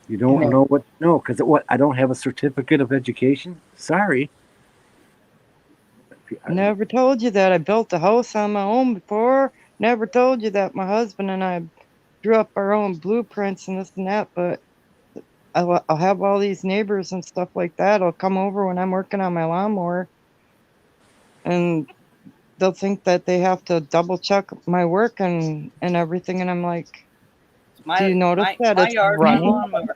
You don't know what to know because I don't have a certificate of education. Sorry. Never told you that I built a house on my own before. Never told you that my husband and I drew up our own blueprints and this and that. But I'll have all these neighbors and stuff like that. I'll come over when I'm working on my lawnmower, and they'll think that they have to double check my work and everything. And I'm like, do you notice that it's running?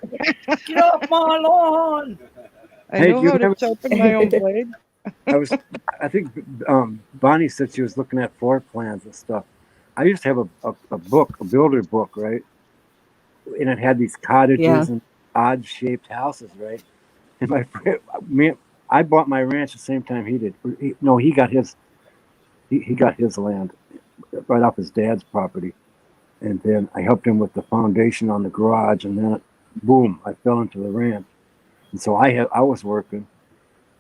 Get off my lawn! I know how to sharpen my own blade. I think Bonnie said she was looking at floor plans and stuff. I used to have a book, a builder book, right? And it had these cottages and odd shaped houses, right? And my friend, I bought my ranch the same time he did. No, he got his. He got his land right off his dad's property, and then I helped him with the foundation on the garage, and then, boom, I fell into the ranch. And so I was working,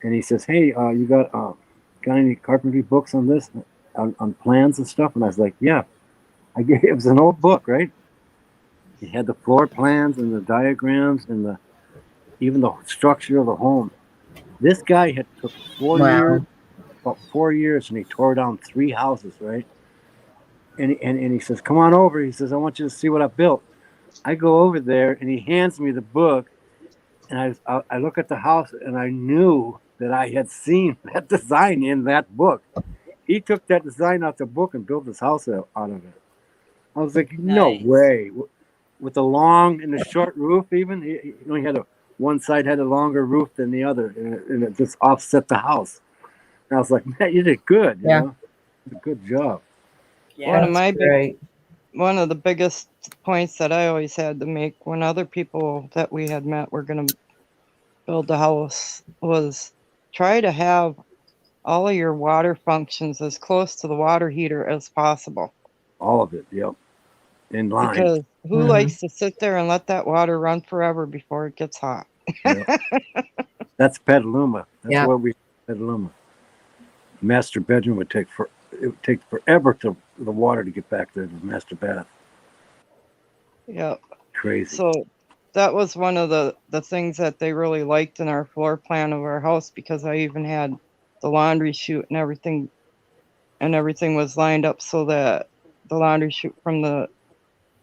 and he says, "Hey, you got any carpentry books on this, on plans and stuff?" And I was like, "Yeah." It was an old book, right? He had the floor plans and the diagrams and even the structure of the home. This guy had took 4 years, Wow. about 4 years, and he tore down 3 houses, right? And he says, "Come on over." He says, "I want you to see what I built." I go over there, and he hands me the book, and I look at the house, and I knew that I had seen that design in that book. He took that design out the book and built his house out of it. I was like, "No Nice. way!" With the long and the short roof, even he had one side had a longer roof than the other, and it just offset the house. And I was like, "Man, you did good. You Yeah. know, a good job." Yeah. One of the biggest points that I always had to make when other people that we had met were going to build the house was try to have all of your water functions as close to the water heater as possible. All of it, yep, in line. Because who Mhm. likes to sit there and let that water run forever before it gets hot? Yep. That's Petaluma. That's Yep. where we Petaluma. Master bedroom it would take forever to the water to get back there to the master bath. Yeah. Crazy. So that was one of the things that they really liked in our floor plan of our house, because I even had the laundry chute and everything was lined up so that the laundry chute from the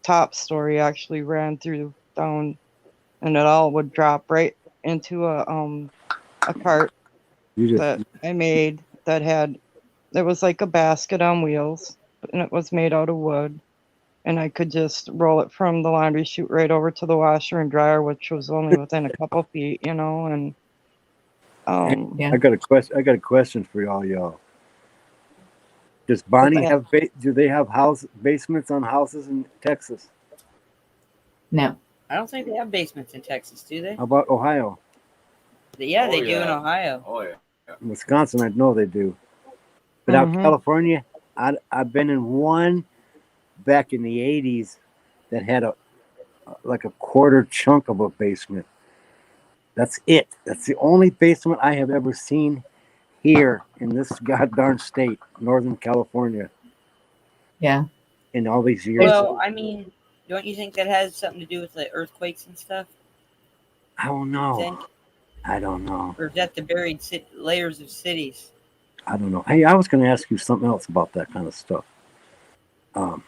top story actually ran through down, and it all would drop right into a cart that I made that was like a basket on wheels, and it was made out of wood. And I could just roll it from the laundry chute right over to the washer and dryer, which was only within a couple feet, and Yeah. I got a question for y'all. Does Bonnie have do they have basements on houses in Texas? No. I don't think they have basements in Texas, do they? How about Ohio? Yeah, Oh, they do in yeah. Ohio. Oh yeah. In Wisconsin, I know they do. But out California, I've been in one back in the 80s that had like a quarter chunk of a basement. That's it. That's the only basement I have ever seen here in this goddamn state, Northern California, Yeah. in all these years. Well, I mean, don't you think that has something to do with the earthquakes and stuff? I don't know. I don't know. Or is that the buried layers of cities? I don't know. Hey, I was going to ask you something else about that kind of stuff. To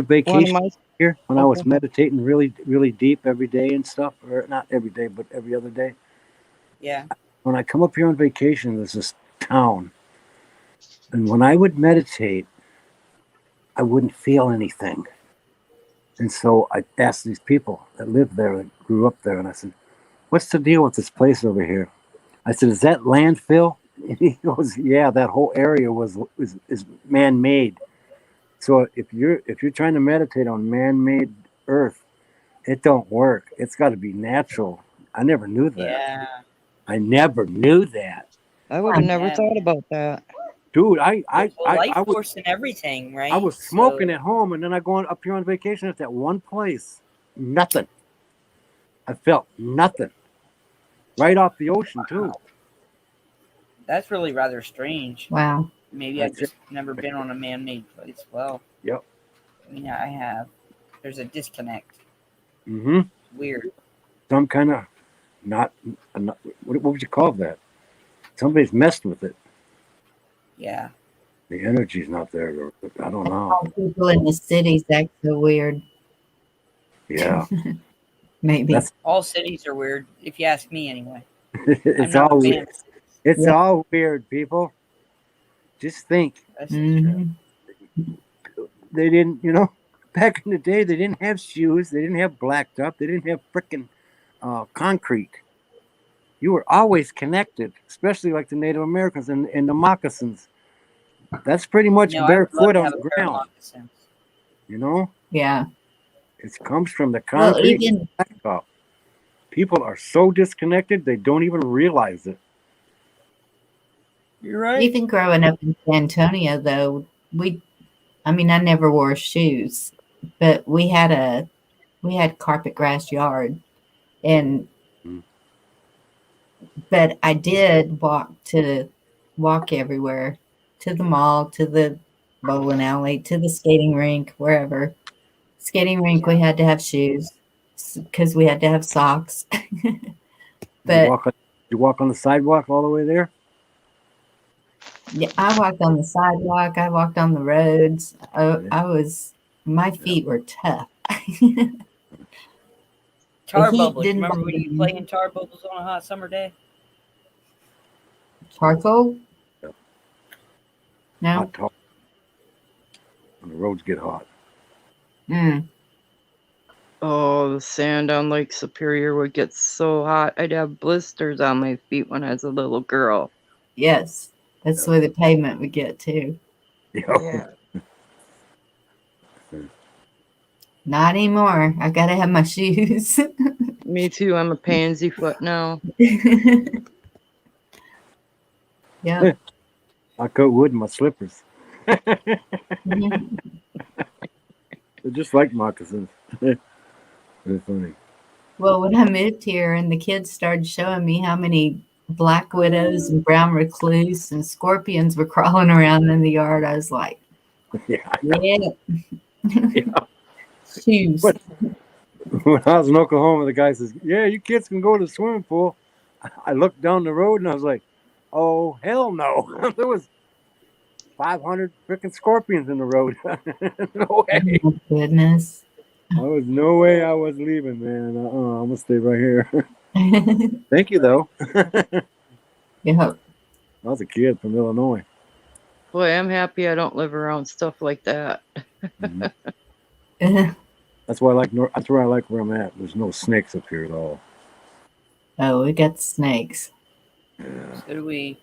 vacation here when I was meditating really, really deep every day and stuff, or not every day, but every other day. Yeah. When I come up here on vacation, there's this town, and when I would meditate, I wouldn't feel anything. And so I asked these people that lived there, that grew up there, and I said, "What's the deal with this place over here?" I said, "Is that landfill?" And he goes, "Yeah, that whole area is man-made. So if you're trying to meditate on man-made earth, it don't work. It's got to be natural." I never knew that. Yeah. I never knew that. I would have never thought about that. Dude, There's a life force and everything, right? I was smoking at home, and then I go up here on vacation at that one place. Nothing. I felt nothing. Right off the ocean, too. That's really rather strange. Wow. Maybe I've just never been on a man-made place. Well, yep. I mean, I have. There's a disconnect. Mm-hmm. Weird. Some kind of not what would you call that? Somebody's messed with it. Yeah. The energy's not there. I don't know. All people in the cities act so weird. Yeah. Maybe. All cities are weird, if you ask me, anyway. It's all weird. It's all weird, people. Just think. That's true. They didn't, back in the day, they didn't have shoes. They didn't have blacktop. They didn't have frickin' concrete. You were always connected, especially like the Native Americans and the moccasins. That's pretty much barefoot on the ground. Yeah. It comes from the concrete. Well, even blacktop. People are so disconnected they don't even realize it. You're right. Even growing up in San Antonio, though, I never wore shoes, but we had carpet grass yard, and but I did walk everywhere, to the mall, to the bowling alley, to the skating rink, wherever. Skating rink, we had to have shoes because we had to have socks. But you walk on the sidewalk all the way there? yeah, I walked on the sidewalk. I walked on the roads. My feet were tough. Tar heat bubbles. didn't Remember when bother you me. play in tar bubbles on a hot summer day? Charcoal? Yep. No. Hot tar. When the roads get hot. Mm. Oh, the sand on Lake Superior would get so hot. I'd have blisters on my feet when I was a little girl. Yes, that's where the pavement would get too. Yeah. Not anymore. I gotta have my shoes. Me too. I'm a pansy foot now. Yeah. I cut wood in my slippers. Mhm. They're just like moccasins. They're funny. Well, when I moved here and the kids started showing me how many black widows and brown recluse and scorpions were crawling around in the yard, I was like, Yeah. yeah. Shoes. But when I was in Oklahoma, the guy says, "Yeah, you kids can go to the swimming pool." I looked down the road and I was like, "Oh, hell no." There was 500 freaking scorpions in the road. No way. Oh, my goodness. There was no way I was leaving, man. I'm going to stay right here. Thank you, though. Yeah. I was a kid from Illinois. Boy, I'm happy I don't live around stuff like that. Mm-hmm. That's why I like. That's where I like where I'm at. There's no snakes up here at all. Oh, we got snakes. Yeah. So do we.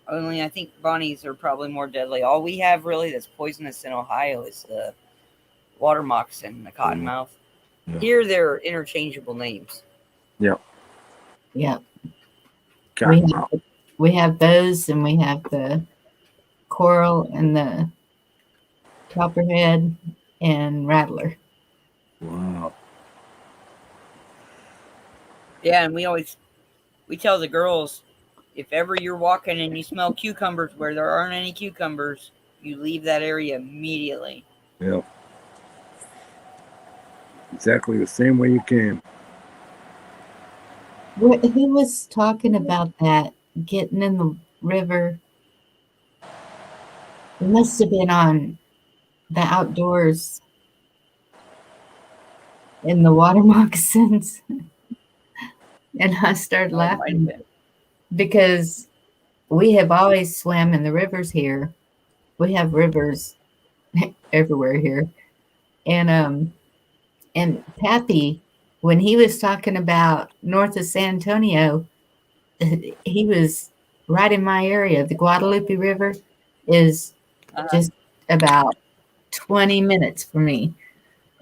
Only I think bunnies are probably more deadly. All we have really that's poisonous in Ohio is the water moccasin, the cottonmouth. Yeah. Here they're interchangeable names. Yep. Yeah. Cottonmouth. We have those, and we have the coral and the copperhead and rattler. Wow. Yeah, and we tell the girls, if ever you're walking and you smell cucumbers where there aren't any cucumbers, you leave that area immediately. Yep. Exactly the same way you came. Who was talking about that? Getting in the river? It must have been on the outdoors in the water moccasins. And I started laughing because we have always swam in the rivers here. We have rivers everywhere here. And Pappy, when he was talking about north of San Antonio, he was right in my area. The Guadalupe River is just about 20 minutes from me.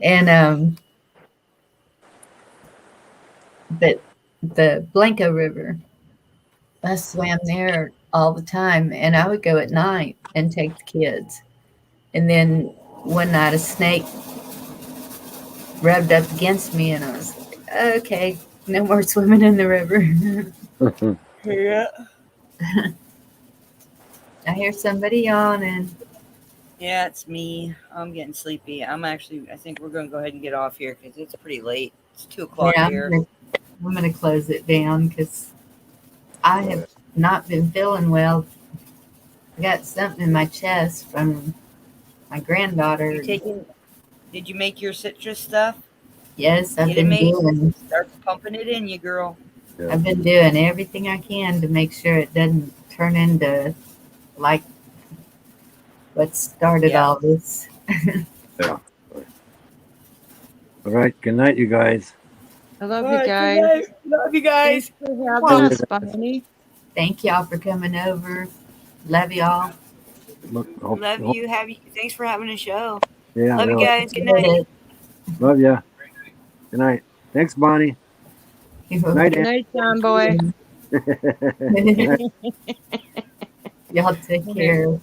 And but the Blanco River, I swam there all the time, and I would go at night and take the kids. And then one night a snake rubbed up against me, and I was like, okay, no more swimming in the river. Yeah. I hear somebody yawning. Yeah, it's me. I'm getting sleepy. I think we're going to go ahead and get off here because it's pretty late. It's 2 o'clock here. I'm going to close it down because I have not been feeling well. I got something in my chest from my granddaughter. Did you make your citrus stuff? Yes, I've been doing. Start pumping it in you, girl. Yeah. I've been doing everything I can to make sure it doesn't turn into like what started all this. Yeah. All right. Good night, you guys. I love you guys. Love you guys. Thanks for having us, Bonnie. Thank y'all for coming over. Love y'all. Love you. Thanks for having a show. Yeah. Love you guys. Good night. Love ya. Good night. Thanks, Bonnie. Night, Good night, John boy. Y'all take care.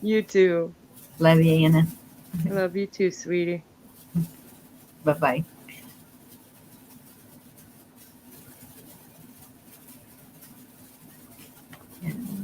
You too. Love you, Anna. I love you too, sweetie. Bye-bye.